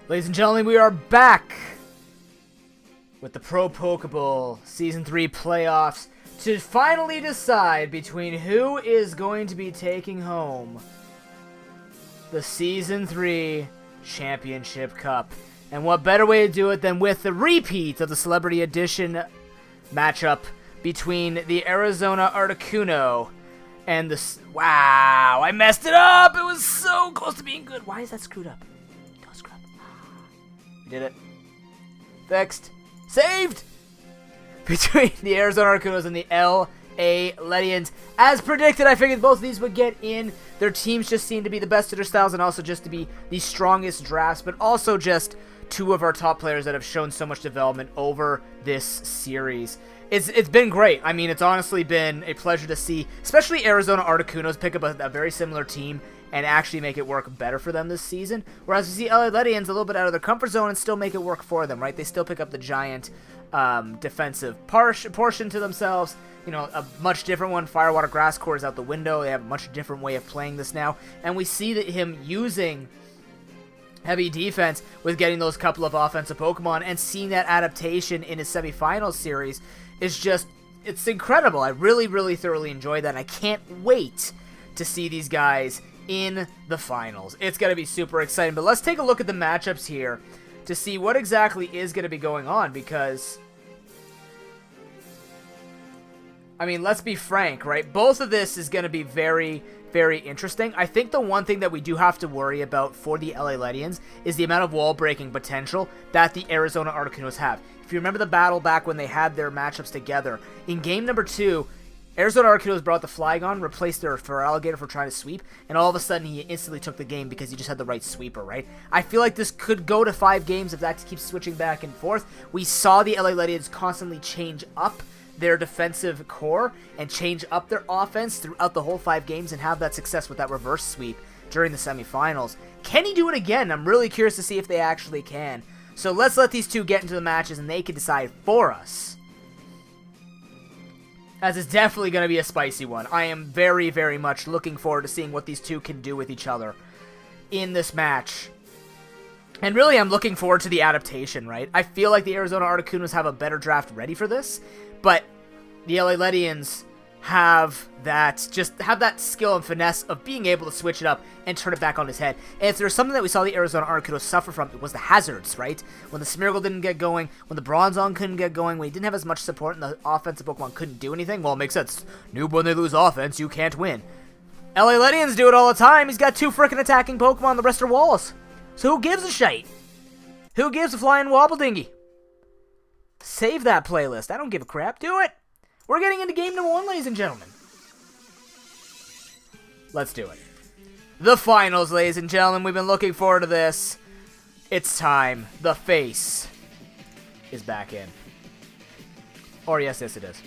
Ladies and gentlemen, we are back with the ProPokeBowl Season 3 playoffs to finally decide between who is going to be taking home the Season 3 Championship Cup. And what better way to do it than with the repeat of the Celebrity Edition matchup between the Arizona Articuno and the... Wow, I messed it up! It was so close to being good. Why is that screwed up? Don't screw up. We did it. Fixed. Saved! Between the Arizona Articunos and the L.A. Ledians. As predicted, I figured both of these would get in. Their teams just seem to be the best of their styles and also just to be the strongest drafts, but also just two of our top players that have shown so much development over this series. It's been great. I mean, it's honestly been a pleasure to see, especially Arizona Articunos pick up a very similar team and actually make it work better for them this season. Whereas we see LA Ledians a little bit out of their comfort zone and still make it work for them, right? They still pick up the giant defensive portion to themselves. You know, a much different one. Firewater Grass Core is out the window. They have a much different way of playing this now. And we see that him using heavy defense with getting those couple of offensive Pokemon and seeing that adaptation in his semifinals series is just, it's incredible. I really, really thoroughly enjoyed that, and I can't wait to see these guys in the finals. It's going to be super exciting, but let's take a look at the matchups here to see what exactly is going to be going on, because, I mean, let's be frank, right? Both of this is going to be very, very interesting. I think the one thing that we do have to worry about for the LA Ledians is the amount of wall breaking potential that the Arizona Articunos have. If you remember the battle back when they had their matchups together, in game number 2, Arizona Articunos brought the Flygon, replaced their Feraligatr for trying to sweep, and all of a sudden he instantly took the game because he just had the right sweeper, right? I feel like this could go to 5 games if that keeps switching back and forth. We saw the LA Ledians constantly change up their defensive core and change up their offense throughout the whole 5 games and have that success with that reverse sweep during the semifinals. Can he do it again? I'm really curious to see if they actually can. So let's let these two get into the matches and they can decide for us, as it's definitely going to be a spicy one. I am very, very much looking forward to seeing what these two can do with each other in this match. And really, I'm looking forward to the adaptation, right? I feel like the Arizona Articunos have a better draft ready for this, but the LA Ledians have that skill and finesse of being able to switch it up and turn it back on his head. And if there's something that we saw the Arizona Articunos suffer from, it was the hazards, right? When the Smeargle didn't get going, when the Bronzong couldn't get going, when he didn't have as much support and the offensive Pokemon couldn't do anything, well, it makes sense. Noob, when they lose offense, you can't win. LA Ledians do it all the time. He's got 2 frickin' attacking Pokemon, the rest are walls. So who gives a shite? Who gives a flying wobble dingy? Save that playlist. I don't give a crap. Do it. We're getting into game number 1, ladies and gentlemen. Let's do it. The finals, ladies and gentlemen. We've been looking forward to this. It's time. The face is back in. Or yes, it is.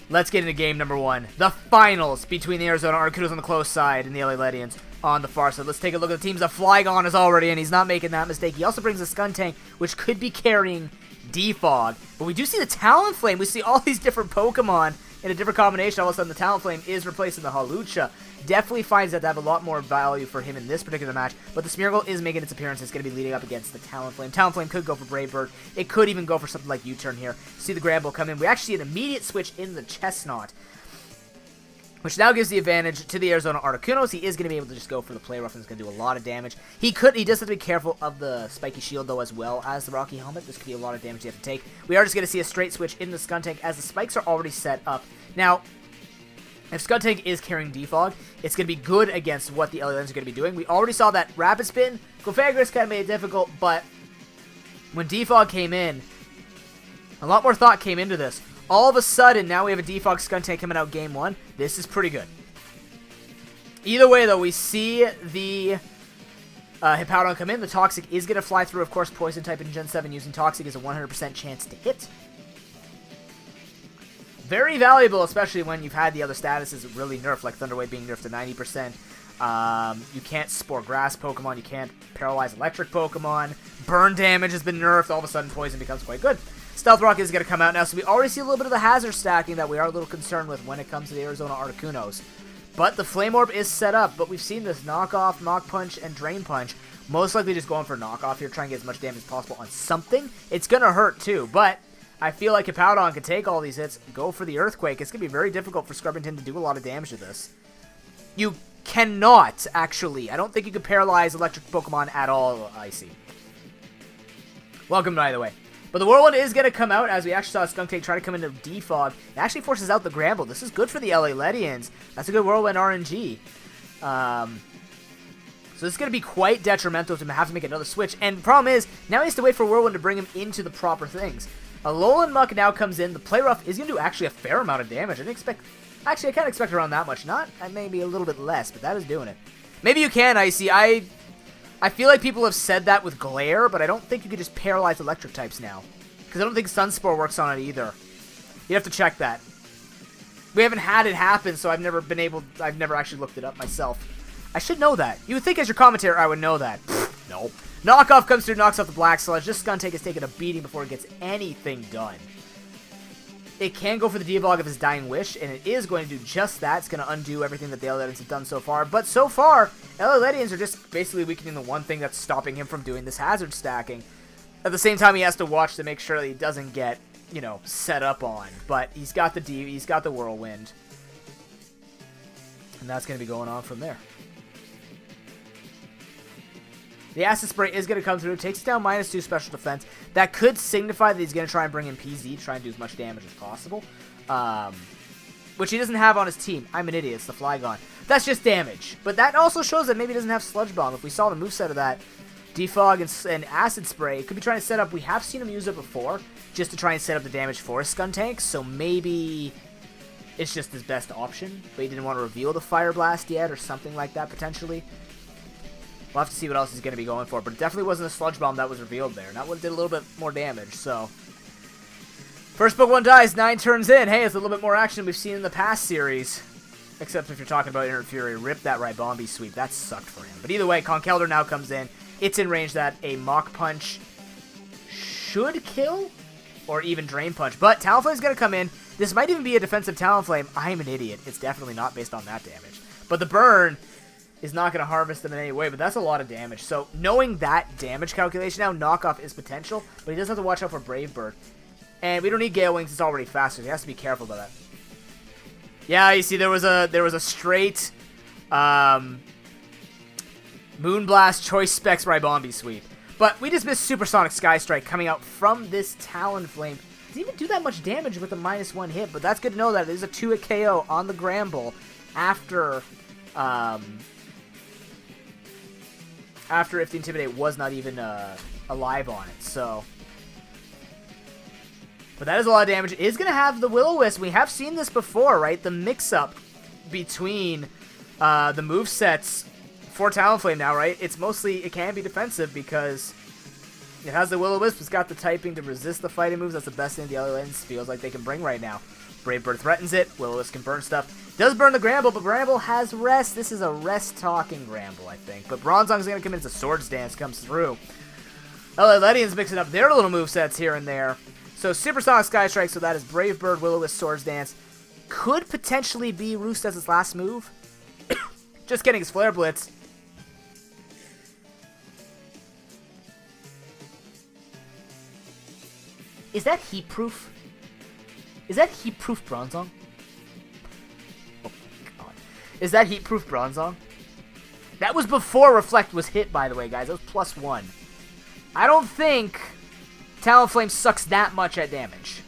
Let's get into game number 1. The finals between the Arizona Articunos on the close side and the LA Ledians on the far side. Let's take a look at the teams. The Flygon is already in. He's not making that mistake. He also brings a Skuntank, which could be carrying Defog. But we do see the Talonflame. We see all these different Pokemon in a different combination. All of a sudden, the Talonflame is replacing the Hawlucha. Definitely finds that to have a lot more value for him in this particular match. But the Smeargle is making its appearance. It's going to be leading up against the Talonflame. Talonflame could go for Brave Bird. It could even go for something like U-Turn here. See the Granbull come in. We actually see an immediate switch in the Chestnut, which now gives the advantage to the Arizona Articunos. He is going to be able to just go for the Play Rough, and it's going to do a lot of damage. He does have to be careful of the Spiky Shield, though, as well as the Rocky Helmet. This could be a lot of damage you have to take. We are just going to see a straight switch in the Skuntank as the spikes are already set up. Now, if Skuntank is carrying Defog, it's going to be good against what the LA Ledians are going to be doing. We already saw that Rapid Spin. Clefagris kind of made it difficult, but when Defog came in, a lot more thought came into this. All of a sudden, now we have a Defog Skuntank coming out game 1. This is pretty good. Either way, though, we see the Hippowdon come in. The Toxic is going to fly through. Of course, Poison type in Gen 7 using Toxic is a 100% chance to hit. Very valuable, especially when you've had the other statuses really nerfed, like Thunder Wave being nerfed to 90%. You can't Spore Grass Pokemon. You can't Paralyze Electric Pokemon. Burn damage has been nerfed. All of a sudden, Poison becomes quite good. Stealth Rock is going to come out now, so we already see a little bit of the hazard stacking that we are a little concerned with when it comes to the Arizona Articunos. But the Flame Orb is set up, but we've seen this knockoff, Knock Punch, and Drain Punch Most likely just going for knockoff here, trying to get as much damage as possible on something. It's going to hurt too, but I feel like Hippowdon can take all these hits, go for the Earthquake. It's going to be very difficult for Scrubbington to do a lot of damage to this. You cannot, actually. I don't think you can paralyze electric Pokemon at all, Icy. Welcome, by the way. But the Whirlwind is going to come out, as we actually saw Skuntank try to come into Defog. It actually forces out the Gramble. This is good for the LA Ledians. That's a good Whirlwind RNG. So this is going to be quite detrimental to him to have to make another switch. And the problem is, now he has to wait for Whirlwind to bring him into the proper things. Alolan Muck now comes in. The Play Rough is going to do actually a fair amount of damage. I didn't expect... Actually, I can't expect around that much. Not maybe a little bit less, but that is doing it. Maybe you can, Icy. I feel like people have said that with Glare, but I don't think you could just paralyze electric types now. Because I don't think Sunspore works on it either. You have to check that. We haven't had it happen, so I've never actually looked it up myself. I should know that. You would think as your commentator I would know that. No. Knockoff comes through, knocks off the Black Sludge. This Skuntank is taking a beating before it gets anything done. It can go for the Dialog of his Dying Wish, and it is going to do just that. It's going to undo everything that the LA Ledians have done so far. But so far, LA Ledians are just basically weakening the one thing that's stopping him from doing this hazard stacking. At the same time, he has to watch to make sure that he doesn't get, you know, set up on. But he's got the he's got the Whirlwind. And that's going to be going on from there. The Acid Spray is going to come through. Takes down -2 special defense. That could signify that he's going to try and bring in PZ, try and do as much damage as possible. Which he doesn't have on his team. I'm an idiot. It's the Flygon. That's just damage. But that also shows that maybe he doesn't have Sludge Bomb. If we saw the moveset of that, Defog and Acid Spray, it could be trying to set up. We have seen him use it before, just to try and set up the damage for his Skuntank. So maybe it's just his best option. But he didn't want to reveal the Fire Blast yet, or something like that, potentially. We'll have to see what else he's going to be going for. But it definitely wasn't a Sludge Bomb that was revealed there. And that one did a little bit more damage, so... First Pokemon dies, 9 turns in. Hey, it's a little bit more action we've seen in the past series. Except if you're talking about Inner Fury. Rip that Ribombee sweep. That sucked for him. But either way, Conkeldurr now comes in. It's in range that a Mach Punch should kill. Or even Drain Punch. But Talonflame's going to come in. This might even be a defensive Talonflame. I'm an idiot. It's definitely not based on that damage. But the burn is not going to harvest them in any way, but that's a lot of damage. So, knowing that damage calculation now, Knockoff is potential, but he does have to watch out for Brave Bird. And we don't need Gale Wings, it's already faster, so he has to be careful about that. Yeah, you see, there was a straight Moonblast Choice Specs Ribombee sweep. But we just missed Supersonic Sky Strike coming out from this Talonflame. Didn't even do that much damage with a -1 hit, but that's good to know that it is a 2-hit KO on the Gramble after if the Intimidate was not even alive on it, so... But that is a lot of damage. It is going to have the Will-O-Wisp. We have seen this before, right? The mix-up between the movesets for Talonflame now, right? It's mostly, it can be defensive because it has the Will-O-Wisp. It's got the typing to resist the fighting moves. That's the best thing the other lanes feels like they can bring right now. Brave Bird threatens it. Will-O-Wisp can burn stuff. Does burn the Gramble, but Gramble has rest. This is a rest-talking Gramble, I think. But Bronzong's going to come in as a Swords Dance comes through. LA Ledians mixing up their little movesets here and there. So Supersonic Sky Strike, so that is Brave Bird, Will-O-Wisp, Swords Dance. Could potentially be Roost as his last move. Just getting his Flare Blitz. Is that heat proof? Is that heat proof Bronzong? Oh my god. Is that heat proof Bronzong? That was before Reflect was hit, by the way, guys. That was +1. I don't think Talonflame sucks that much at damage.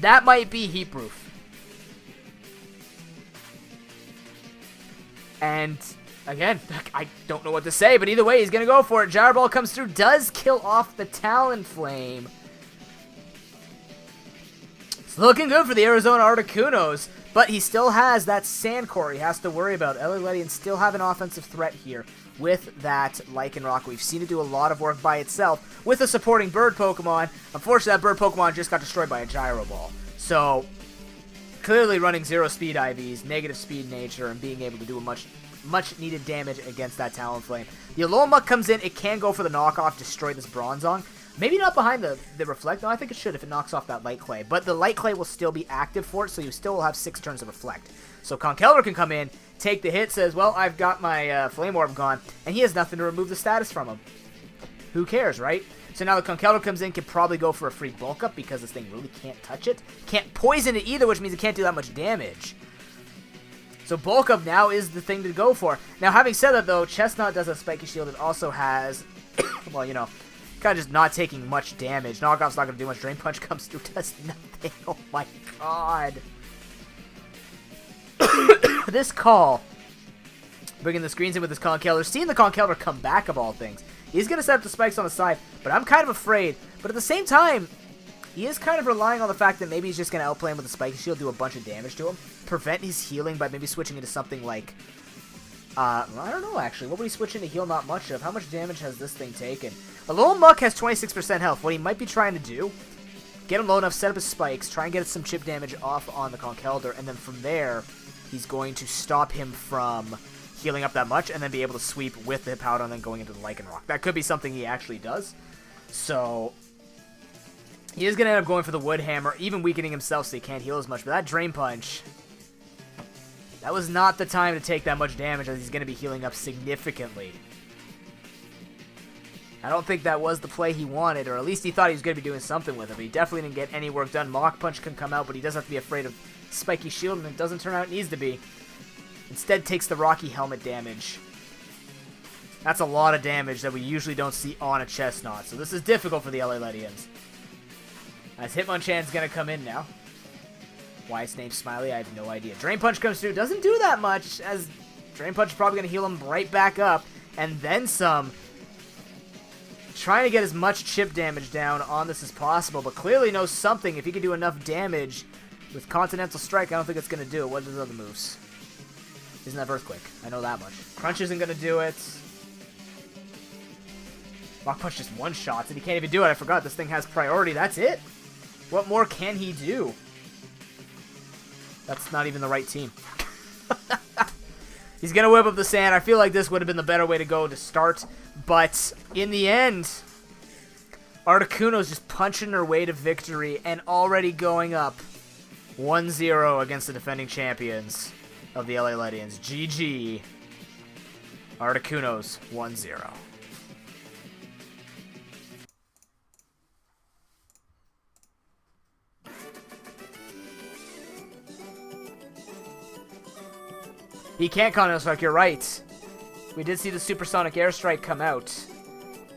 That might be heat proof. And again, I don't know what to say, but either way, he's going to go for it. Gyro Ball comes through, does kill off the Talonflame. It's looking good for the Arizona Articunos, but he still has that Sandcore he has to worry about. LA Ledians still have an offensive threat here with that Lycanroc. We've seen it do a lot of work by itself with a supporting bird Pokemon. Unfortunately, that bird Pokemon just got destroyed by a Gyro Ball. So, clearly running 0 speed IVs, negative speed nature, and being able to do a much needed damage against that Talonflame. The Alolan comes in, it can go for the knockoff, destroy this Bronzong. Maybe not behind the Reflect. No, I think it should if it knocks off that Light Clay. But the Light Clay will still be active for it, so you still will have 6 turns of Reflect. So Conkeldurr can come in, take the hit, says, well, I've got my Flame Orb gone, and he has nothing to remove the status from him. Who cares, right? So now the Conkeldurr comes in, can probably go for a free bulk up because this thing really can't touch it. Can't poison it either, which means it can't do that much damage. So bulk up now is the thing to go for. Now, having said that, though, Chestnut does have Spiky Shield. It also has, well, you know, kind of just not taking much damage. Knockoff's not going to do much. Drain Punch comes through, does nothing. Oh my god. This call, bringing the screens in with this Conkeldurr, seeing the Conkeldurr come back of all things. He's going to set up the spikes on the side, but I'm kind of afraid. But at the same time, he is kind of relying on the fact that maybe he's just going to outplay him with a Spiky Shield, do a bunch of damage to him, prevent his healing by maybe switching into something like, I don't know actually, what would he switch into heal not much of? How much damage has this thing taken? A little Muck has 26% health. What he might be trying to do, get him low enough, set up his spikes, try and get some chip damage off on the Conkeldurr, and then from there, he's going to stop him from healing up that much, and then be able to sweep with the Hippowdon and then going into the Lycanroc. That could be something he actually does. So he is going to end up going for the Wood Hammer, even weakening himself so he can't heal as much. But that Drain Punch, that was not the time to take that much damage, as he's going to be healing up significantly. I don't think that was the play he wanted, or at least he thought he was going to be doing something with it. But he definitely didn't get any work done. Mach Punch can come out, but he does have to be afraid of Spiky Shield, and it doesn't turn out it needs to be. Instead takes the Rocky Helmet damage. That's a lot of damage that we usually don't see on a Chestnut, so this is difficult for the LA Ledians. As Hitmonchan's going to come in now. Why it's named Smiley, I have no idea. Drain Punch comes through, doesn't do that much, as Drain Punch is probably going to heal him right back up, and then some. Trying to get as much chip damage down on this as possible, but clearly knows something. If he can do enough damage with Continental Strike, I don't think it's going to do it. What are his other moves? Isn't that Earthquake? I know that much. Crunch isn't going to do it. Mach Punch just one-shots, and he can't even do it. I forgot this thing has priority. That's it. What more can he do? That's not even the right team. He's going to whip up the sand. I feel like this would have been the better way to go to start. But in the end, Articuno's just punching her way to victory and already going up 1-0 against the defending champions of the LA Ledians. GG. Articuno's 1-0. He can't Continental Strike, you're right. We did see the Supersonic Airstrike come out.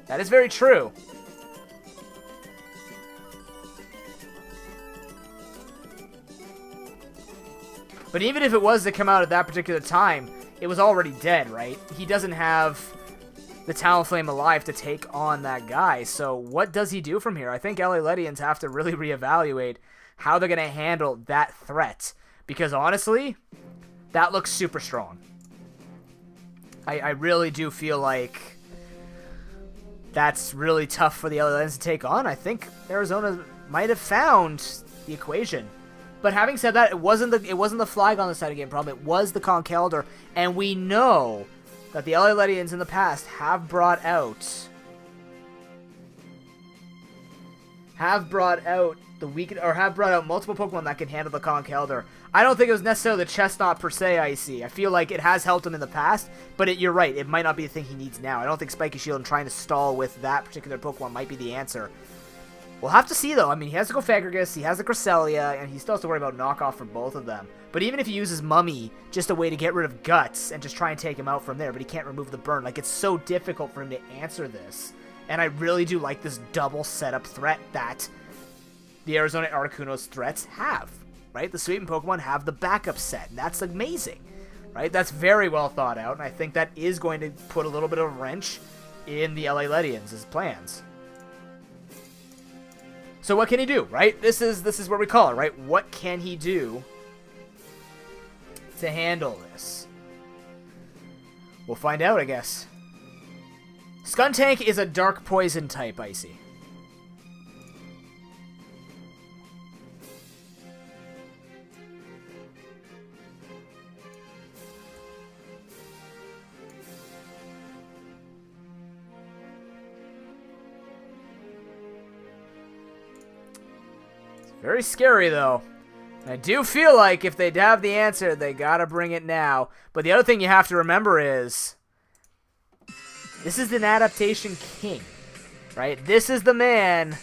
That is very true. But even if it was to come out at that particular time, it was already dead, right? He doesn't have the Talonflame alive to take on that guy. So what does he do from here? I think LA Ledians have to really reevaluate how they're going to handle that threat. Because honestly, that looks super strong. I really do feel like that's really tough for the LA Ledians to take on. I think Arizona might have found the equation. But having said that, it wasn't the Flygon the side of game problem. It was the Conkeldurr, and we know that the LA Ledians in the past have brought out multiple Pokemon that can handle the Conkeldurr. I don't think it was necessarily the Chestnut per se, Icy. I feel like it has helped him in the past, but you're right, it might not be the thing he needs now. I don't think Spiky Shield and trying to stall with that particular Pokemon might be the answer. We'll have to see, though. I mean, he has to go Fagragus, he has the Cresselia, and he still has to worry about knockoff for both of them. But even if he uses Mummy, just a way to get rid of Guts and just try and take him out from there, but he can't remove the burn. Like, it's so difficult for him to answer this. And I really do like this double setup threat that the Arizona Articuno's threats have, right? The Sweeping Pokemon have the backup set, and that's amazing, right? That's very well thought out, and I think that is going to put a little bit of a wrench in the LA Ledians' plans. So what can he do, right? This is where we call it, right? What can he do to handle this? We'll find out, I guess. Skuntank is a dark poison type, Icy. Very scary, though. I do feel like if they have the answer, they gotta bring it now. But the other thing you have to remember is, this is an adaptation king, right? This is the man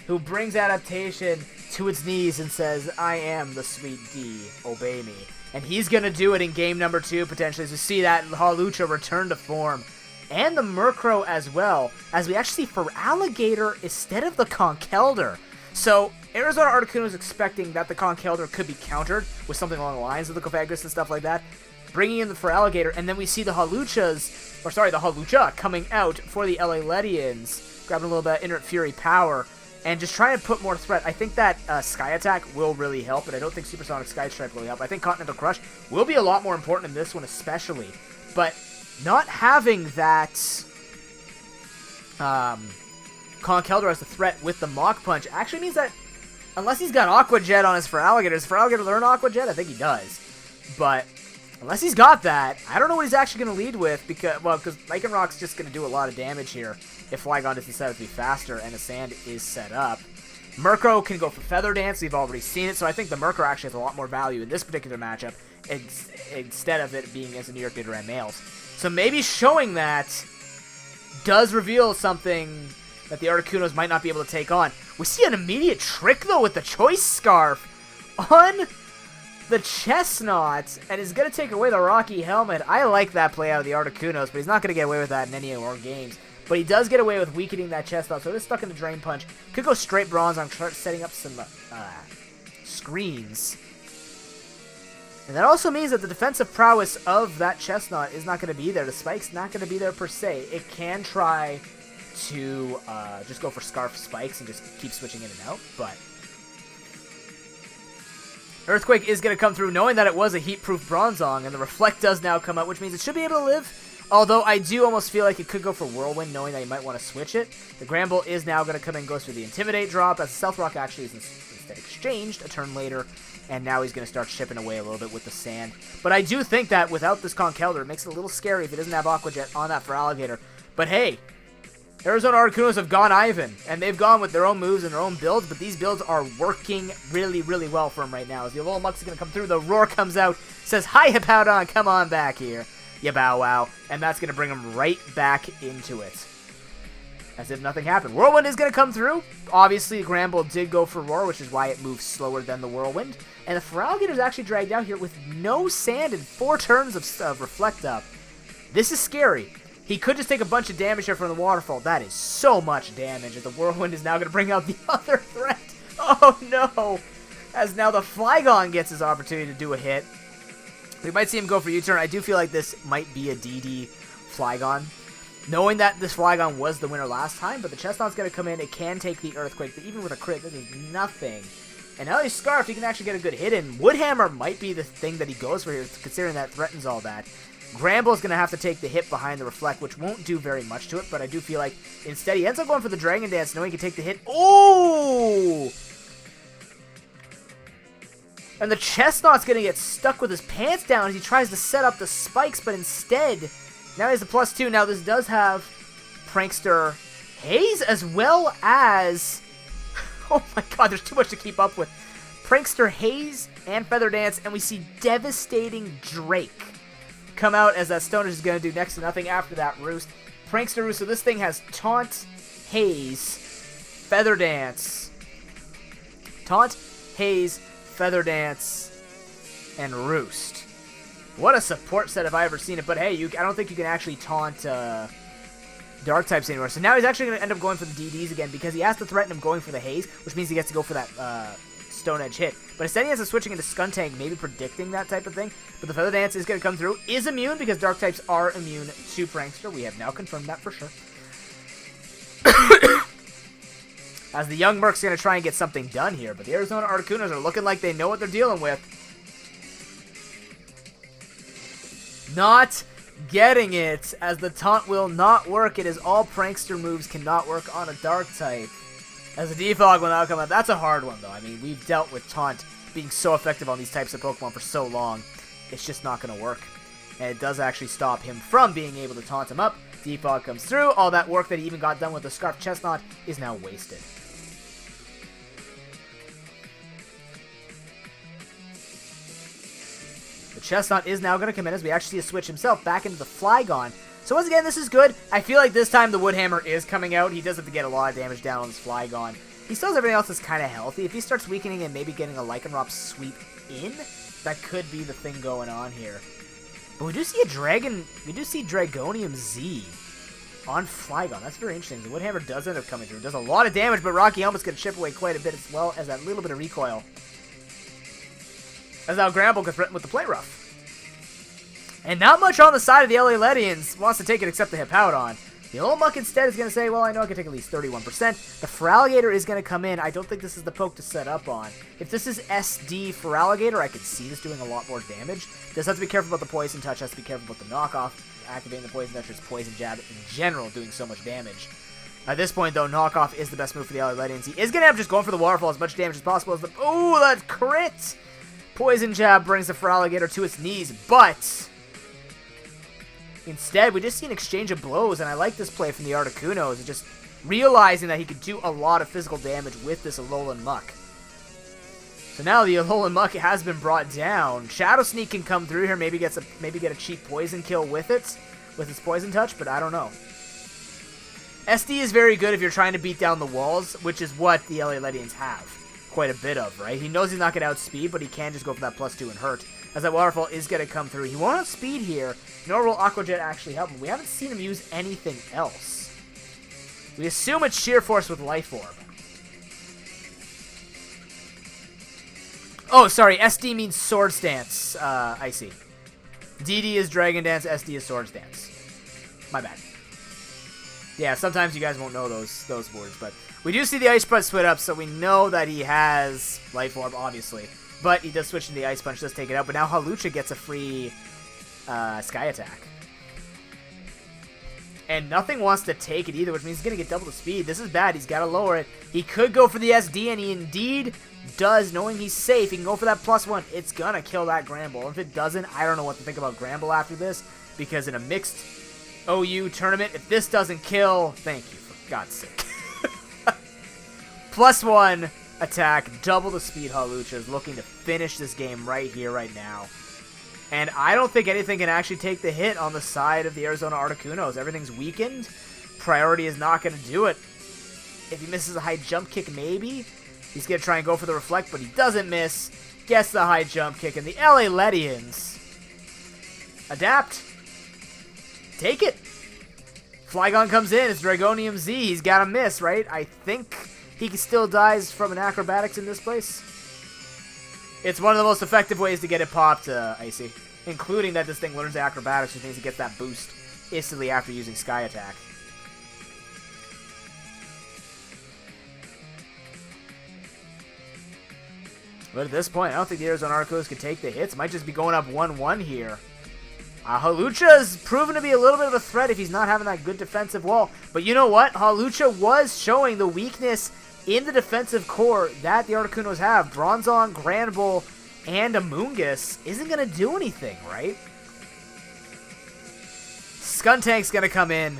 who brings adaptation to its knees and says, I am the sweet D, obey me. And he's going to do it in game number 2, potentially, as we see that Hawlucha return to form. And the Murkrow as well, as we actually see Feraligatr instead of the Conkeldurr. So, Arizona Articuno is expecting that the Conkeldurr could be countered with something along the lines of the Cofagrigus and stuff like that, bringing in the Feraligatr, and then we see the Hawlucha coming out for the LA Ledians, grabbing a little bit of Inert Fury power, and just trying to put more threat. I think that Sky Attack will really help, but I don't think Supersonic Sky Strike will help. I think Continental Crush will be a lot more important in this one especially, but not having that Conkeldurr as a threat with the Mach Punch actually means that unless he's got Aqua Jet on his Feraligatr, does Feraligatr learn Aqua Jet? I think he does, but unless he's got that, I don't know what he's actually going to lead with, because Lycanroc's just going to do a lot of damage here if Flygon doesn't set up to be faster and the Sand is set up. Murkrow can go for Feather Dance, we've already seen it, so I think the Murkrow actually has a lot more value in this particular matchup instead of it being as a New York Nidoran males. So maybe showing that does reveal something that the Articunos might not be able to take on. We see an immediate trick, though, with the Choice Scarf on the Chestnut, and is going to take away the Rocky Helmet. I like that play out of the Articunos, but he's not going to get away with that in any more games. But he does get away with weakening that Chestnut, so it is stuck in the Drain Punch. Could go straight Bronze on setting up some screens. And that also means that the defensive prowess of that Chestnut is not going to be there. The Spike's not going to be there per se. It can try to just go for Scarf Spikes and just keep switching in and out, but Earthquake is going to come through knowing that it was a heat-proof Bronzong, and the Reflect does now come out, which means it should be able to live. Although I do almost feel like it could go for Whirlwind, knowing that you might want to switch it. The Gramble is now going to come in and goes through the Intimidate drop, as the Stealth Rock actually is instead exchanged a turn later, and now he's going to start chipping away a little bit with the Sand. But I do think that without this Conkeldurr, it makes it a little scary if it doesn't have Aqua Jet on that Feraligatr. But hey, Arizona Articunos have gone Ivan, and they've gone with their own moves and their own builds, but these builds are working really, really well for him right now. As the little Mux is going to come through, the Roar comes out, says, hi, Hippowdon, come on back here. You bow wow, and that's going to bring him right back into it. As if nothing happened. Whirlwind is going to come through. Obviously, Gramble did go for Roar, which is why it moves slower than the Whirlwind. And the Feraligatr is actually dragged out here with no Sand and 4 turns of Reflect Up. This is scary. He could just take a bunch of damage here from the Waterfall. That is so much damage. And the Whirlwind is now going to bring out the other threat. Oh, no. As now the Flygon gets his opportunity to do a hit. We might see him go for U-turn. I do feel like this might be a DD Flygon. Knowing that this Flygon was the winner last time, but the Chestnut's going to come in. It can take the Earthquake, but even with a crit, this is nothing. And now he's Scarfed, he can actually get a good hit in. Woodhammer might be the thing that he goes for here, considering that threatens all that. Gramble's going to have to take the hit behind the Reflect, which won't do very much to it, but I do feel like instead he ends up going for the Dragon Dance, knowing he can take the hit. Oh! And the Chestnut's going to get stuck with his pants down as he tries to set up the spikes, but instead, now he has the +2. Now this does have Prankster Haze as well as... Oh my god, there's too much to keep up with. Prankster Haze and Feather Dance, and we see Devastating Drake come out as that Stoners is going to do next to nothing after that Roost. Prankster Roost, so this thing has Taunt, Haze, Feather Dance. Taunt, Haze, Feather Dance, and Roost. What a support set if I ever seen it, but hey, I don't think you can actually taunt Dark types anymore. So now he's actually going to end up going for the DDs again because he has to threaten him going for the Haze, which means he gets to go for that Stone Edge hit. But instead he has to switching into Skuntank, maybe predicting that type of thing. But the Feather Dance is going to come through, is immune because Dark types are immune to Prankster. We have now confirmed that for sure. As the young Merc's going to try and get something done here, but the Arizona Articunos are looking like they know what they're dealing with. Not getting it, as the taunt will not work. It is all Prankster moves cannot work on a Dark type. As the Defog will now come out. That's a hard one, though. I mean, we've dealt with taunt being so effective on these types of Pokemon for so long. It's just not going to work. And it does actually stop him from being able to taunt him up. Defog comes through. All that work that he even got done with the Scarf Chestnut is now wasted. Chestnut is now going to come in as we actually see a switch himself back into the Flygon. So once again, this is good. I feel like this time the Woodhammer is coming out. He does have to get a lot of damage down on this Flygon. He still has everything else that's kind of healthy. If he starts weakening and maybe getting a Lycanroc sweep in, that could be the thing going on here. But we do see a Dragon, we do see Dragonium Z on Flygon. That's very interesting. The Woodhammer does end up coming through. It does a lot of damage, but Rocky Helmet's going to chip away quite a bit as well as that little bit of recoil. As now Gramble can threaten with the Play Rough. And not much on the side of the LA Ledians wants to take it except the Hippowdon. The Olmuck instead is going to say, well, I know I can take at least 31%. The Feraligatr is going to come in. I don't think this is the poke to set up on. If this is SD Feraligatr, I could see this doing a lot more damage. Does have to be careful about the Poison Touch, has to be careful about the knockoff. Activating the Poison Touch is Poison Jab in general doing so much damage. At this point, though, knockoff is the best move for the LA Ledians. He is going to have just going for the Waterfall as much damage as possible. As the, ooh, that crit! Poison Jab brings the Feraligatr to its knees, but instead, we just see an exchange of blows, and I like this play from the Articuno, just realizing that he could do a lot of physical damage with this Alolan Muck. So now the Alolan Muck has been brought down. Shadow Sneak can come through here, maybe get a cheap poison kill with it, with its Poison Touch, but I don't know. SD is very good if you're trying to beat down the walls, which is what the LA Ledians have quite a bit of, right? He knows he's not going to outspeed, but he can just go for that +2 and hurt, as that Waterfall is going to come through. He won't outspeed here, nor will Aqua Jet actually help him. We haven't seen him use anything else. We assume it's Sheer Force with Life Orb. Oh, sorry, SD means Swords Dance. I see. DD is Dragon Dance, SD is Swords Dance. My bad. Yeah, sometimes you guys won't know those words, but we do see the Ice Punch split up, so we know that he has Life Orb, obviously. But he does switch into the Ice Punch, does take it out, but now Hawlucha gets a free Sky Attack. And nothing wants to take it either, which means he's going to get double the speed. This is bad. He's got to lower it. He could go for the SD, and he indeed does. Knowing he's safe, he can go for that +1. It's going to kill that Gramble. If it doesn't, I don't know what to think about Gramble after this, because in a mixed OU tournament, if this doesn't kill, thank you, for God's sake. +1 attack, double the speed. Hawlucha is looking to finish this game right here, right now. And I don't think anything can actually take the hit on the side of the Arizona Articunos. Everything's weakened. Priority is not going to do it. If he misses a high jump kick, maybe. He's going to try and go for the Reflect, but he doesn't miss. Gets the high jump kick, and the LA Ledians adapt. Take it. Flygon comes in. It's Dragonium Z. He's got to miss, right? I think he still dies from an acrobatics in this place. It's one of the most effective ways to get it popped, Icy. Including that this thing learns acrobatics, which means it gets that boost instantly after using Sky Attack. But at this point, I don't think the Arizona Articunos can take the hits. Might just be going up 1-1 here. Hawlucha's proven to be a little bit of a threat if he's not having that good defensive wall. But you know what? Hawlucha was showing the weakness in the defensive core that the Articunos have. Bronzong, Granbull, and Amoonguss isn't going to do anything, right? Skuntank's going to come in.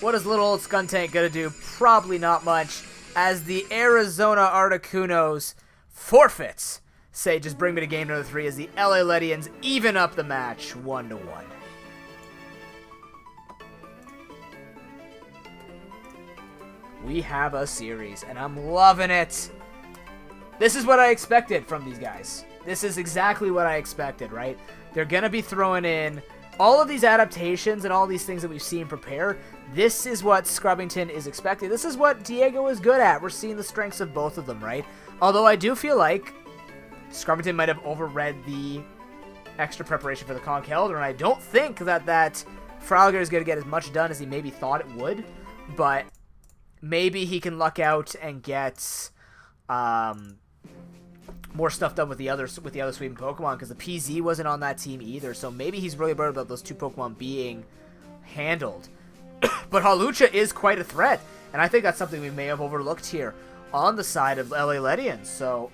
What is little old Skuntank going to do? Probably not much, as the Arizona Articunos forfeits. Say, just bring me to game number 3 as the LA Ledians even up the match 1-1. We have a series, and I'm loving it. This is what I expected from these guys. This is exactly what I expected, right? They're going to be throwing in all of these adaptations and all these things that we've seen prepare. This is what Scrubbington is expecting. This is what Diego is good at. We're seeing the strengths of both of them, right? Although I do feel like Scrubbington might have overread the extra preparation for the Conkeldurr, and I don't think that Feraligatr is going to get as much done as he maybe thought it would, but maybe he can luck out and get more stuff done with the other sweeping Pokemon, because the PZ wasn't on that team either, so maybe he's really worried about those 2 Pokemon being handled. But Hawlucha is quite a threat, and I think that's something we may have overlooked here on the side of LA Ledians, so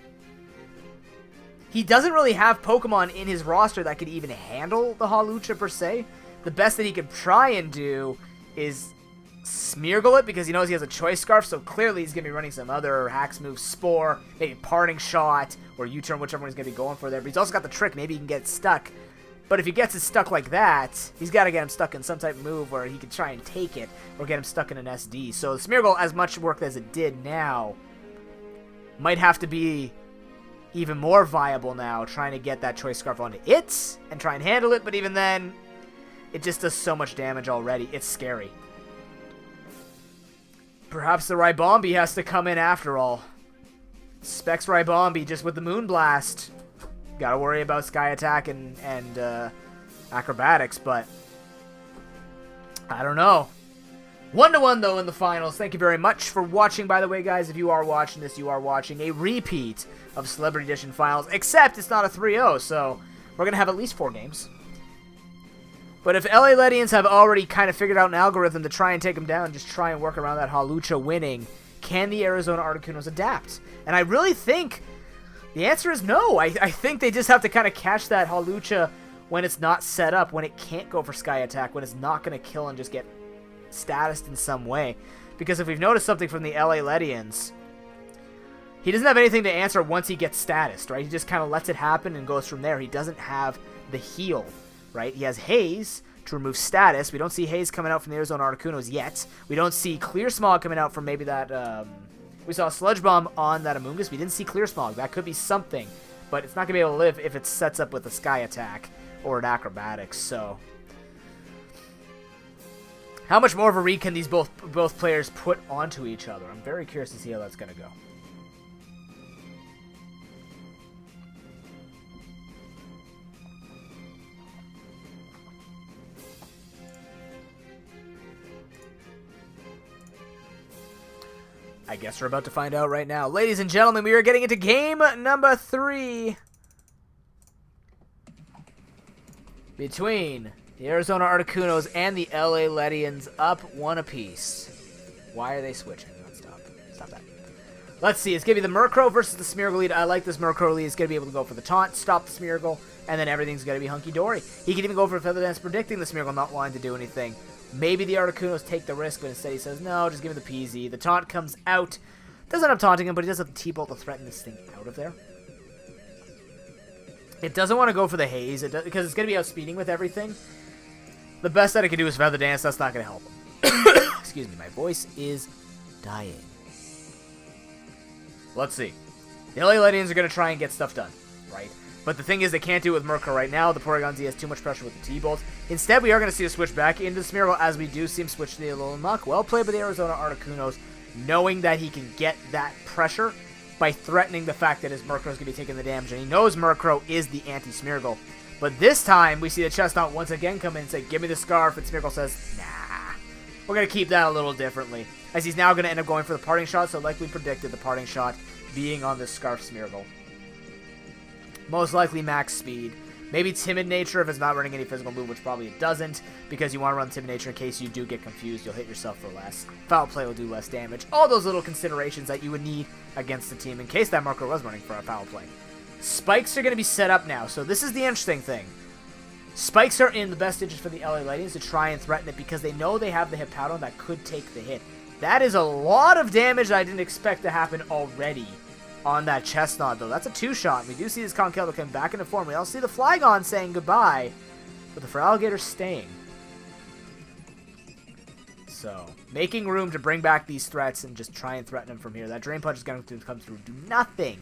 he doesn't really have Pokemon in his roster that could even handle the Hawlucha per se. The best that he could try and do is Smeargle it because he knows he has a Choice Scarf, so clearly he's going to be running some other hacks move, Spore, maybe Parting Shot, or U-turn, whichever one he's going to be going for there. But he's also got the trick, maybe he can get stuck. But if he gets it stuck like that, he's got to get him stuck in some type of move where he can try and take it, or get him stuck in an SD. So the Smeargle, as much work as it did now, might have to be even more viable now, trying to get that Choice Scarf onto it, and try and handle it, but even then, it just does so much damage already. It's scary. Perhaps the Ribombee has to come in after all. Specs Ribombee just with the Moonblast. Gotta worry about Sky Attack and Acrobatics, but I don't know. 1-1 though in the finals. Thank you very much for watching, by the way, guys. If you are watching this, you are watching a repeat of Celebrity Edition Finals, except it's not a 3-0, so we're gonna have at least 4 games. But if LA Ledians have already kind of figured out an algorithm to try and take them down, just try and work around that Hawlucha winning, can the Arizona Articunos adapt? And I really think the answer is no. I think they just have to kind of catch that Hawlucha when it's not set up, when it can't go for Sky Attack, when it's not going to kill and just get statused in some way. Because if we've noticed something from the LA Ledians, he doesn't have anything to answer once he gets statused, right? He just kind of lets it happen and goes from there. He doesn't have the heal. Right? He has Haze to remove status. We don't see Haze coming out from the Arizona Articunos yet. We don't see Clear Smog coming out from maybe that... we saw Sludge Bomb on that Amoonguss. We didn't see Clear Smog. That could be something. But it's not going to be able to live if it sets up with a Sky Attack or an Acrobatics. So, how much more of a read can these both players put onto each other? I'm very curious to see how that's going to go. I guess we're about to find out right now. Ladies and gentlemen, we are getting into game number 3 between the Arizona Articunos and the LA Ledians, up 1 apiece. Why are they switching? Stop that. Let's see. It's going to be the Murkrow versus the Smeargle lead. I like this Murkrow lead. It's going to be able to go for the taunt, stop the Smeargle, and then everything's going to be hunky-dory. He can even go for a Feather Dance, predicting the Smeargle not wanting to do anything. Maybe the Articunos take the risk, but instead he says, no, just give me the PZ. The taunt comes out. Doesn't end up taunting him, but he does have the T-Bolt to threaten this thing out of there. It doesn't want to go for the Haze, because it's going to be outspeeding with everything. The best that it can do is Feather Dance. That's not going to help him. Excuse me, my voice is dying. Let's see. The LA Ledians are going to try and get stuff done, right? But the thing is, they can't do it with Murkrow right now. The Porygon Z has too much pressure with the T-Bolt. Instead, we are going to see a switch back into the Smeargle, as we do see him switch to the Alolan. Well played by the Arizona Articunos, knowing that he can get that pressure by threatening the fact that his Murkrow is going to be taking the damage. And he knows Murkrow is the anti-Smeargle. But this time, we see the Chestnut once again come in and say, give me the Scarf. And Smeargle says, nah. We're going to keep that a little differently. As he's now going to end up going for the Parting Shot. So like we predicted, the Parting Shot being on this Scarf Smeargle. Most likely max speed. Maybe Timid Nature if it's not running any physical move, which probably it doesn't, because you want to run Timid Nature in case you do get confused. You'll hit yourself for less. Foul Play will do less damage. All those little considerations that you would need against the team in case that Murkrow was running for a Foul Play. Spikes are going to be set up now, so this is the interesting thing. Spikes are in the best interest for the LA Ledians to try and threaten it because they know they have the Hippowdon that could take the hit. That is a lot of damage that I didn't expect to happen already on that Chestnut, though. That's a 2-shot. We do see this Conkeldurr come back into form. We also see the Flygon saying goodbye, but the Feraligatr staying. So, making room to bring back these threats and just try and threaten him from here. That Drain Punch is going to come through, do nothing.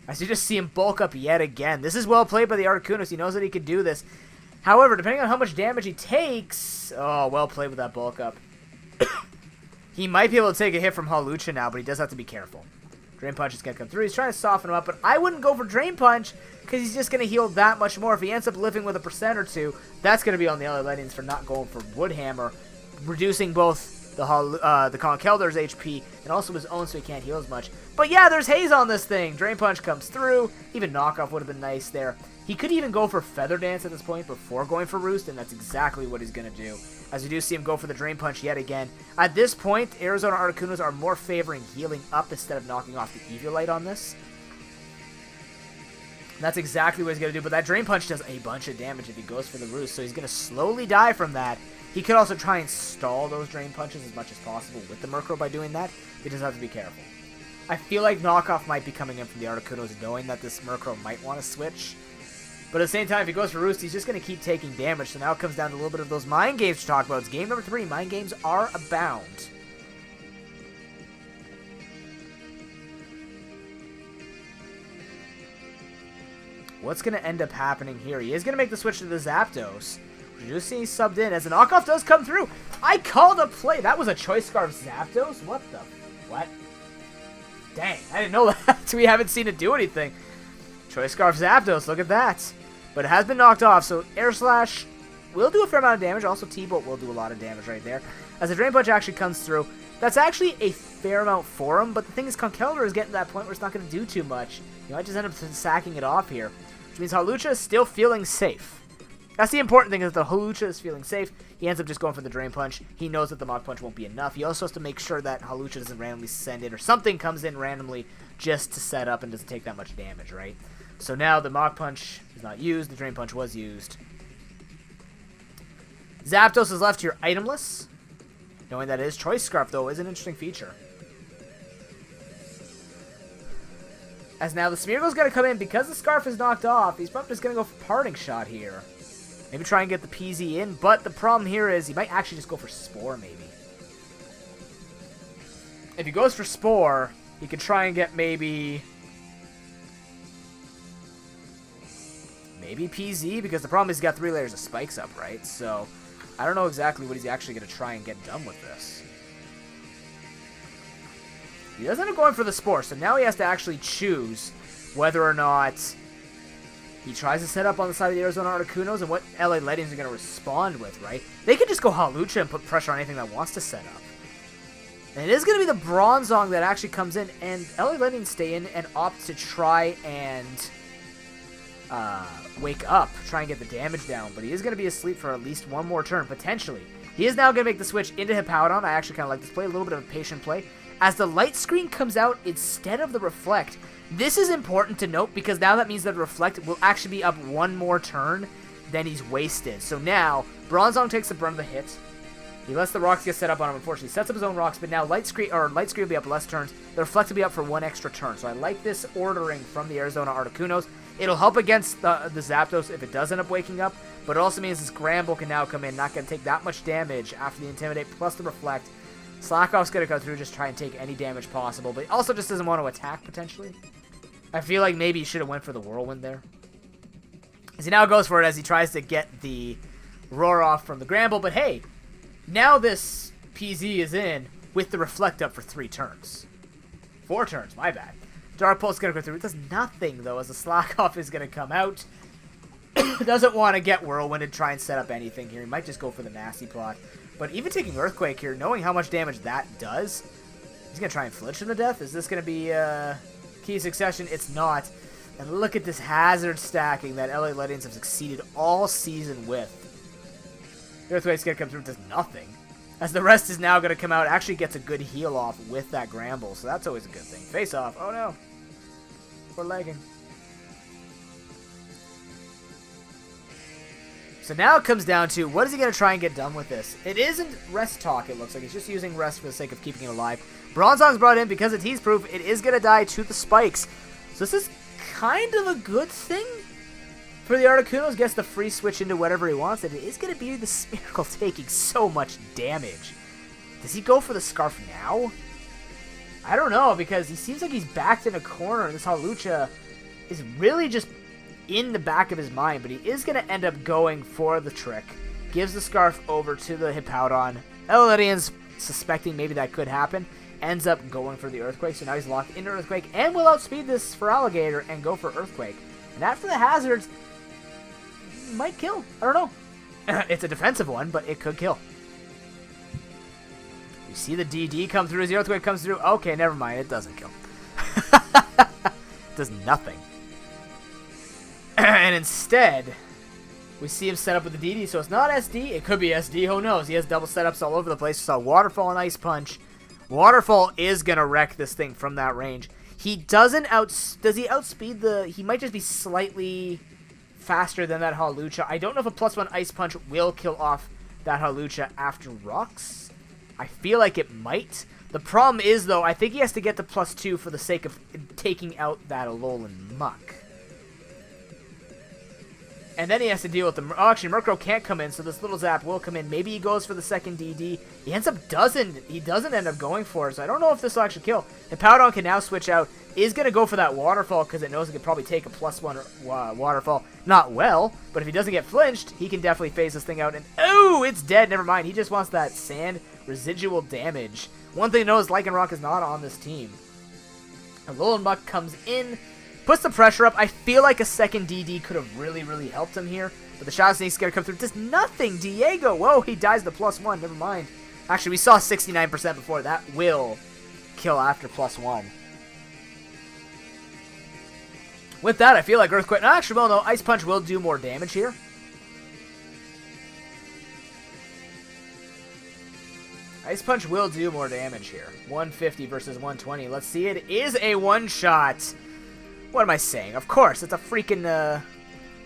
As you just see him bulk up yet again. This is well played by the Articunos. He knows that he could do this. However, depending on how much damage he takes... Oh, well played with that bulk up. He might be able to take a hit from Hawlucha now, but he does have to be careful. Drain Punch is going to come through. He's trying to soften him up, but I wouldn't go for Drain Punch because he's just going to heal that much more. If he ends up living with a % or 2, that's going to be on the LA Ledians for not going for Wood Hammer, reducing both the Conkeldurr's HP and also his own so he can't heal as much. But yeah, there's Haze on this thing. Drain Punch comes through. Even Knockoff would have been nice there. He could even go for Feather Dance at this point before going for Roost, and that's exactly what he's going to do. As we do see him go for the Drain Punch yet again. At this point, Arizona Articunos are more favoring healing up instead of knocking off the Eviolite on this. And that's exactly what he's going to do, but that Drain Punch does a bunch of damage if he goes for the Roost, so he's going to slowly die from that. He could also try and stall those Drain Punches as much as possible with the Murkrow by doing that. He just has to be careful. I feel like Knockoff might be coming in from the Articunos knowing that this Murkrow might want to switch. But at the same time, if he goes for Roost, he's just going to keep taking damage. So now it comes down to a little bit of those Mind Games to talk about. It's game number 3. Mind Games are abound. What's going to end up happening here? He is going to make the switch to the Zapdos. You just see he subbed in as the knockoff does come through. I called a play. That was a Choice Scarf Zapdos? What the? What? Dang, I didn't know that. We haven't seen it do anything. Choice Scarf Zapdos, look at that. But it has been knocked off, so Air Slash will do a fair amount of damage. Also, T-Bolt will do a lot of damage right there. As the Drain Punch actually comes through, that's actually a fair amount for him, but the thing is, Conkeldurr is getting to that point where it's not going to do too much. You might just end up sacking it off here, which means Hawlucha is still feeling safe. That's the important thing, is that the Hawlucha is feeling safe. He ends up just going for the Drain Punch. He knows that the Mach Punch won't be enough. He also has to make sure that Hawlucha doesn't randomly send in, or something comes in randomly just to set up and doesn't take that much damage, right? So now the Mach Punch is not used. The Drain Punch was used. Zapdos is left here itemless. Knowing that it is Choice Scarf, though, is an interesting feature. As now the Smeargle's going to come in. Because the Scarf is knocked off, he's probably just going to go for Parting Shot here. Maybe try and get the PZ in, but the problem here is he might actually just go for Spore, maybe. If he goes for Spore, he could try and get maybe PZ, because the problem is he's got 3 layers of spikes up, right? So, I don't know exactly what he's actually going to try and get done with this. He doesn't end up going for the Spore, so now he has to actually choose whether or not he tries to set up on the side of the Arizona Articunos, and what LA Legends are going to respond with, right? They could just go Hawlucha and put pressure on anything that wants to set up. And it is going to be the Bronzong that actually comes in, and LA Legends stay in and opt to try and wake up, try and get the damage down, but he is going to be asleep for at least one more turn, potentially. He is now going to make the switch into Hippowdon. I actually kind of like this play, a little bit of a patient play. As the Light Screen comes out instead of the Reflect, this is important to note, because now that means that Reflect will actually be up one more turn than he's wasted. So now, Bronzong takes the brunt of the hit. He lets the rocks get set up on him, unfortunately. Sets up his own rocks, but now Light Screen will be up less turns. The Reflect will be up for one extra turn. So I like this ordering from the Arizona Articunos. It'll help against the Zapdos if it does end up waking up, but it also means this Gramble can now come in, not going to take that much damage after the Intimidate plus the Reflect. Slackoff's going to go through, just try and take any damage possible, but he also just doesn't want to attack, potentially. I feel like maybe he should have went for the Whirlwind there. As he now goes for it as he tries to get the Roar off from the Gramble, but hey, now this PZ is in with the Reflect up for 3 turns. 4 turns, my bad. Dark Pulse is going to go through. It does nothing, though, as the Slackoff is going to come out. Doesn't want to get Whirlwind and try and set up anything here. He might just go for the Nasty Plot. But even taking Earthquake here, knowing how much damage that does, he's going to try and flinch him to death. Is this going to be Key Succession? It's not. And look at this hazard stacking that LA Legends have succeeded all season with. Earthquake's going to come through, does nothing. As the rest is now going to come out, actually gets a good heal off with that Gramble, so that's always a good thing. Face off. Oh no. We're lagging. So now it comes down to, what is he going to try and get done with this? It isn't Rest Talk, it looks like. He's just using Rest for the sake of keeping it alive. Bronzong's brought in because it's Heat Proof. It is going to die to the spikes. So this is kind of a good thing for the Articunos. Gets the free switch into whatever he wants. And it is going to be the Smeargle taking so much damage. Does he go for the Scarf now? I don't know, because he seems like he's backed in a corner. This Hawlucha is really just in the back of his mind, but he is going to end up going for the trick. Gives the Scarf over to the Hippowdon. Elodian's suspecting maybe that could happen. Ends up going for the Earthquake, so now he's locked into Earthquake and will outspeed this for Alligator and go for Earthquake. And after the hazards, might kill. I don't know. It's a defensive one, but it could kill. You see the DD come through as the Earthquake comes through. Okay, never mind. It doesn't kill. It does nothing. And instead, we see him set up with the DD, so it's not SD. It could be SD. Who knows? He has double setups all over the place. We saw Waterfall and Ice Punch. Waterfall is going to wreck this thing from that range. He doesn't does he outspeed the... He might just be slightly faster than that Hawlucha. I don't know if a +1 Ice Punch will kill off that Hawlucha after rocks? I feel like it might. The problem is, though, I think he has to get to +2 for the sake of taking out that Alolan Muck. And then he has to deal with the... Oh, actually, Murkrow can't come in, so this little Zap will come in. Maybe he goes for the second DD. He ends up He doesn't end up going for it, so I don't know if this will actually kill. And Powdon can now switch out. Is going to go for that Waterfall because it knows it could probably take a +1 Waterfall. Not well, but if he doesn't get flinched, he can definitely phase this thing out. And, oh, it's dead. Never mind. He just wants that sand residual damage. One thing to know is Lycanroc is not on this team. Alolan Muck comes in. Puts the pressure up. I feel like a second DD could have really, really helped him here. But the Shadow Sneak's going to come through. Does nothing. Diego. Whoa, he dies the +1. Never mind. Actually, we saw 69% before. That will kill after +1. With that, I feel like Earthquake... No, actually, well, no. Ice Punch will do more damage here. Ice Punch will do more damage here. 150 versus 120. Let's see. It is a one-shot. What am I saying? Of course, it's a freaking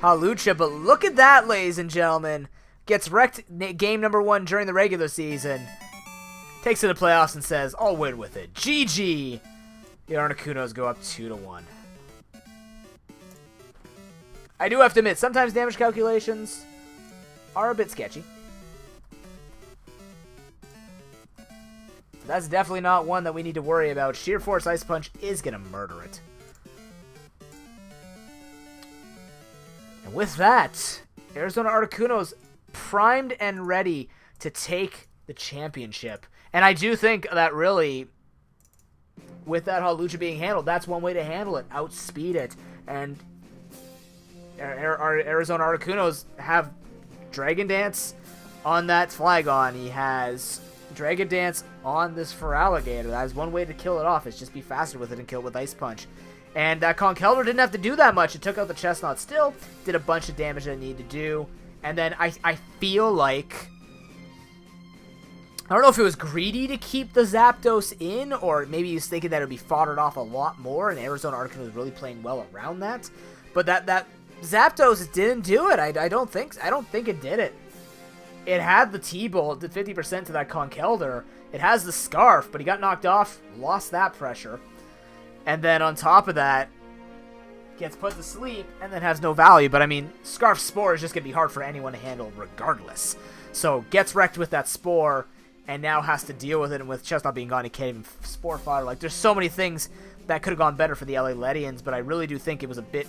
Hawlucha, but look at that, ladies and gentlemen. Gets wrecked game number 1 during the regular season. Takes it to playoffs and says, I'll win with it. GG! The Articunos go up 2-1. I do have to admit, sometimes damage calculations are a bit sketchy. That's definitely not one that we need to worry about. Sheer Force Ice Punch is going to murder it. And with that, Arizona Articunos primed and ready to take the championship. And I do think that really, with that Hawlucha being handled, that's one way to handle it. Outspeed it. And Arizona Articunos have Dragon Dance on that Flygon. He has Dragon Dance on this Feraligatr. That is one way to kill it off, is just be faster with it and kill it with Ice Punch. And that Conkeldurr didn't have to do that much. It took out the Chestnut still, did a bunch of damage that it needed to do. And then I feel like... I don't know if it was greedy to keep the Zapdos in, or maybe he was thinking that it would be foddered off a lot more, and Arizona Articuno was really playing well around that. But that Zapdos didn't do it. I don't think it did it. It had the T-Bolt, did 50% to that Conkeldurr. It has the Scarf, but he got knocked off, lost that pressure. And then on top of that, gets put to sleep, and then has no value. But I mean, Scarf Spore is just going to be hard for anyone to handle regardless. So, gets wrecked with that Spore, and now has to deal with it. And with Chestnut being gone, he can't even Spore fodder. Like, there's so many things that could have gone better for the LA Ledians, but I really do think it was a bit...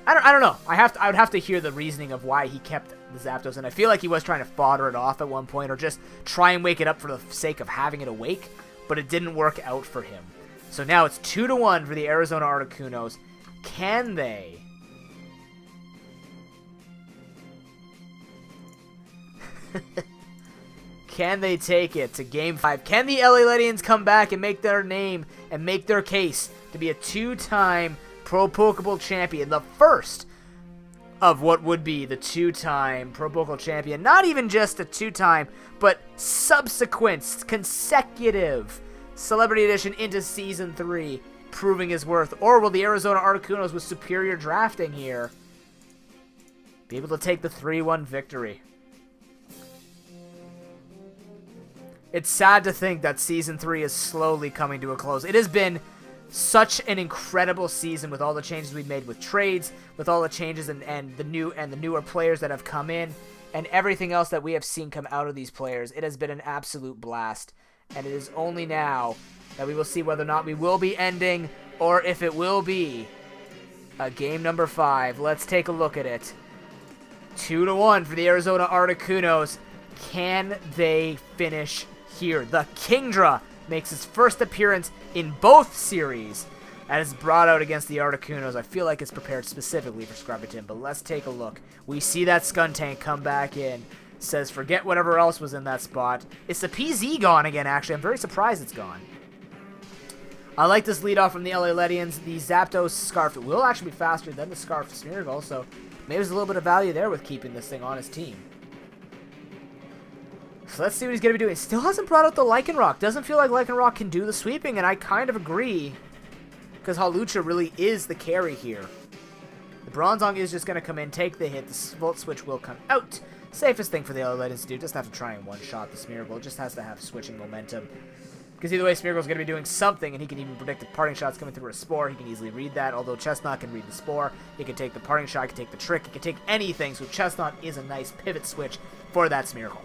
I don't know. I would have to hear the reasoning of why he kept the Zapdos, and I feel like he was trying to fodder it off at one point, or just try and wake it up for the sake of having it awake, but it didn't work out for him. So now it's 2-1 for the Arizona Articunos. Can they? Can they take it to Game 5? Can the LA Ledians come back and make their name and make their case to be a 2-time ProPokeBowl champion? The first of what would be the 2-time ProPokeBowl champion. Not even just a 2-time, but subsequent, consecutive Celebrity Edition into Season 3, proving his worth. Or will the Arizona Articunos, with superior drafting here, be able to take the 3-1 victory? It's sad to think that Season 3 is slowly coming to a close. It has been such an incredible season with all the changes we've made with trades, with all the changes and the newer players that have come in, and everything else that we have seen come out of these players. It has been an absolute blast, and it is only now that we will see whether or not we will be ending, or if it will be a game number 5. Let's take a look at it. 2-1 for the Arizona Articunos. Can they finish here? The Kingdra makes its first appearance in both series and is brought out against the Articunos. I feel like it's prepared specifically for Scrubberton, but let's take a look. We see that Skuntank come back in. Says forget whatever else was in that spot. It's the PZ gone again, actually. I'm very surprised it's gone. I like this lead off from the LA Ledians. The Zapdos Scarf will actually be faster than the Scarf Smeargle, so maybe there's a little bit of value there with keeping this thing on his team. So let's see what he's going to be doing. Still hasn't brought out the Lycanroc. Doesn't feel like Lycanroc can do the sweeping, and I kind of agree, because Hawlucha really is the carry here. The Bronzong is just going to come in, take the hit. The Volt Switch will come out. Safest thing for the LA Legends to do. Doesn't have to try and one-shot the Smeargle. It just has to have switching momentum. Because either way, Smeargle's going to be doing something, and he can even predict the parting shots coming through a Spore. He can easily read that, although Chestnut can read the Spore. He can take the parting shot, he can take the trick, he can take anything, so Chestnut is a nice pivot switch for that Smeargle.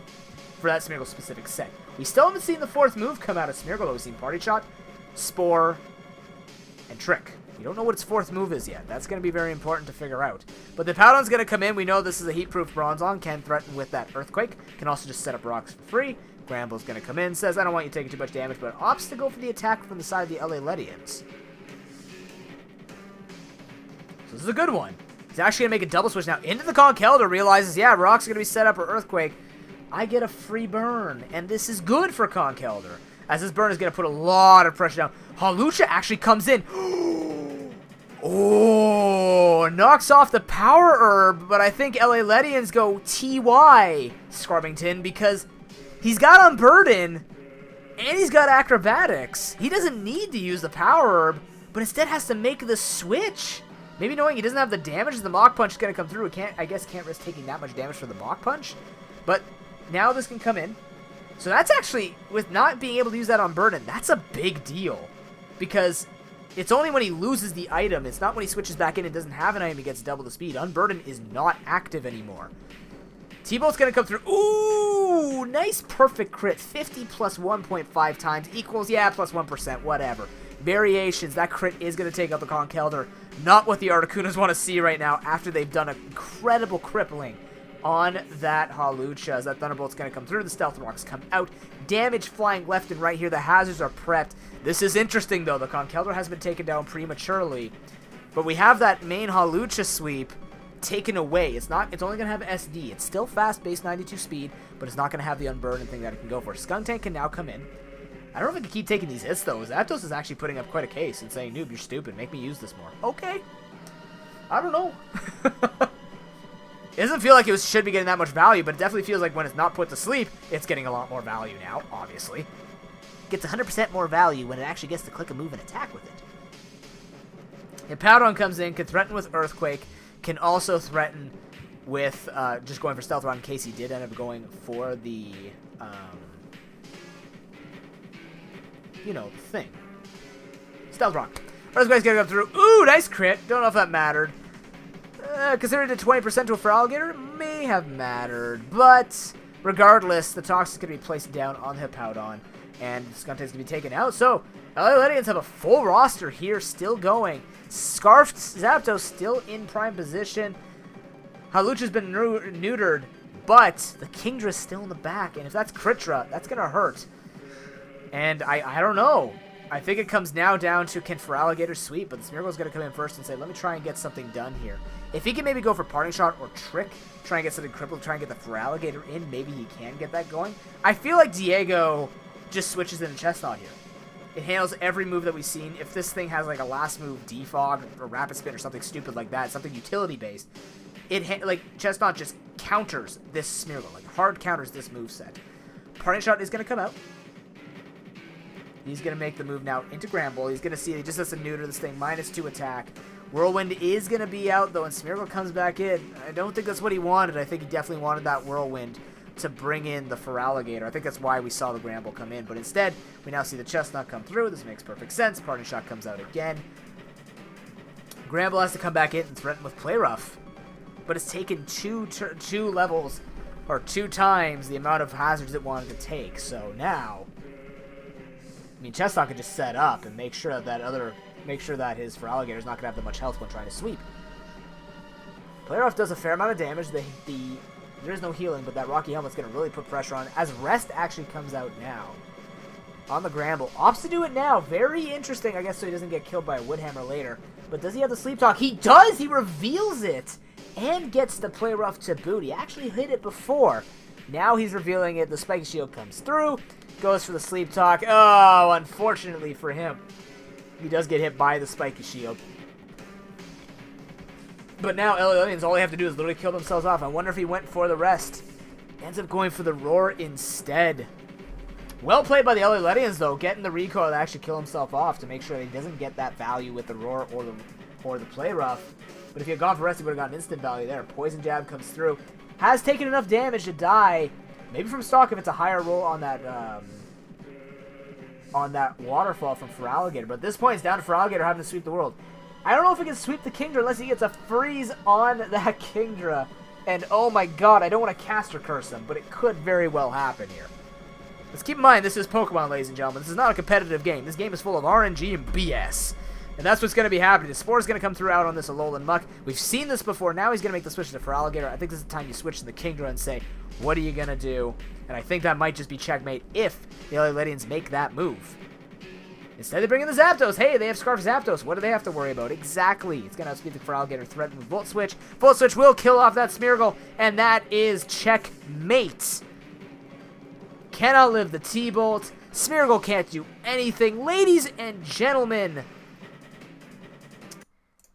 For that Smeargle-specific set. We still haven't seen the fourth move come out of Smeargle, though. We've seen parting shot, Spore, and trick. We don't know what its fourth move is yet. That's going to be very important to figure out. But the Powdon's going to come in. We know this is a heat-proof Bronzong. Can threaten with that Earthquake. Can also just set up rocks for free. Gramble's going to come in. Says, I don't want you taking too much damage, but opts to go for the attack from the side of the LA Ledians. So this is a good one. He's actually going to make a double switch now into the Conkeldurr. Realizes, yeah, rocks are going to be set up for Earthquake. I get a free burn. And this is good for Conkeldurr. As this burn is going to put a lot of pressure down. Hawlucha actually comes in. Oh, knocks off the Power Herb, but I think LA Ledians go TY Scrubbington because he's got Unburden and he's got Acrobatics. He doesn't need to use the Power Herb, but instead has to make the switch. Maybe knowing he doesn't have the damage, the Mach Punch is going to come through. I guess can't risk taking that much damage for the Mach Punch, but now this can come in. So that's actually, with not being able to use that Unburden, that's a big deal because it's only when he loses the item. It's not when he switches back in and doesn't have an item he gets double the speed. Unburden is not active anymore. T-Bolt's going to come through. Ooh, nice perfect crit. 50 plus 1.5 times equals, yeah, plus 1%, whatever. Variations, that crit is going to take out the Conkeldurr. Not what the Articunas want to see right now after they've done an incredible crippling on that Hawlucha. As that Thunderbolt's going to come through, the Stealth Rocks come out. Damage flying left and right here. The hazards are prepped. This is interesting, though. The Conkeldurr has been taken down prematurely. But we have that main Hawlucha sweep taken away. It's only going to have SD. It's still fast, base 92 speed, but it's not going to have the Unburden thing that it can go for. Skuntank can now come in. I don't know if I can keep taking these hits, though. Zapdos is actually putting up quite a case and saying, noob, you're stupid. Make me use this more. Okay. I don't know. It doesn't feel like it should be getting that much value, but it definitely feels like when it's not put to sleep, it's getting a lot more value now, obviously. Gets 100% more value when it actually gets to click a move and attack with it. And Powdon comes in, can threaten with Earthquake, can also threaten with just going for Stealth Rod in case he did end up going for the, you know, thing. Stealth Rock. Earthquake's gonna come through. Ooh, nice crit. Don't know if that mattered. Considering it 20% to a Feraligatr, it may have mattered. But regardless, the Tox is going to be placed down on the Hippowdon. And Skuntank is going to be taken out. So, LA Ledians have a full roster here, still going. Scarfed Zapdos still in prime position. Hawlucha's been neutered, but the Kingdra's still in the back. And if that's Kritra, that's going to hurt. And I don't know. I think it comes now down to can Feraligatr sweep, but the Smeargle's going to come in first and say, let me try and get something done here. If he can maybe go for Parting Shot or Trick, try and get something crippled, try and get the Feraligatr in, maybe he can get that going. I feel like Diego just switches into Chestnut here. It handles every move that we've seen. If this thing has like a last move, Defog or Rapid Spin or something stupid like that, something utility-based, like Chestnut just counters this Smeargle, like hard counters this moveset. Parting Shot is going to come out. He's going to make the move now into Gramble. He's going to see he just has to neuter this thing. -2 attack. Whirlwind is going to be out, though, and Smeargle comes back in. I don't think that's what he wanted. I think he definitely wanted that Whirlwind to bring in the Feraligatr. I think that's why we saw the Gramble come in. But instead, we now see the Chestnut come through. This makes perfect sense. Parting Shot comes out again. Gramble has to come back in and threaten with Play Rough. But it's taken two levels, or 2 times the amount of hazards it wanted to take. So now, I mean, Chestnut could just set up and make sure that his Feraligatr is not going to have that much health when trying to sweep. Play Rough does a fair amount of damage. There is no healing, but that Rocky Helmet's going to really put pressure on it. As Rest actually comes out now on the Gramble. Opts to do it now. Very interesting, I guess, so he doesn't get killed by a Woodhammer later. But does he have the Sleep Talk? He does! He reveals it! And gets the Play Rough to boot. He actually hit it before. Now he's revealing it. The Spiky Shield comes through. Goes for the Sleep Talk. Oh, unfortunately for him, he does get hit by the Spiky Shield. But now LA Ledians, all they have to do is literally kill themselves off. I wonder if he went for the rest. Ends up going for the Roar instead. Well played by the LA Ledians, though, getting the recoil to actually kill himself off to make sure that he doesn't get that value with the Roar or the Play Rough. But if he had gone for rest, he would have gotten instant value there. Poison Jab comes through. has taken enough damage to die. Maybe from stock if it's a higher roll on that waterfall from Feraligatr. But at this point, it's down to Feraligatr having to sweep the world. I don't know if he can sweep the Kingdra unless he gets a freeze on that Kingdra. And oh my god, I don't want to caster curse him, but it could very well happen here. Let's keep in mind, this is Pokemon, ladies and gentlemen. This is not a competitive game. This game is full of RNG and BS. And that's what's going to be happening. The Spore is going to come through out on this Alolan Muck. We've seen this before. Now he's going to make the switch to Feraligatr. I think this is the time you switch to the Kingdra and say, what are you going to do? And I think that might just be checkmate if the LA Ledians make that move. Instead, they bring in the Zapdos. Hey, they have Scarf Zapdos. What do they have to worry about? Exactly. It's going to outspeed the Feraligatr, threaten with Volt Switch. Volt Switch will kill off that Smeargle, and that is checkmate. Can outlive the T-Bolt. Smeargle can't do anything. Ladies and gentlemen,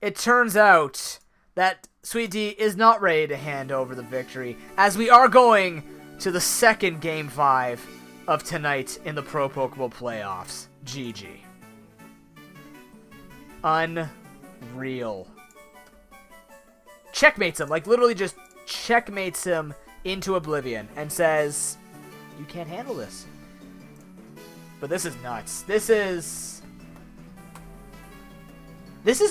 it turns out that Sweet D is not ready to hand over the victory, as we are going to the second Game 5 of tonight in the ProPokeBowl playoffs. GG. Unreal. Checkmates him, like literally just checkmates him into oblivion and says, you can't handle this. But this is nuts. This is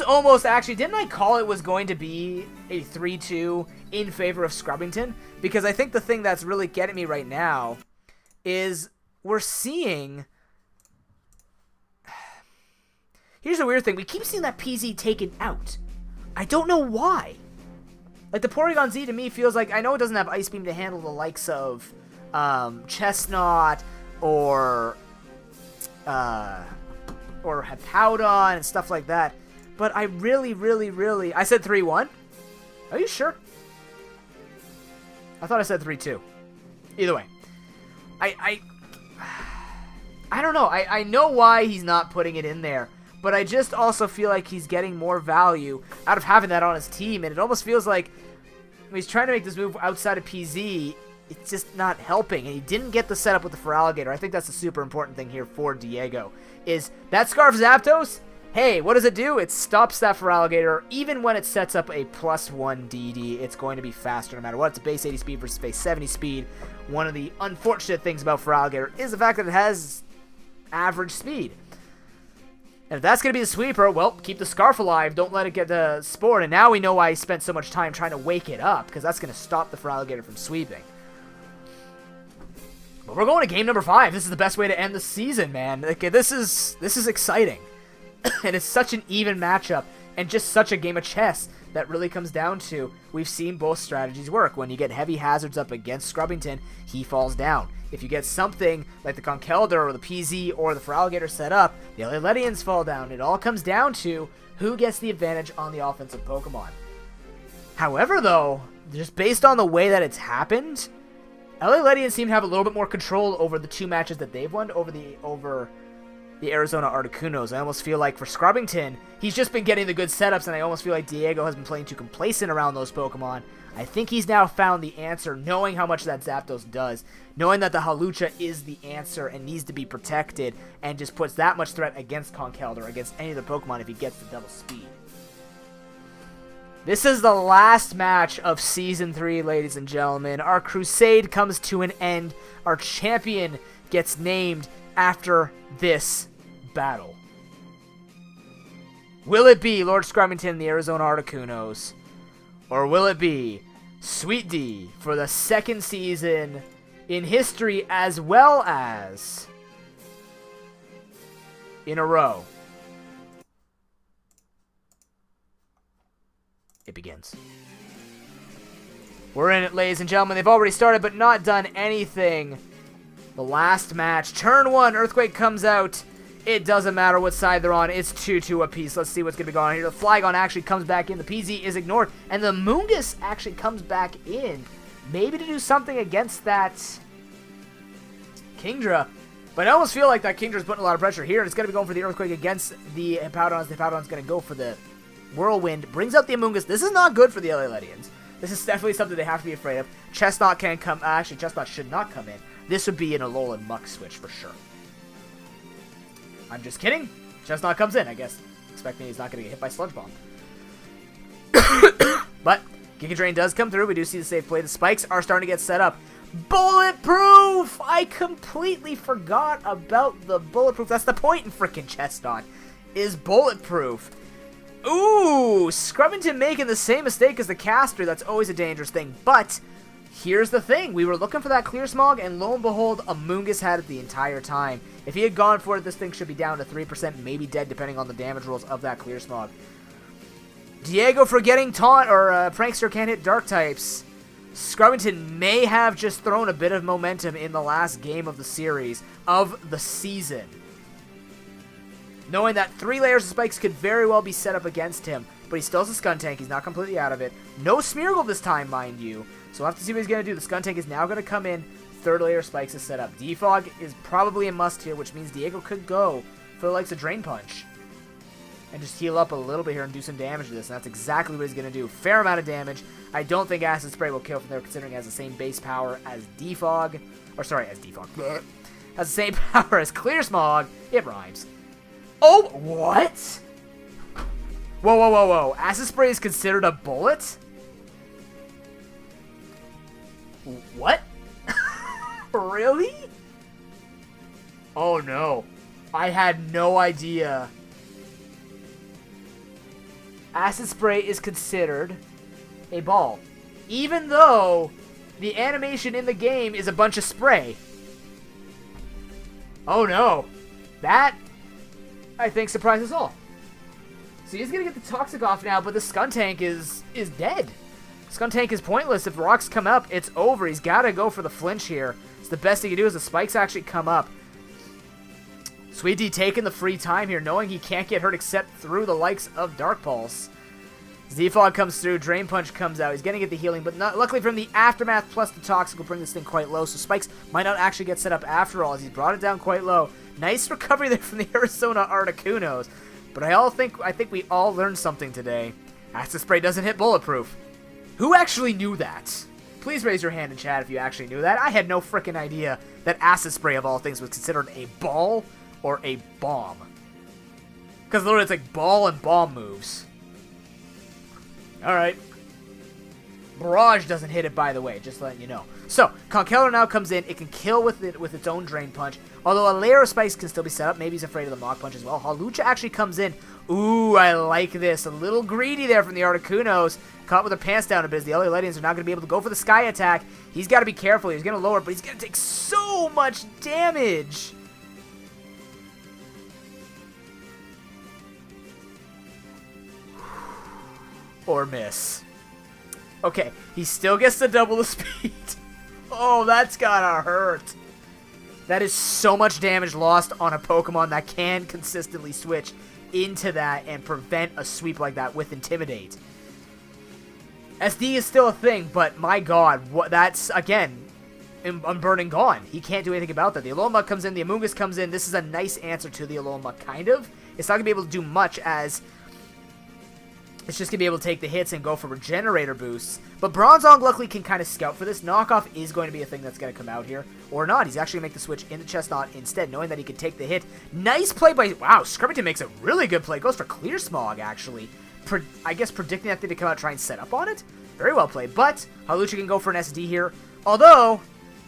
almost, actually, didn't I call it was going to be a 3-2 in favor of Scrubbington? Because I think the thing that's really getting me right now is we're seeing... Here's the weird thing. We keep seeing that PZ taken out. I don't know why. Like, the Porygon Z to me feels like... I know it doesn't have Ice Beam to handle the likes of Chestnut or Hippowdon and stuff like that. But I really... I said 3-1? Are you sure? I thought I said 3-2. Either way. I don't know. I know why he's not putting it in there. But I just also feel like he's getting more value out of having that on his team. And it almost feels like when he's trying to make this move outside of PZ, it's just not helping. And he didn't get the setup with the Feraligatr. I think that's a super important thing here for Diego. Is that Scarf Zapdos? Hey, what does it do? It stops that Feraligatr. Even when it sets up a +1 DD, it's going to be faster no matter what. It's a base 80 speed versus base 70 speed. One of the unfortunate things about Feraligatr is the fact that it has average speed. And if that's going to be the sweeper, well, keep the Scarf alive. Don't let it get the Spore. And now we know why he spent so much time trying to wake it up, because that's going to stop the Feraligatr from sweeping. But we're going to game number 5. This is the best way to end the season, man. Like, this is exciting. And it's such an even matchup, and just such a game of chess that really comes down to, we've seen both strategies work. When you get heavy hazards up against Scrubbington, he falls down. If you get something like the Conkeldurr or the PZ or the Feraligatr set up, the LA Ledians fall down. It all comes down to who gets the advantage on the offensive Pokemon. However, though, just based on the way that it's happened, LA Ledians seem to have a little bit more control over the 2 matches that they've won over the Arizona Articunos. I almost feel like for Scrubbington, he's just been getting the good setups, and I almost feel like Diego has been playing too complacent around those Pokemon. I think he's now found the answer, knowing how much that Zapdos does, knowing that the Hawlucha is the answer and needs to be protected, and just puts that much threat against Conkeldurr, against any of the Pokemon if he gets the double speed. This is the last match of Season 3, ladies and gentlemen. Our crusade comes to an end. Our champion gets named after this battle. Will it be Lord Scrubbington and the Arizona Articunos? Or will it be Sweet D for the 2nd season in history, as well as in a row? It begins. We're in it, ladies and gentlemen. They've already started, but not done anything. The last match. Turn 1, Earthquake comes out. It doesn't matter what side they're on. It's 2-2 apiece. Let's see what's going to be going on here. The Flygon actually comes back in. The PZ is ignored. And the Moongus actually comes back in. Maybe to do something against that Kingdra. But I almost feel like that Kingdra's putting a lot of pressure here. And it's going to be going for the Earthquake against the Hippowdons. The Hippowdon's going to go for the Whirlwind. Brings out the Amoonguss. This is not good for the LA Ledians. This is definitely something they have to be afraid of. Chestnut can come. Actually, Chestnut should not come in. This would be an Alolan Muck switch for sure. I'm just kidding. Chestnut comes in, I guess. Expecting he's not going to get hit by Sludge Bomb. But Giga Drain does come through. We do see the safe play. The spikes are starting to get set up. Bulletproof! I completely forgot about the bulletproof. That's the point in frickin' Chestnut, is bulletproof. Ooh, Scrubbington making the same mistake as the caster. That's always a dangerous thing. But here's the thing. We were looking for that Clear Smog, and lo and behold, Amoonguss had it the entire time. If he had gone for it, this thing should be down to 3%, maybe dead, depending on the damage rolls of that Clear Smog. Diego forgetting taunt, or Prankster can't hit dark types. Scrubbington may have just thrown a bit of momentum in the last game of the series, of the season. Knowing that 3 layers of spikes could very well be set up against him, but he still has a Skuntank. He's not completely out of it. No Smeargle this time, mind you. So we'll have to see what he's going to do. The Skuntank is now going to come in. 3rd layer of spikes is set up. Defog is probably a must here, which means Diego could go for the likes of Drain Punch and just heal up a little bit here and do some damage to this. And that's exactly what he's going to do. Fair amount of damage. I don't think Acid Spray will kill from there, considering it has the same base power as Defog. Or sorry, as Defog. Has the same power as Clear Smog. It rhymes. Oh, what? Whoa, whoa, whoa, whoa. Acid Spray is considered a bullet? What? Really? Oh, no. I had no idea. Acid Spray is considered a ball, even though the animation in the game is a bunch of spray. Oh, no. That, I think, surprises all. So he's going to get the Toxic off now, but the Skuntank is dead. Skuntank is pointless. If rocks come up, it's over. He's got to go for the flinch here. It's the best he can do is the spikes actually come up. Sweet D taking the free time here, knowing he can't get hurt except through the likes of Dark Pulse. Z-Fog comes through, Drain Punch comes out. He's going to get the healing, but not, luckily from the Aftermath plus the Toxic will bring this thing quite low, so spikes might not actually get set up after all, as he's brought it down quite low. Nice recovery there from the Arizona Articunos. But I think we all learned something today. Acid Spray doesn't hit bulletproof. Who actually knew that? Please raise your hand in chat if you actually knew that. I had no frickin' idea that Acid Spray, of all things, was considered a ball or a bomb. Because literally it's like ball and bomb moves. Alright. Barrage doesn't hit it, by the way, just letting you know. So, Conkeldurr now comes in. It can kill with its own Drain Punch. Although a layer of spikes can still be set up. Maybe he's afraid of the Mach Punch as well. Hawlucha actually comes in. Ooh, I like this. A little greedy there from the Articunos. Caught with their pants down a bit, as the LA Legends are not going to be able to go for the Sky Attack. He's got to be careful. He's going to lower it, but he's going to take so much damage. Or miss. Okay, he still gets to double the speed. Oh, that's gotta hurt. That is so much damage lost on a Pokemon that can consistently switch into that and prevent a sweep like that with Intimidate. SD is still a thing, but my god, that's, again, Unburning gone. He can't do anything about that. The Alolan comes in, the Amoonguss comes in. This is a nice answer to the Alolan, kind of. It's not going to be able to do much, as it's just going to be able to take the hits and go for regenerator boosts. But Bronzong luckily can kind of scout for this. Knockoff is going to be a thing that's going to come out here. Or not. He's actually going to make the switch into Chestnut instead, knowing that he can take the hit. Nice play by... Wow, Scrubbington makes a really good play. Goes for Clear Smog, actually. I guess predicting that thing to come out, try and set up on it. Very well played. But Hawlucha can go for an SD here. Although,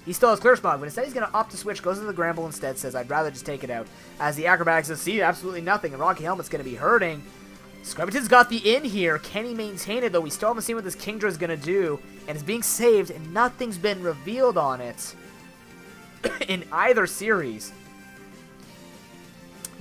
he still has Clear Smog. But instead, he's going to opt to switch. Goes to the Gramble instead. Says, I'd rather just take it out. As the Acrobatics says, see, absolutely nothing. And Rocky Helmet's going to be hurting. Scrubbington's got the in here. Can he maintain it, though? We still haven't seen what this Kingdra is going to do. And it's being saved, and nothing's been revealed on it in either series.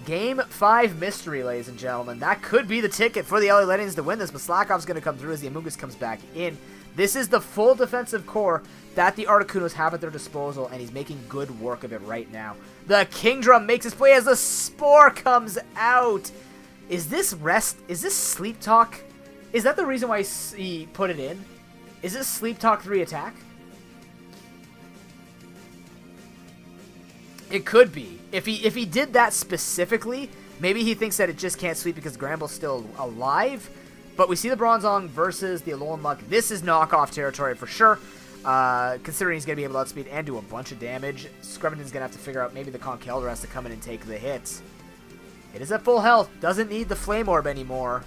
Game 5 mystery, ladies and gentlemen. That could be the ticket for the LA Legends to win this, but Slackoff's going to come through as the Amoonguss comes back in. This is the full defensive core that the Articunos have at their disposal, and he's making good work of it right now. The Kingdra makes his play as the Spore comes out. Is this rest? Is this Sleep Talk? Is that the reason why he put it in? Is this Sleep Talk 3 attack? It could be. If he did that specifically, maybe he thinks that it just can't sleep because Gramble's still alive. But we see the Bronzong versus the Alolan Muck. This is knockoff territory for sure. Considering he's going to be able to outspeed and do a bunch of damage, Scrubbington's going to have to figure out maybe the Conkeldurr has to come in and take the hits. It is at full health. Doesn't need the Flame Orb anymore.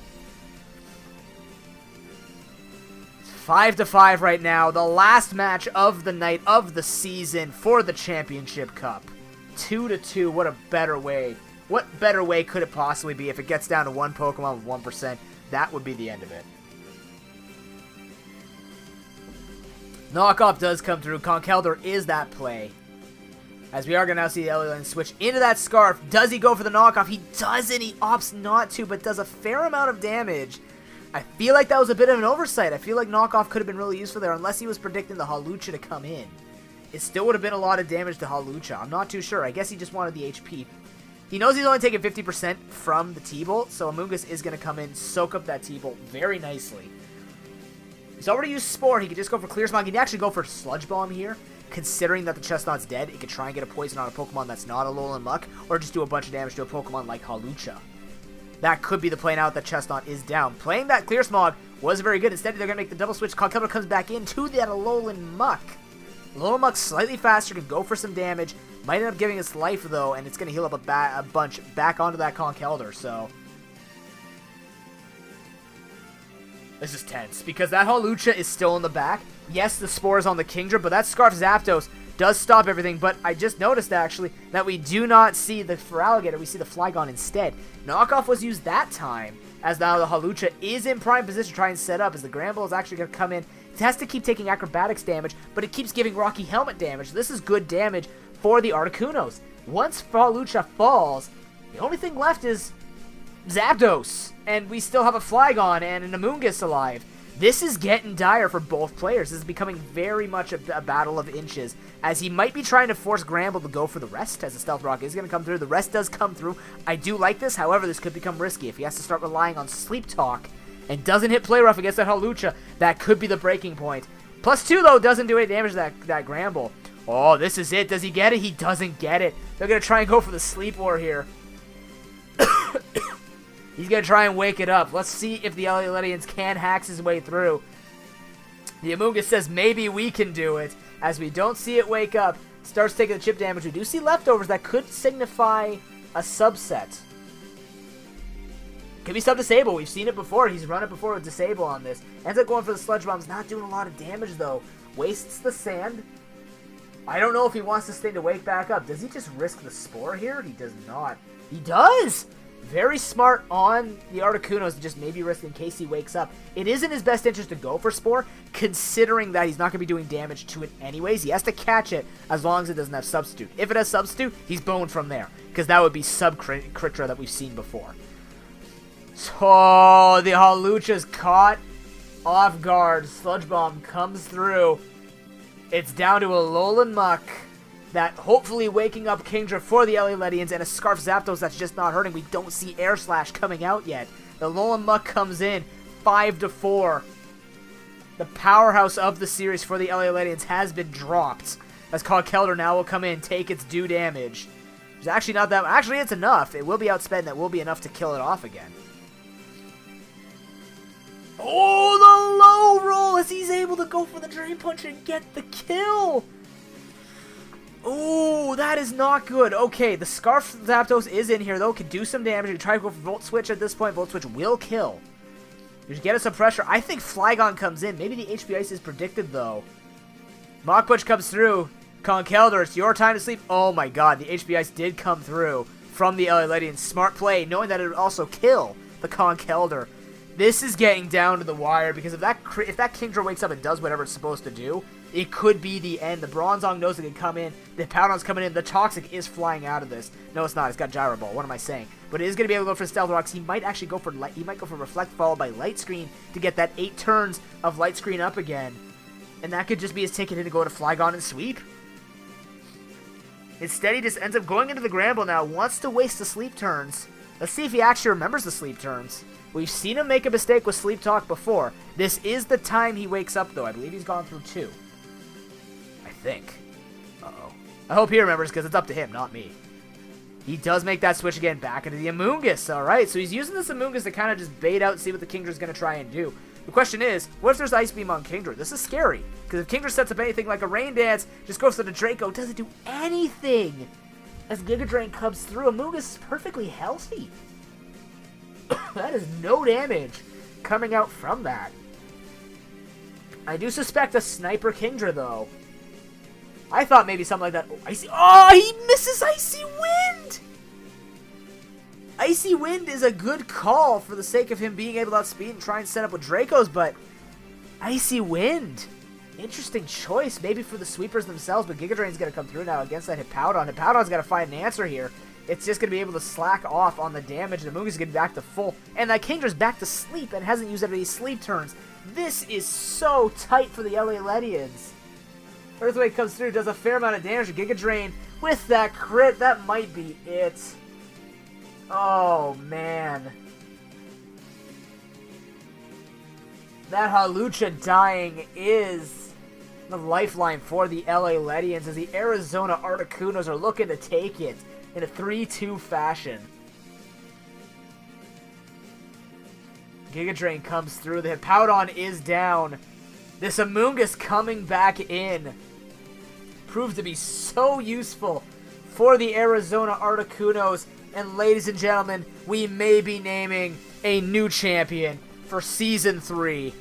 5-5 right now. The last match of the night, of the season for the Championship Cup. 2-2. What a better way. What better way could it possibly be? If it gets down to one Pokemon with 1%, that would be the end of it. Knockoff does come through. Conkeldurr is that play. As we are going to now see the Ellie switch into that Scarf. Does he go for the knockoff? He doesn't. He opts not to, but does a fair amount of damage. I feel like that was a bit of an oversight. I feel like knockoff could have been really useful there, unless he was predicting the Hawlucha to come in. It still would have been a lot of damage to Hawlucha. I'm not too sure. I guess he just wanted the HP. He knows he's only taking 50% from the T-Bolt, so Amoonguss is going to come in, soak up that T-Bolt very nicely. He's already used Spore. He could just go for Clear Smog. He can actually go for Sludge Bomb here. Considering that the Chestnut's dead, it could try and get a poison on a Pokemon that's not a Alolan Muck, or just do a bunch of damage to a Pokemon like Hawlucha. That could be the play now that Chestnut is down. Playing that Clear Smog was very good. Instead, they're going to make the double switch. Conkeldurr comes back into that Alolan Muck. Alolan Muck slightly faster, can go for some damage. Might end up giving us life, though, and it's going to heal up a bunch back onto that Conkeldurr, so... This is tense, because that Hawlucha is still in the back. Yes, the Spore is on the Kingdra, but that Scarf Zapdos does stop everything. But I just noticed, actually, that we do not see the Feraligatr. We see the Flygon instead. Knockoff was used that time, as now the Hawlucha is in prime position to try and set up, as the Gramble is actually going to come in. It has to keep taking Acrobatics damage, but it keeps giving Rocky Helmet damage. This is good damage for the Articunos. Once Hawlucha falls, the only thing left is Zapdos, and we still have a Flygon and an Amoonguss alive. This is getting dire for both players. This is becoming very much a battle of inches, as he might be trying to force Gramble to go for the rest, as the Stealth Rock is going to come through. The rest does come through. I do like this, however, this could become risky. If he has to start relying on Sleep Talk and doesn't hit Play Rough against that Hawlucha, that could be the breaking point. +2, though, doesn't do any damage to that Gramble. Oh, this is it. Does he get it? He doesn't get it. They're going to try and go for the Sleep War here. He's going to try and wake it up. Let's see if the Alolan can hacks his way through. The Amoonguss says maybe we can do it. As we don't see it wake up, starts taking the chip damage. We do see leftovers that could signify a subset. Could be sub-disable. We've seen it before. He's run it before with disable on this. Ends up going for the Sludge Bombs. Not doing a lot of damage, though. Wastes the sand. I don't know if he wants this thing to wake back up. Does he just risk the Spore here? He does not. He does! Very smart on the Articunos to just maybe risk in case he wakes up. It is in his best interest to go for Spore, considering that he's not going to be doing damage to it anyways. He has to catch it as long as it doesn't have Substitute. If it has Substitute, he's boned from there, because that would be sub-Critra that we've seen before. So, the Hawlucha's caught off guard. Sludge Bomb comes through. It's down to a Alolan Muck. That hopefully waking up Kingdra for the Alolan and a Scarf Zapdos that's just not hurting. We don't see Air Slash coming out yet. The Alolan Muck comes in 5-4. The powerhouse of the series for the Alolan has been dropped. As Conkeldurr now will come in, take its due damage. It's actually not that. Actually, it's enough. It will be outspent. That will be enough to kill it off again. Oh, the low roll as he's able to go for the Drain Punch and get the kill. Ooh, that is not good. Okay, the Scarf Zapdos is in here, though. Can do some damage. You try to go for Volt Switch at this point. Volt Switch will kill. You get us some pressure. I think Flygon comes in. Maybe the HP Ice is predicted, though. Mach Punch comes through. Conkeldurr, it's your time to sleep. Oh, my God. The HP Ice did come through from the Alolan. Smart play, knowing that it would also kill the Conkeldurr. This is getting down to the wire, because if that Kingdra wakes up and does whatever it's supposed to do, it could be the end. The Bronzong knows it can come in. The Powdon's coming in. The Toxic is flying out of this. No, it's not. It's got Gyro Ball. What am I saying? But it is going to be able to go for Stealth Rocks. He might actually go for he might go for Reflect followed by Light Screen to get that 8 turns of Light Screen up again. And that could just be his ticket in to go to Flygon and sweep. Instead, he just ends up going into the Gramble now. Wants to waste the sleep turns. Let's see if he actually remembers the sleep turns. We've seen him make a mistake with Sleep Talk before. This is the time he wakes up, though. I believe he's gone through 2. I think. Uh-oh. I hope he remembers, because it's up to him, not me. He does make that switch again back into the Amoonguss. Alright, so he's using this Amoonguss to kind of just bait out and see what the Kingdra's going to try and do. The question is, what if there's Ice Beam on Kingdra? This is scary, because if Kingdra sets up anything like a Rain Dance, just goes to the Draco, doesn't do anything. As Giga Drain comes through, Amoonguss is perfectly healthy. That is no damage coming out from that. I do suspect a Sniper Kingdra, though. I thought maybe something like that. Oh, Icy. Oh, he misses Icy Wind! Icy Wind is a good call for the sake of him being able to outspeed and try and set up with Dracos, but Icy Wind. Interesting choice, maybe for the sweepers themselves, but Giga Drain's going to come through now against that Hippowdon. Hippowdon's got to find an answer here. It's just going to be able to slack off on the damage. The Moon's going to be back to full, and that Kingdra's back to sleep and hasn't used any sleep turns. This is so tight for the LA Ledians. Earthquake comes through, does a fair amount of damage to Giga Drain with that crit. That might be it. Oh, man. That Hawlucha dying is the lifeline for the LA Ledians as the Arizona Articunos are looking to take it in a 3-2 fashion. Giga Drain comes through. The Hippowdon is down. This Amoonguss coming back in proved to be so useful for the Arizona Articunos. And ladies and gentlemen, we may be naming a new champion for Season 3.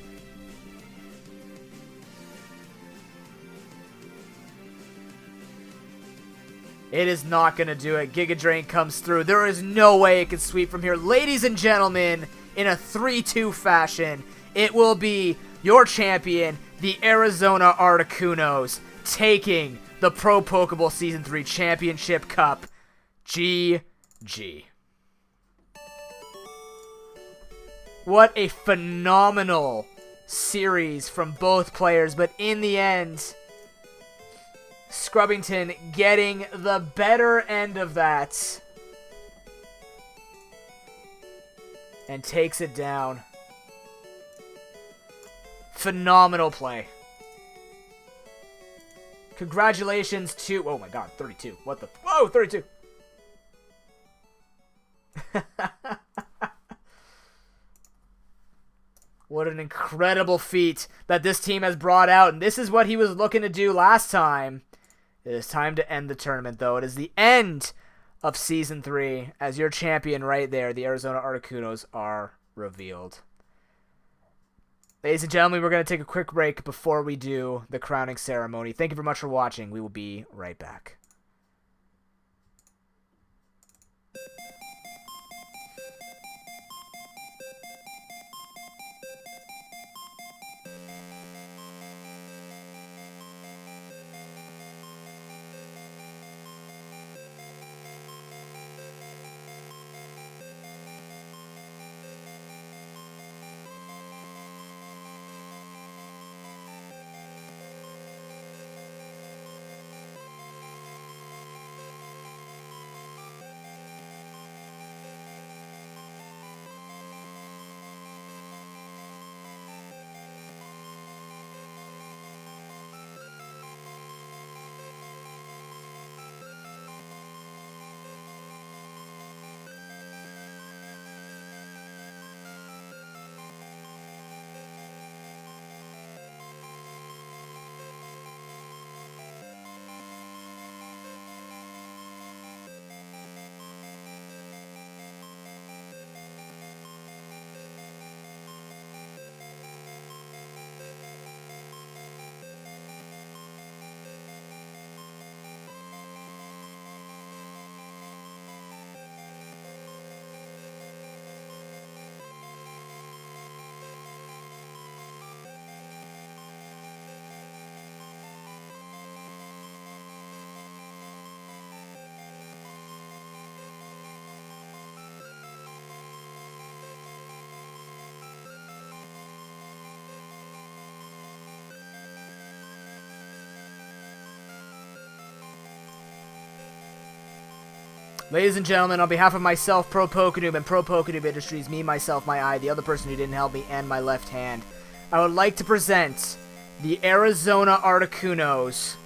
It is not going to do it. Giga Drain comes through. There is no way it can sweep from here. Ladies and gentlemen, in a 3-2 fashion, it will be your champion, the Arizona Articunos, taking the Pro Pokeball Season 3 Championship Cup. GG. What a phenomenal series from both players, but in the end, Scrubbington getting the better end of that and takes it down. Phenomenal play. Congratulations to... Oh my god, 32. What the... Whoa, 32. What an incredible feat that this team has brought out. And this is what he was looking to do last time. It is time to end the tournament, though. It is the end of Season 3 as your champion right there, the Arizona Articunos, are revealed. Ladies and gentlemen, we're going to take a quick break before we do the crowning ceremony. Thank you very much for watching. We will be right back. Ladies and gentlemen, on behalf of myself, ProPokeNoob, and ProPokeNoob Industries, me, myself, my eye, the other person who didn't help me, and my left hand, I would like to present the Arizona Articunos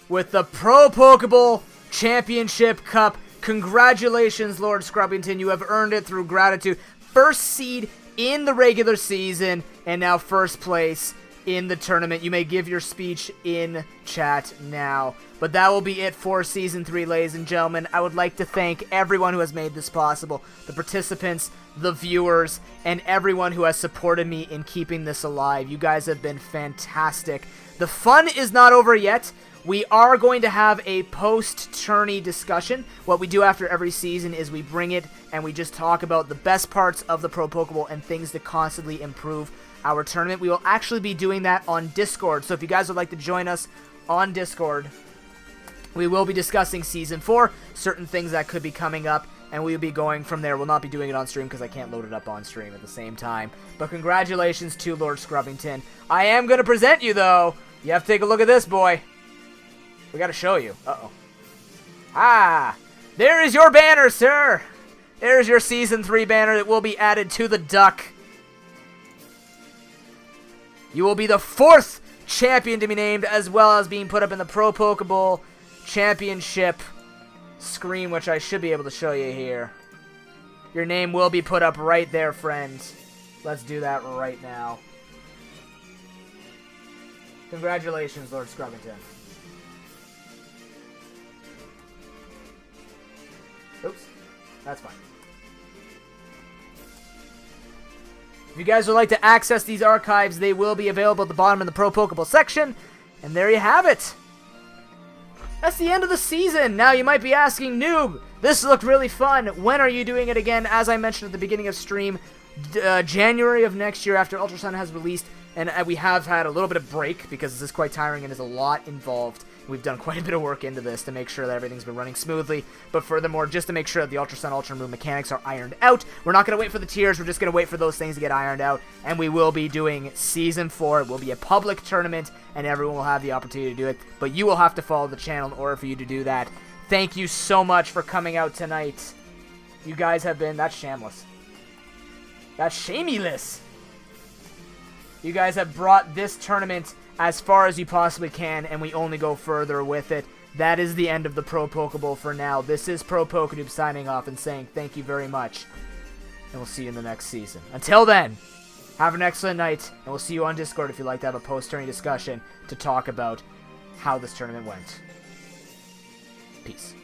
with the Pro Pokeball Championship Cup. Congratulations, Lord Scrubbington. You have earned it through gratitude. First seed in the regular season, and now first place in the tournament. You may give your speech in chat now. But that will be it for Season 3, ladies and gentlemen. I would like to thank everyone who has made this possible. The participants, the viewers, and everyone who has supported me in keeping this alive. You guys have been fantastic. The fun is not over yet. We are going to have a post-tourney discussion. What we do after every season is we bring it and we just talk about the best parts of the ProPokeBowl and things to constantly improve our tournament. We will actually be doing that on Discord. So if you guys would like to join us on Discord, we will be discussing Season 4, certain things that could be coming up, and we will be going from there. We'll not be doing it on stream because I can't load it up on stream at the same time. But congratulations to Lord Scrubbington. I am going to present you, though. You have to take a look at this, boy. We got to show you. Uh-oh. Ah, there is your banner, sir. There's your Season 3 banner that will be added to the duck. You will be the 4th champion to be named, as well as being put up in the ProPokeBowl Championship screen, which I should be able to show you here. Your name will be put up right there, friends. Let's do that right now. Congratulations, Lord Scrubbington. Oops. That's fine. If you guys would like to access these archives, they will be available at the bottom in the ProPokeBowl section. And there you have it. That's the end of the season. Now you might be asking, Noob, this looked really fun. When are you doing it again? As I mentioned at the beginning of stream, January of next year after Ultra Sun has released. And we have had a little bit of break because this is quite tiring and there's a lot involved. We've done quite a bit of work into this to make sure that everything's been running smoothly. But furthermore, just to make sure that the Ultra Sun, Ultra Moon mechanics are ironed out. We're not going to wait for the tiers. We're just going to wait for those things to get ironed out. And we will be doing Season 4. It will be a public tournament, and everyone will have the opportunity to do it. But you will have to follow the channel in order for you to do that. Thank you so much for coming out tonight. You guys have been... That's shameless. That's shamey-less. You guys have brought this tournament as far as you possibly can, and we only go further with it. That is the end of the ProPokeBowl for now. This is ProPokeNoob signing off and saying thank you very much, and we'll see you in the next season. Until then, have an excellent night, and we'll see you on Discord if you'd like to have a post-tourney discussion to talk about how this tournament went. Peace.